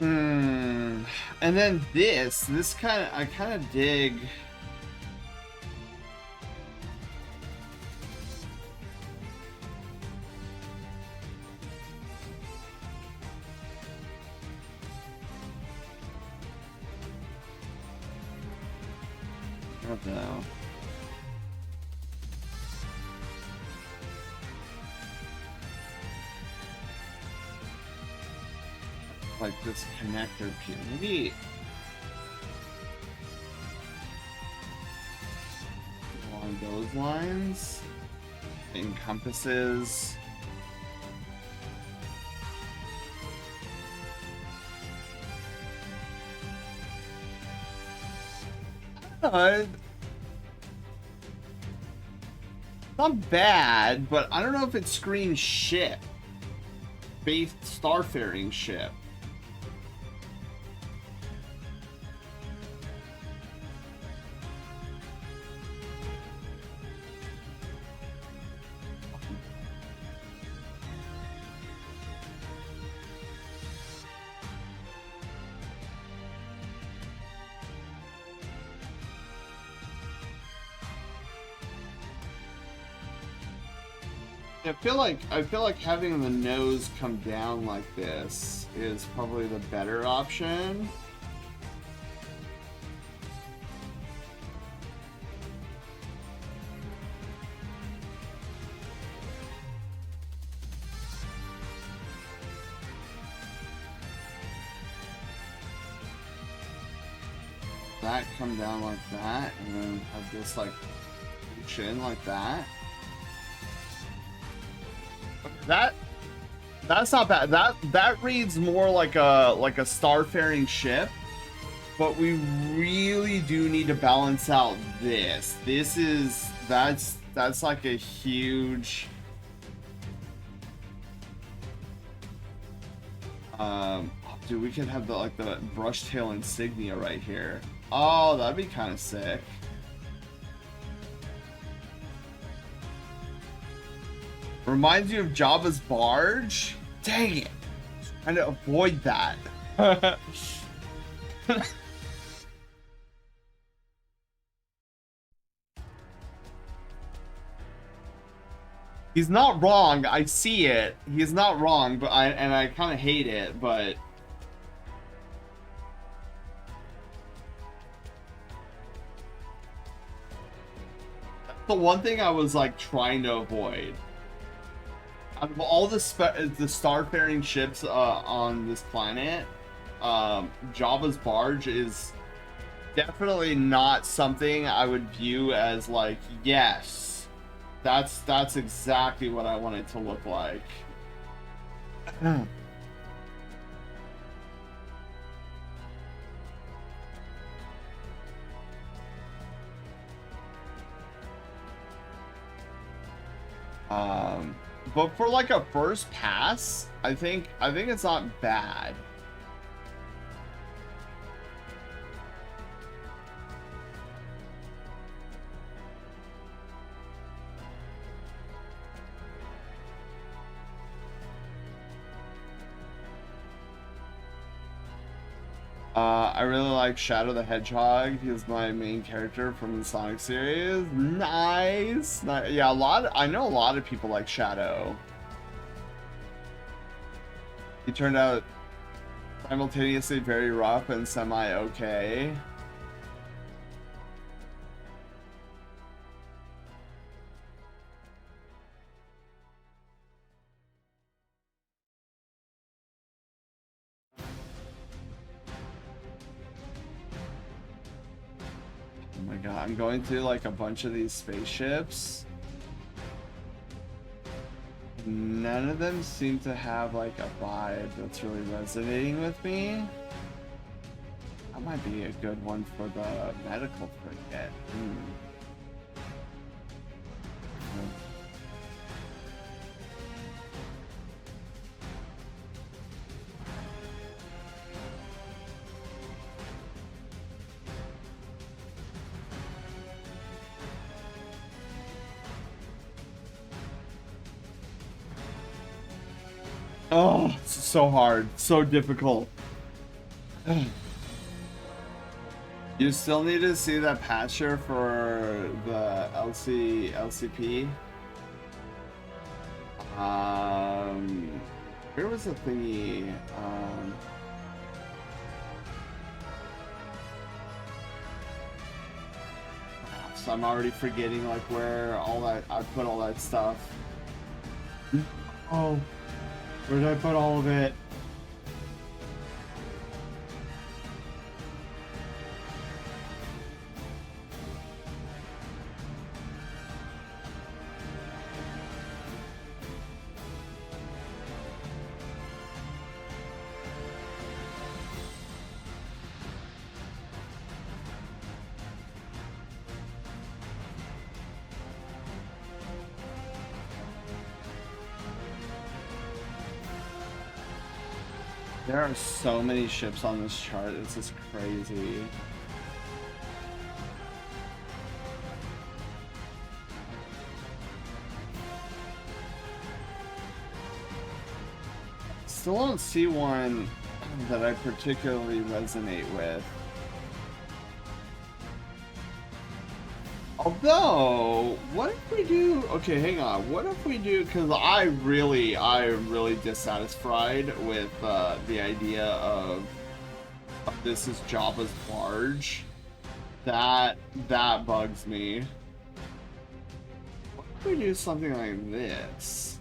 And then this kind of, I kind of dig. I don't know. Like this connector piece. Maybe along those lines. It encompasses. Not bad, but I don't know if it screams ship. Space starfaring ship. I feel like having the nose come down like this is probably the better option. That come down like that, and then have this like chin like that. That's not bad. That reads more like a starfaring ship, but we really do need to balance out this. That's like a huge dude, we could have the brush tail insignia right here. Oh, that'd be kind of sick. Reminds you of Jabba's barge? Dang it! Trying to avoid that. He's not wrong. I see it. He's not wrong, but I kind of hate it, but that's the one thing I was like trying to avoid. Out of all the starfaring ships on this planet, Jabba's barge is definitely not something I would view as like, yes, that's exactly what I want it to look like. But for like a first pass, I think it's not bad. I really like Shadow the Hedgehog. He's my main character from the Sonic series. Nice. Yeah, I know a lot of people like Shadow. He turned out simultaneously very rough and semi-okay. Oh my god, I'm going through like a bunch of these spaceships. None of them seem to have like a vibe that's really resonating with me. That might be a good one for the medical frigate. Oh, it's so hard, so difficult. You still need to see that patcher for the LCP. Where was the thingy? So I'm already forgetting like where all that I put all that stuff. Oh, where did I put all of it? There are so many ships on this chart, it's just crazy. Still don't see one that I particularly resonate with. Although, what if we do, okay, hang on, what if we do, because I am really dissatisfied with the idea of this is Jabba's barge. That bugs me. What if we do something like this?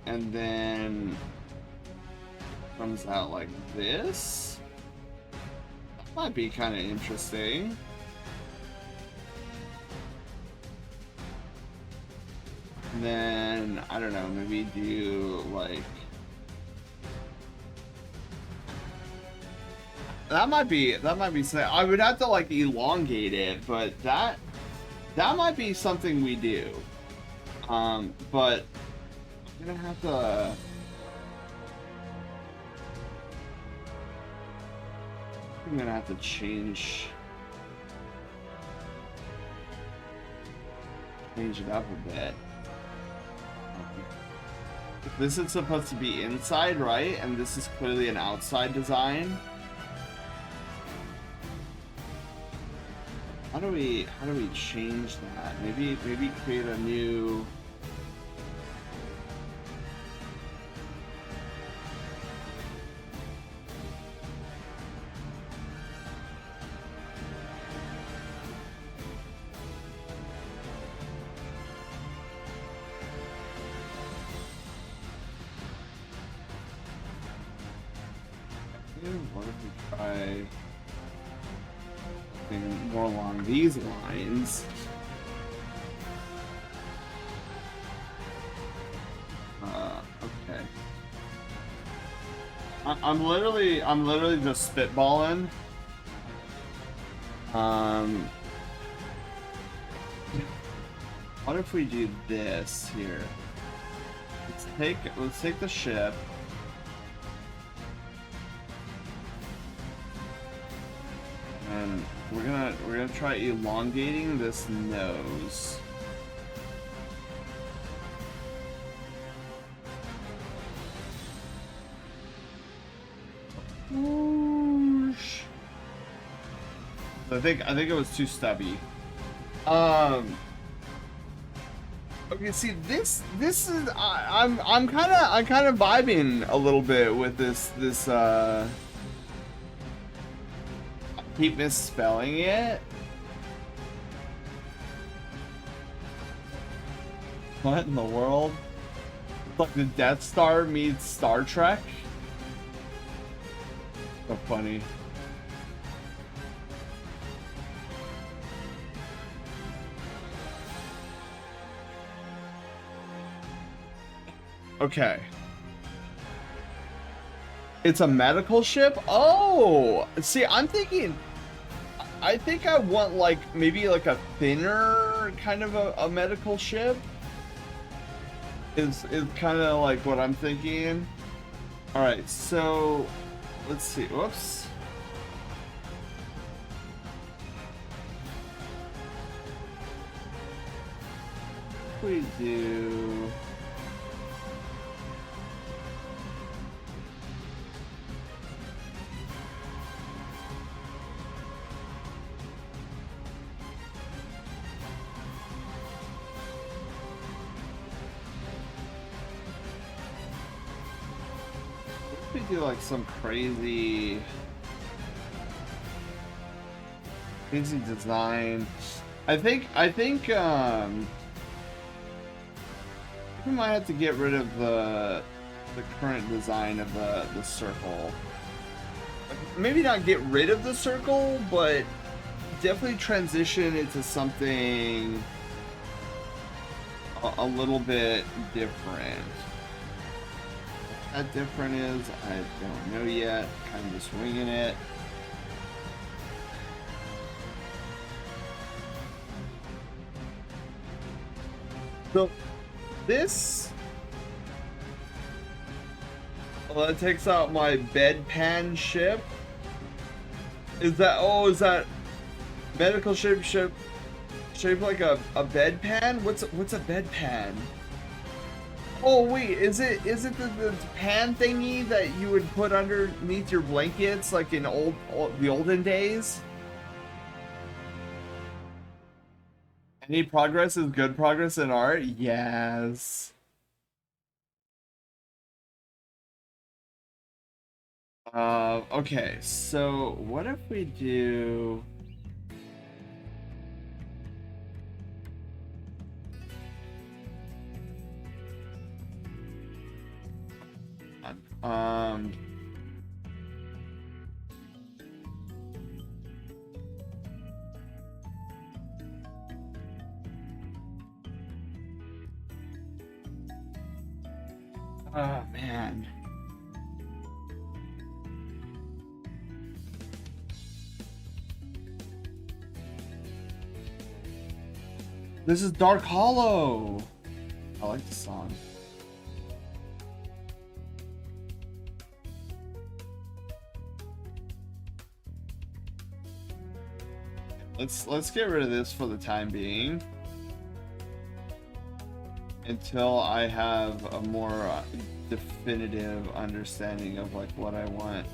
And then comes out like this. That might be kind of interesting. And then I don't know, maybe do like that might be something. I would have to like elongate it, but that might be something we do. But I'm gonna have to. I'm gonna have to change it up a bit. This is supposed to be inside, right? And this is clearly an outside design. How do we change that? Maybe create a new. What if we try something more along these lines? Okay. I'm literally just spitballing. What if we do this here? Let's take the ship. And we're gonna try elongating this nose. Whoosh. I think it was too stubby. Okay, see this is I'm kind of vibing a little bit with this keep misspelling it. What in the world? It's like the Death Star meets Star Trek. So funny. Okay. It's a medical ship? Oh! See, I'm thinking... I think I want, like, maybe, like, a thinner kind of a medical ship. Is kind of, like, what I'm thinking. Alright, so... Let's see. Whoops. we do... We do like some crazy design. I think we might have to get rid of the current design of the circle. Maybe not get rid of the circle, but definitely transition into something a little bit different. That different is, I don't know yet. Kind of just winging it. So this, well, that takes out my bedpan ship. Is that medical ship shaped like a bedpan? What's a bedpan? Oh wait, is it the pan thingy that you would put underneath your blankets like in the olden days? Any progress is good progress in art? Yes. Okay, so what if we do... Oh, man. This is Dark Hollow. I like the song. Let's get rid of this for the time being. Until I have a more definitive understanding of like what I want.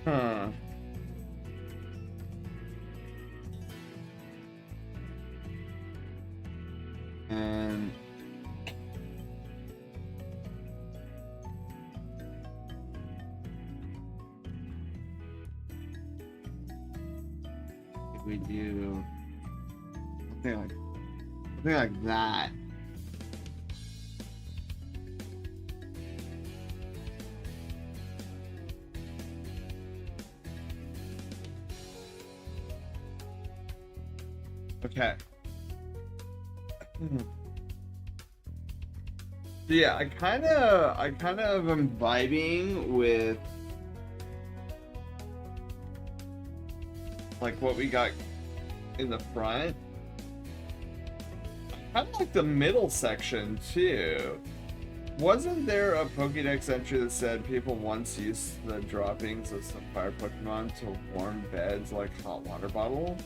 Huh. And if we do something like that. Okay. So yeah, I kind of am vibing with like what we got in the front. I kind of like the middle section too. Wasn't there a Pokédex entry that said people once used the droppings of some fire Pokemon to warm beds like hot water bottle?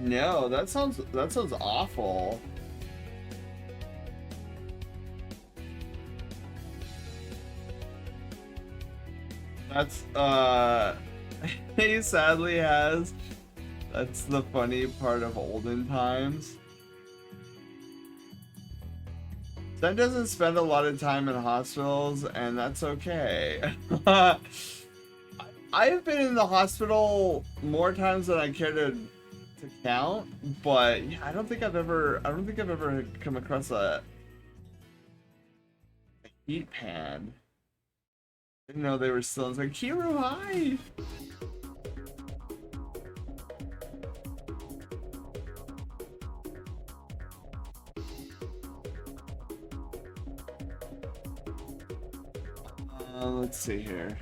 No, that sounds awful. That's he sadly has. That's the funny part of olden times. Sen doesn't spend a lot of time in hospitals, and that's okay. I've been in the hospital more times than I care to count, but yeah, I don't think I've ever come across a heat pan. Didn't know they were still. It's like, Kiru, hi. Let's see here.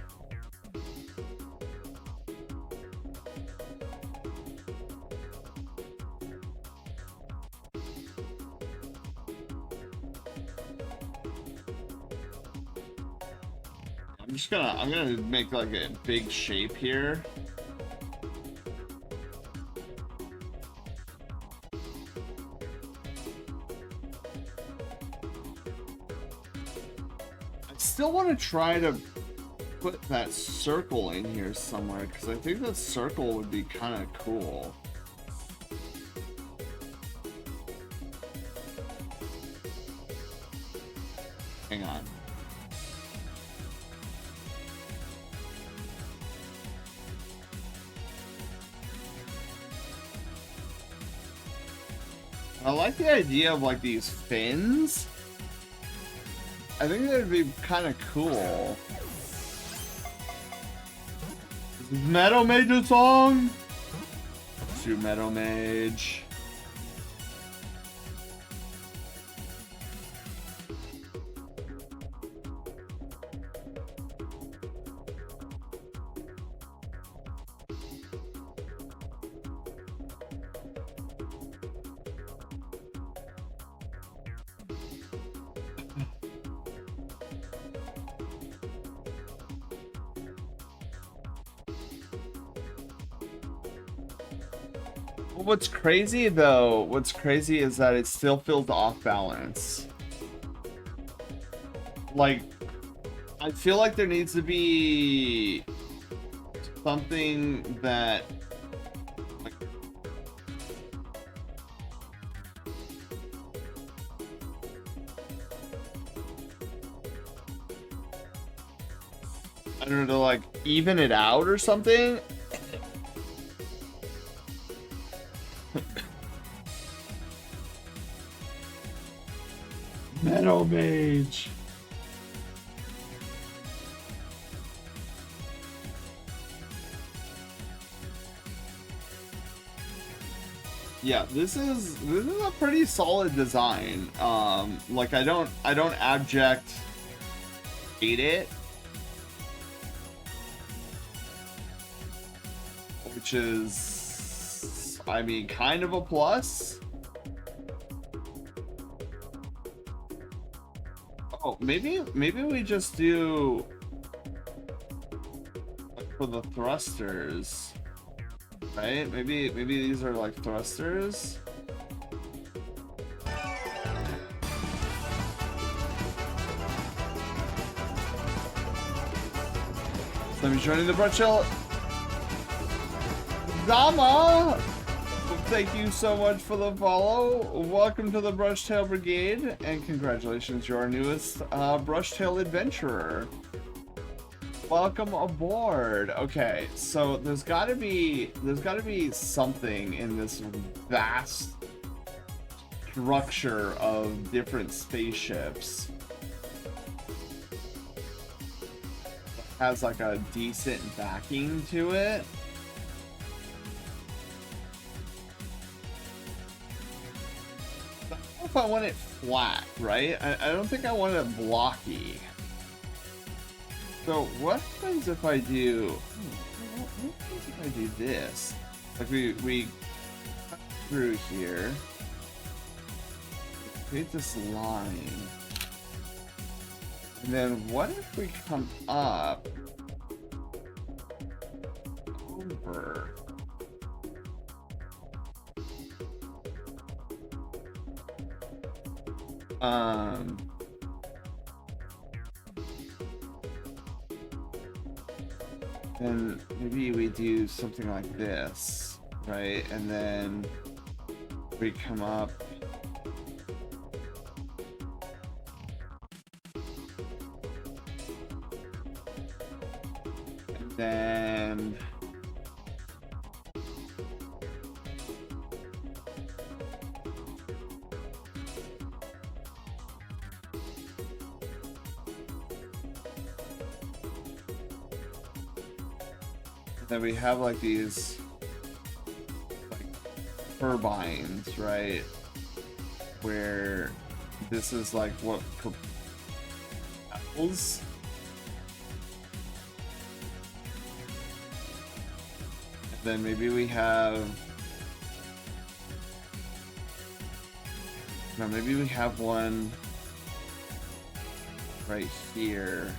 I'm gonna make like a big shape here. I still want to try to put that circle in here somewhere because I think that circle would be kind of cool. Hang on. I like the idea of like these fins. I think that'd be kind of cool. Is Meadow Mage a song? Let's do Meadow Mage. What's crazy though, what's crazy is that it still feels off balance. Like, I feel like there needs to be something that, like, I don't know, to like even it out or something. Meadow Mage. Yeah, this is a pretty solid design. Like I don't abject hate it, which is, I mean, kind of a plus. Oh, maybe we just do like for the thrusters, right? Maybe these are like thrusters. Let me join the Brush Hill. Zama! Thank you so much for the follow. Welcome to the Brushtail Brigade, and congratulations, you're our newest Brushtail adventurer. Welcome aboard. Okay, so there's gotta be something in this vast structure of different spaceships that has like a decent backing to it. If I want it flat, right? I don't think I want it blocky. So what happens if I do? What happens if I do this? Like we cut through here, create this line, and then what if we come up over? And maybe we do something like this, right? And then we come up and then we have like these like turbines, right? Where this is like what propels Then maybe we have... No, maybe we have one right here.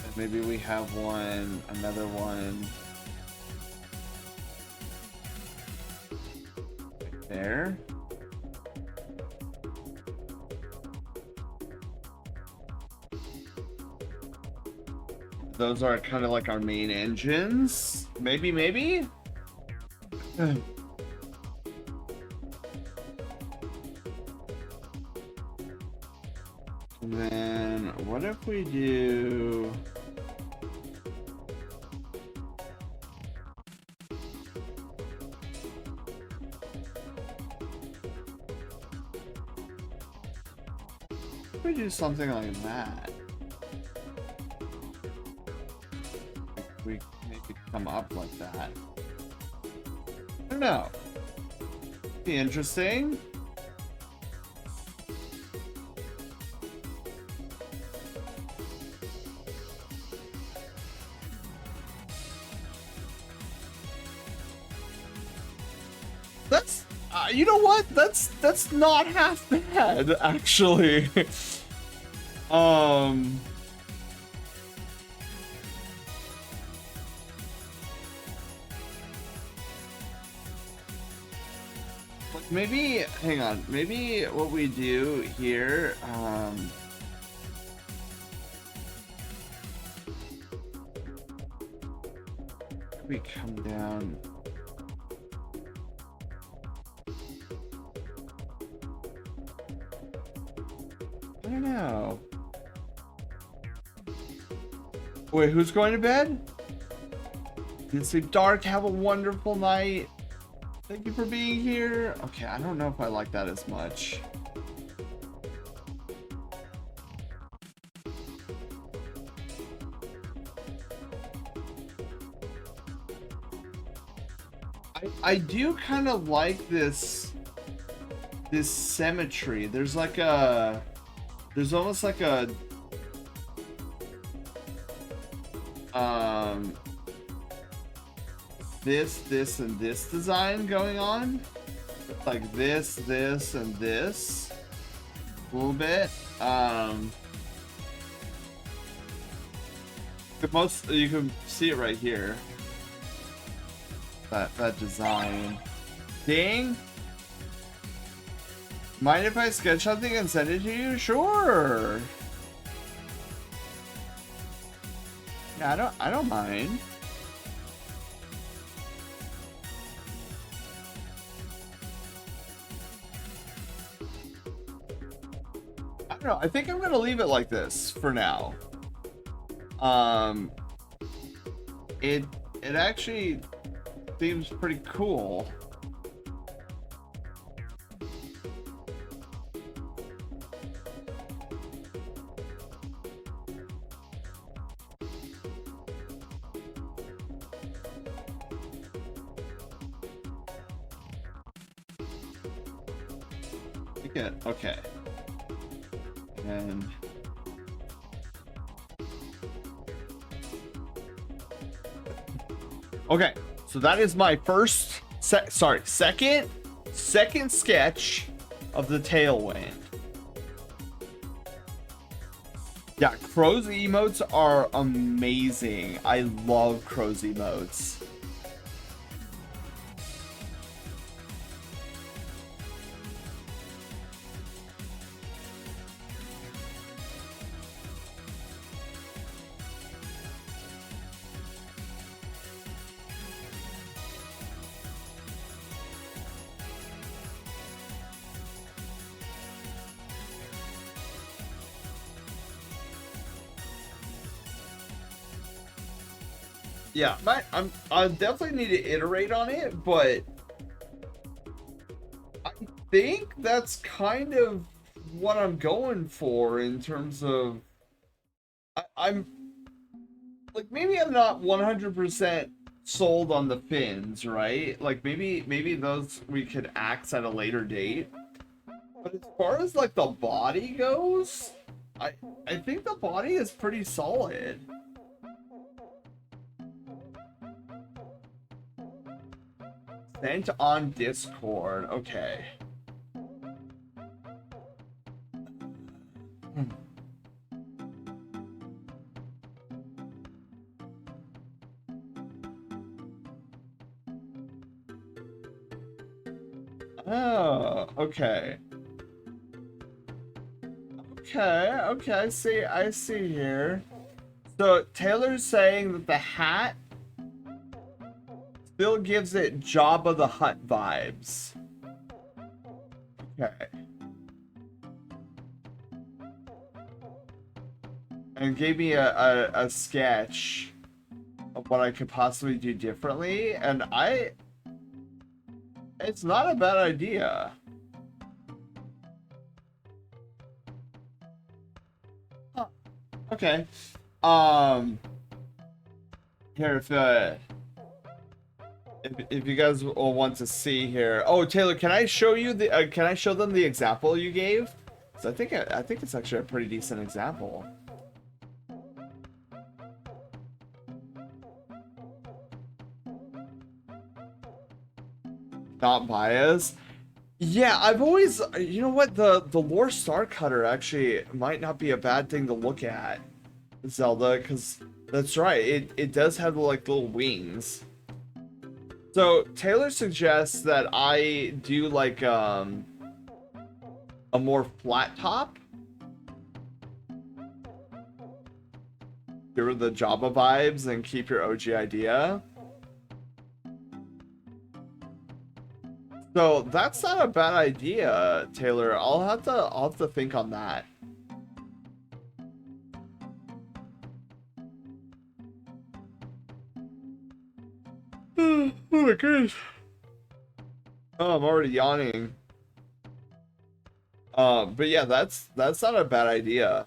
And maybe we have one, another one right there. Those are kind of like our main engines. Maybe, maybe? And then what if we do... What if we do something like that? We make it come up like that. I don't know. Be interesting. That's you know what? That's not half bad actually. Maybe, hang on, maybe what we do here, we come down. I don't know. Wait, who's going to bed? You sleep dark, have a wonderful night. Thank you for being here. Okay, I don't know if I like that as much. I do kind of like this symmetry. There's like a, there's almost like a this and this design going on, like this and this a little bit. Most you can see it right here, that design. Ding. Mind if I sketch something and send it to you? Sure. Yeah, I don't mind. I don't know. I think I'm gonna leave it like this for now. It actually seems pretty cool. Okay. And okay, so that is my first second sketch of the Tailwind. Yeah, Crow's emotes are amazing. I love Crow's emotes. Yeah, I definitely need to iterate on it, but I think that's kind of what I'm going for in terms of I'm like, maybe I'm not 100% sold on the fins, right? Like maybe those we could axe at a later date. But as far as like the body goes, I think the body is pretty solid. Sent on Discord. Okay. Oh, okay. Okay, I see here. So Taylor's saying that the hat still gives it Jabba the Hutt vibes. Okay. And gave me a sketch of what I could possibly do differently, and it's not a bad idea. Huh. Okay. Here, if you guys will want to see here. Oh, Taylor, can I show you the? Can I show them the example you gave? So I think it's actually a pretty decent example. Not biased. Yeah, I've always, you know what, the Lore Star Cutter actually might not be a bad thing to look at, Zelda, because that's right, it does have like little wings. So Taylor suggests that I do like a more flat top. Give her the Jabba vibes and keep your OG idea. So that's not a bad idea, Taylor. I'll have to think on that. Oh my goodness. Oh, I'm already yawning. But yeah, that's not a bad idea.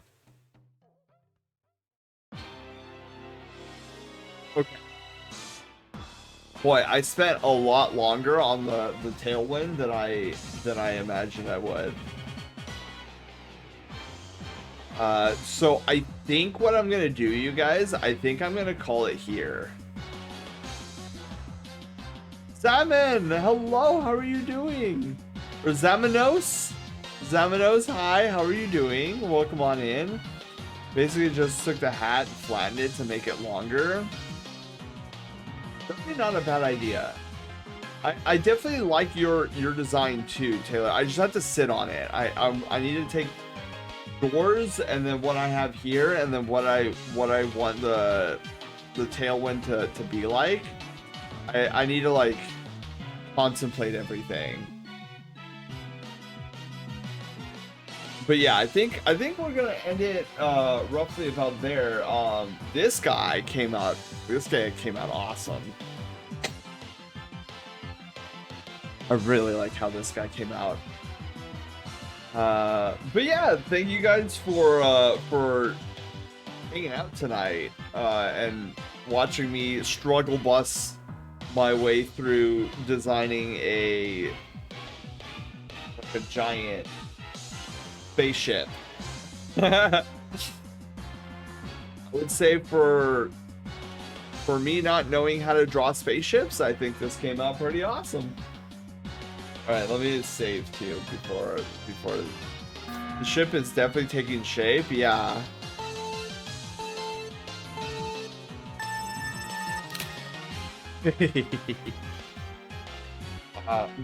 Okay. Boy, I spent a lot longer on the Tailwind than I imagined I would. So I think what I'm gonna do, you guys, I think I'm gonna call it here. Salmon, hello, how are you doing? Or Zamanos? Zamanos, hi, how are you doing? Welcome on in. Basically just took the hat, flattened it to make it longer. Definitely not a bad idea. I definitely like your design too, Taylor. I just have to sit on it. I need to take doors and then what I have here and then what I want the Tailwind to be like. I need to like contemplate everything. But yeah, I think we're gonna end it roughly about there. This guy came out awesome. I really like how this guy came out. But yeah, thank you guys for hanging out tonight and watching me struggle bus my way through designing a giant spaceship. I would say for me not knowing how to draw spaceships, I think this came out pretty awesome. All right, let me just save too before the ship is definitely taking shape. Yeah.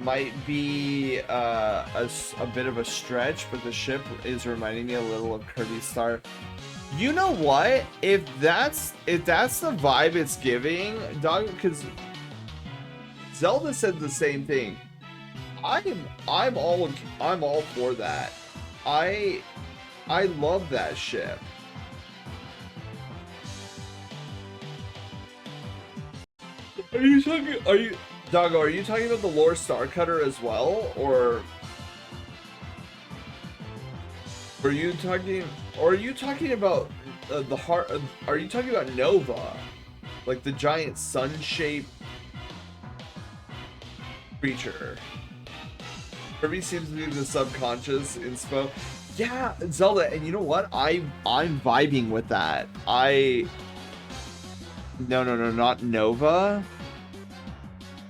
Might be a bit of a stretch, but the ship is reminding me a little of Kirby Star. You know what? If that's the vibe it's giving, dog, because Zelda said the same thing. I'm all for that. I love that ship. Are you Doggo, are you talking about the Lore Star Cutter as well, or are you talking about the heart? Are you talking about Nova, like the giant sun-shaped creature? Kirby seems to be the subconscious inspo. Yeah, Zelda, and you know what? I'm vibing with that. No, not Nova.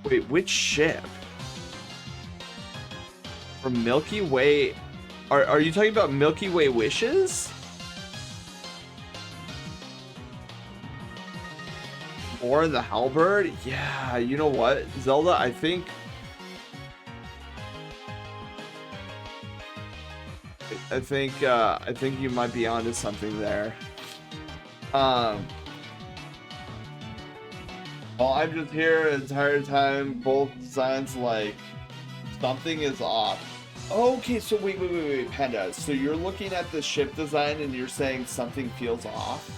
Wait, which ship? From Milky Way? Are you talking about Milky Way Wishes? More in the Halberd? Yeah, you know what, Zelda, I think you might be onto something there. Well, I'm just here the entire time, both designs like something is off. Okay, so wait, Panda. So you're looking at the ship design and you're saying something feels off?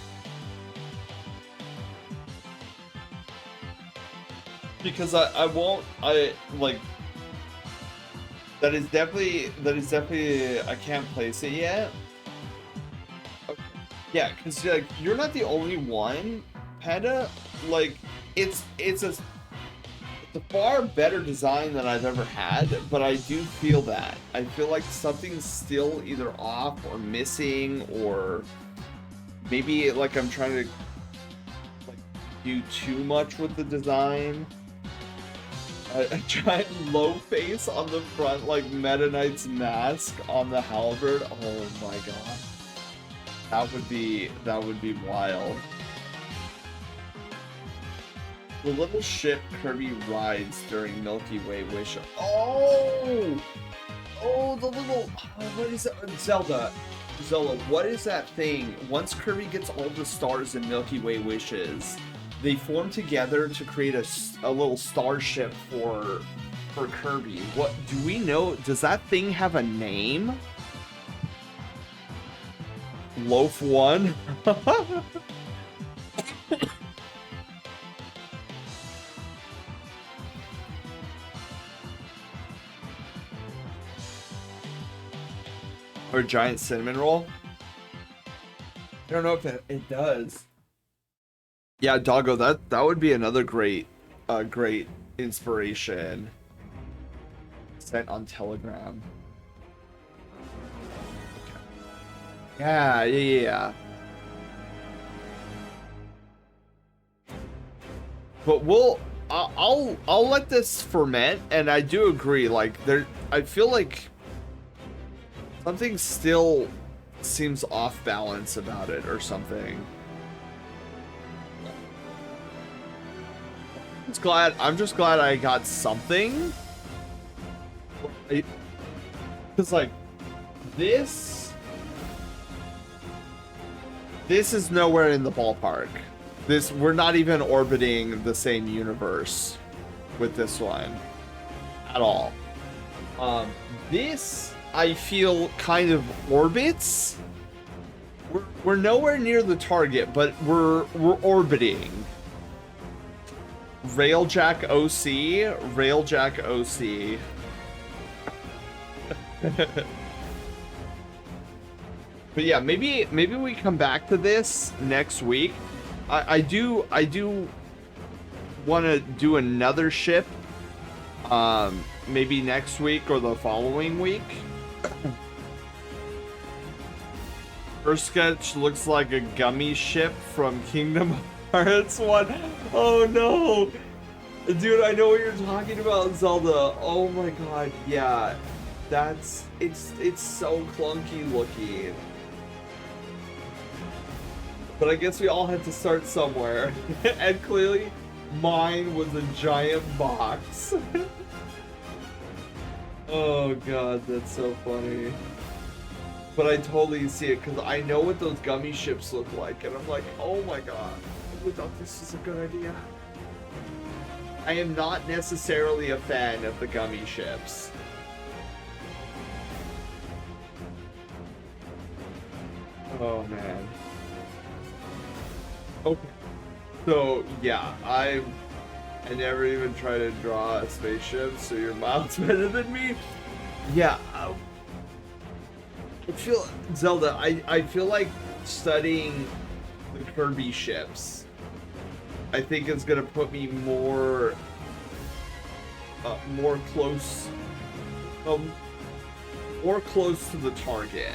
Because I that is definitely I can't place it yet. Okay. Yeah, because like you're not the only one, Panda. Like it's a far better design than I've ever had, but I do feel that. I feel like something's still either off or missing, or maybe like I'm trying to like do too much with the design. A giant low face on the front, like Meta Knight's mask on the halberd. Oh my god, that would be wild. The little ship Kirby rides during Milky Way Wish. Oh, the little. What is it? Zelda, what is that thing? Once Kirby gets all the stars in Milky Way Wishes, they form together to create a little starship for Kirby. What do we know? Does that thing have a name? Loaf 1? Or giant cinnamon roll? I don't know if it does. Yeah, Doggo, that would be another great inspiration. Sent on Telegram. Okay. Yeah. But I'll let this ferment, and I do agree. Like I feel like something still seems off balance about it, or something. I'm just glad I got something. Because like this is nowhere in the ballpark. We're not even orbiting the same universe with this one at all. This I feel kind of orbits. We're nowhere near the target, but we're orbiting. Railjack OC. But yeah, maybe we come back to this next week. I do want to do another ship, maybe next week or the following week. First sketch looks like a gummy ship from Kingdom Hearts 1. Oh no, dude, I know what you're talking about, Zelda. Oh my god, yeah, it's so clunky looking. But I guess we all had to start somewhere. And clearly, mine was a giant box. Oh god, that's so funny. But I totally see it, because I know what those gummy ships look like. And I'm like, oh my god, I thought this was a good idea. I am not necessarily a fan of the gummy ships. Oh man. Okay. So yeah, I never even tried to draw a spaceship, so you're miles better than me. Yeah. I feel, Zelda, I feel like studying the Kirby ships, I think is gonna put me more close to the target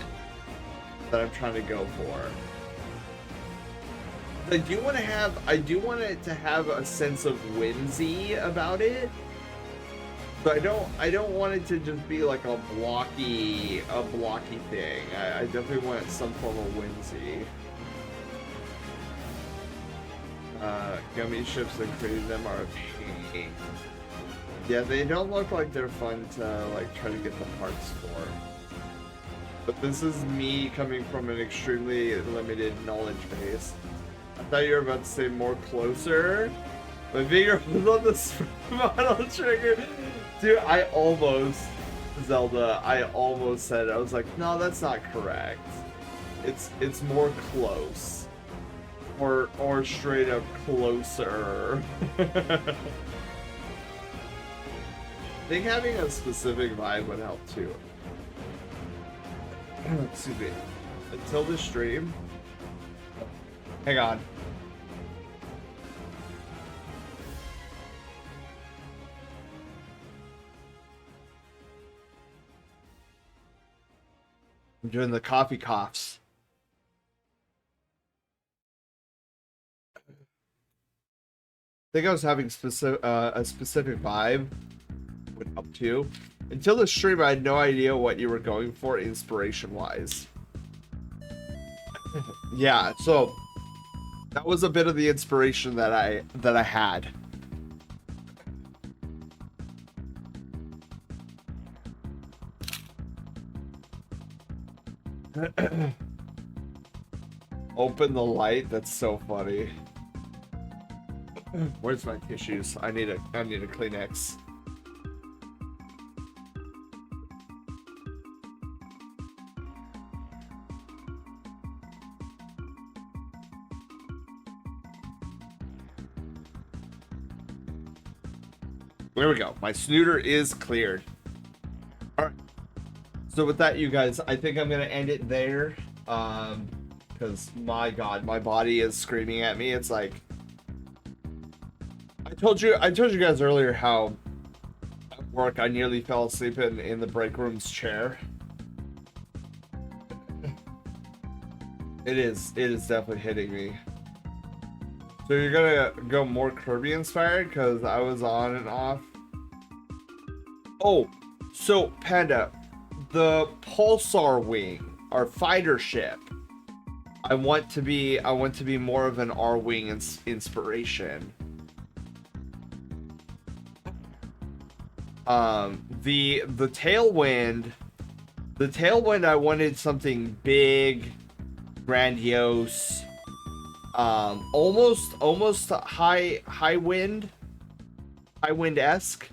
that I'm trying to go for. I do want it to have a sense of whimsy about it, So I don't want it to just be like a blocky thing. I definitely want some form of whimsy. Gummy ships and creating them are a pain. Yeah, they don't look like they're fun to like try to get the parts for. But this is me coming from an extremely limited knowledge base. I thought you were about to say more closer. My finger was on the model trigger. Dude, I almost, Zelda, I almost said it. I was like, no, that's not correct. It's more close. Or straight up closer. I think having a specific vibe would help too. Excuse me. Until the stream. Hang on. I'm doing the coffee coughs. I think I was having a specific vibe with up to. Until the stream, I had no idea what you were going for inspiration-wise. Yeah, so that was a bit of the inspiration that I had. Open the light. That's so funny. Where's my tissues? I need a Kleenex. There we go. My snooter is cleared. All right. So with that, you guys, I think I'm gonna end it there. Because my God, my body is screaming at me. It's like I told you guys earlier how at work I nearly fell asleep in the break room's chair. It is definitely hitting me. So you're gonna go more Kirby inspired because I was on and off. Oh, so Panda, the Pulsar wing, our fighter ship. I want to be more of an R-wing inspiration. The Tailwind, I wanted something big, grandiose, almost high wind-esque.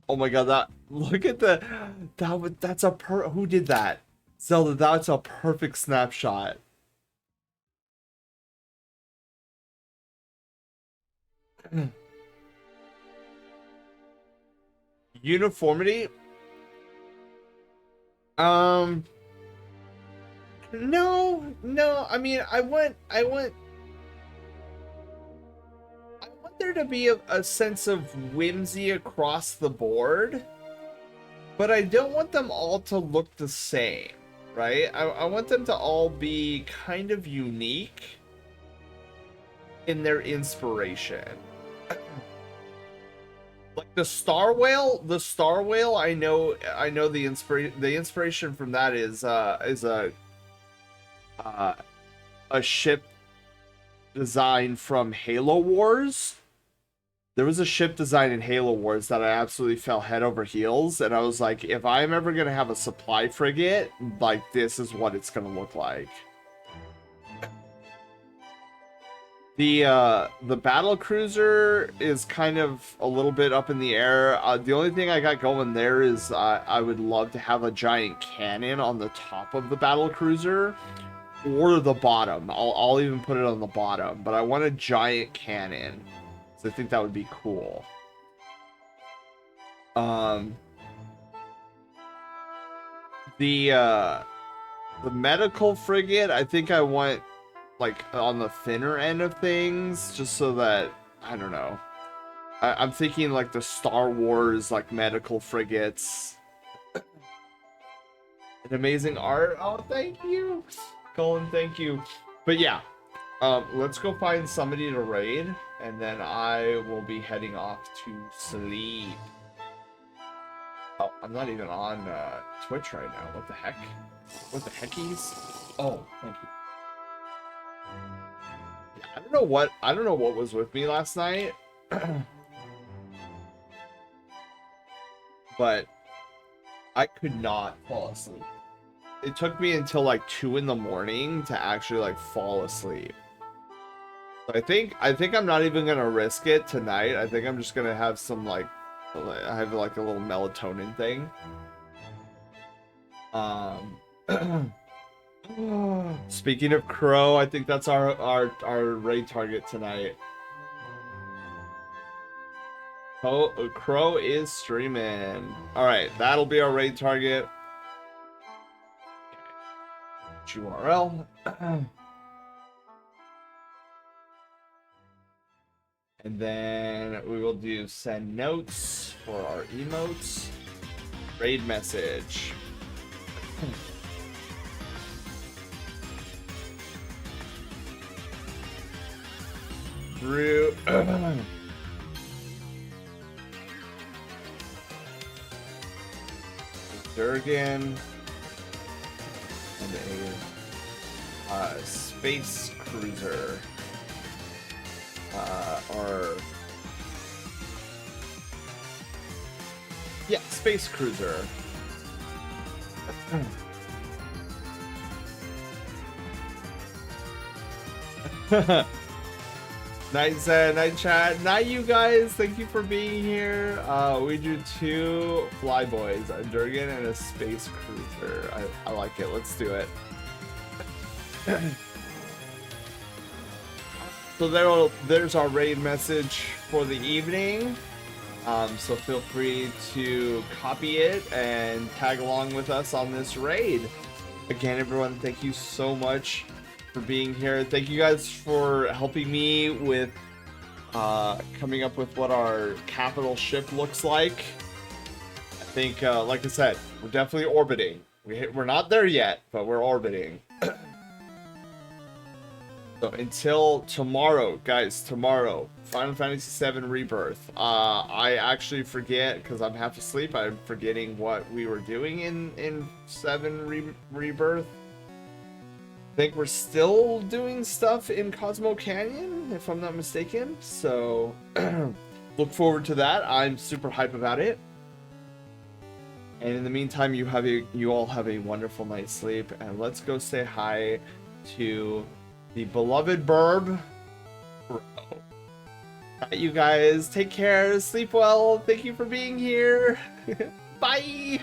Oh my God, look at that's who did that? Zelda, that's a perfect snapshot. Uniformity? No. I mean, I want there to be a sense of whimsy across the board, but I don't want them all to look the same, right? I want them to all be kind of unique in their inspiration. Like the Star Whale, I know the inspiration from that is a ship design from Halo Wars. There was a ship design in Halo Wars that I absolutely fell head over heels, and I was like, if I'm ever gonna have a supply frigate, like this is what it's gonna look like. The battle cruiser is kind of a little bit up in the air. The only thing I got going there is I would love to have a giant cannon on the top of the battle cruiser, or the bottom. I'll even put it on the bottom, but I want a giant cannon. So I think that would be cool. The medical frigate, I think I want like on the thinner end of things, just so that I don't know. I'm thinking like the Star Wars like medical frigates. An amazing art. Oh, thank you, Colin. Thank you. But yeah, let's go find somebody to raid, and then I will be heading off to sleep. I'm not even on Twitch right now. What the heck? What the heckies? Oh, thank you. Yeah, I don't know what was with me last night. But I could not fall asleep. It took me until like 2 in the morning to actually like fall asleep. So I think I'm not even gonna risk it tonight. I think I'm just gonna have some like, I have like a little melatonin thing. Speaking of Crow, I think that's our raid target tonight. Oh, Crow is streaming. All right, that'll be our raid target. URL. And then we will do send notes for our emotes. Raid message. Through Durgan and a space cruiser. Or yeah, space cruiser. Nice night chat. Night you guys, thank you for being here. We do 2 flyboys, a Durgan and a space cruiser. I like it. Let's do it. So there's our raid message for the evening. So feel free to copy it and tag along with us on this raid. Again, everyone, thank you so much for being here. Thank you guys for helping me with coming up with what our capital ship looks like. I think, like I said, we're definitely orbiting. We're not there yet, but we're orbiting. So until tomorrow, guys, tomorrow, Final Fantasy VII Rebirth. I actually forget, because I'm half asleep, I'm forgetting what we were doing in 7 Rebirth. I think we're still doing stuff in Cosmo Canyon, if I'm not mistaken. So look forward to that. I'm super hype about it. And in the meantime, you all have a wonderful night's sleep, and let's go say hi to the beloved Burb. You guys, take care, sleep well. Thank you for being here. Bye.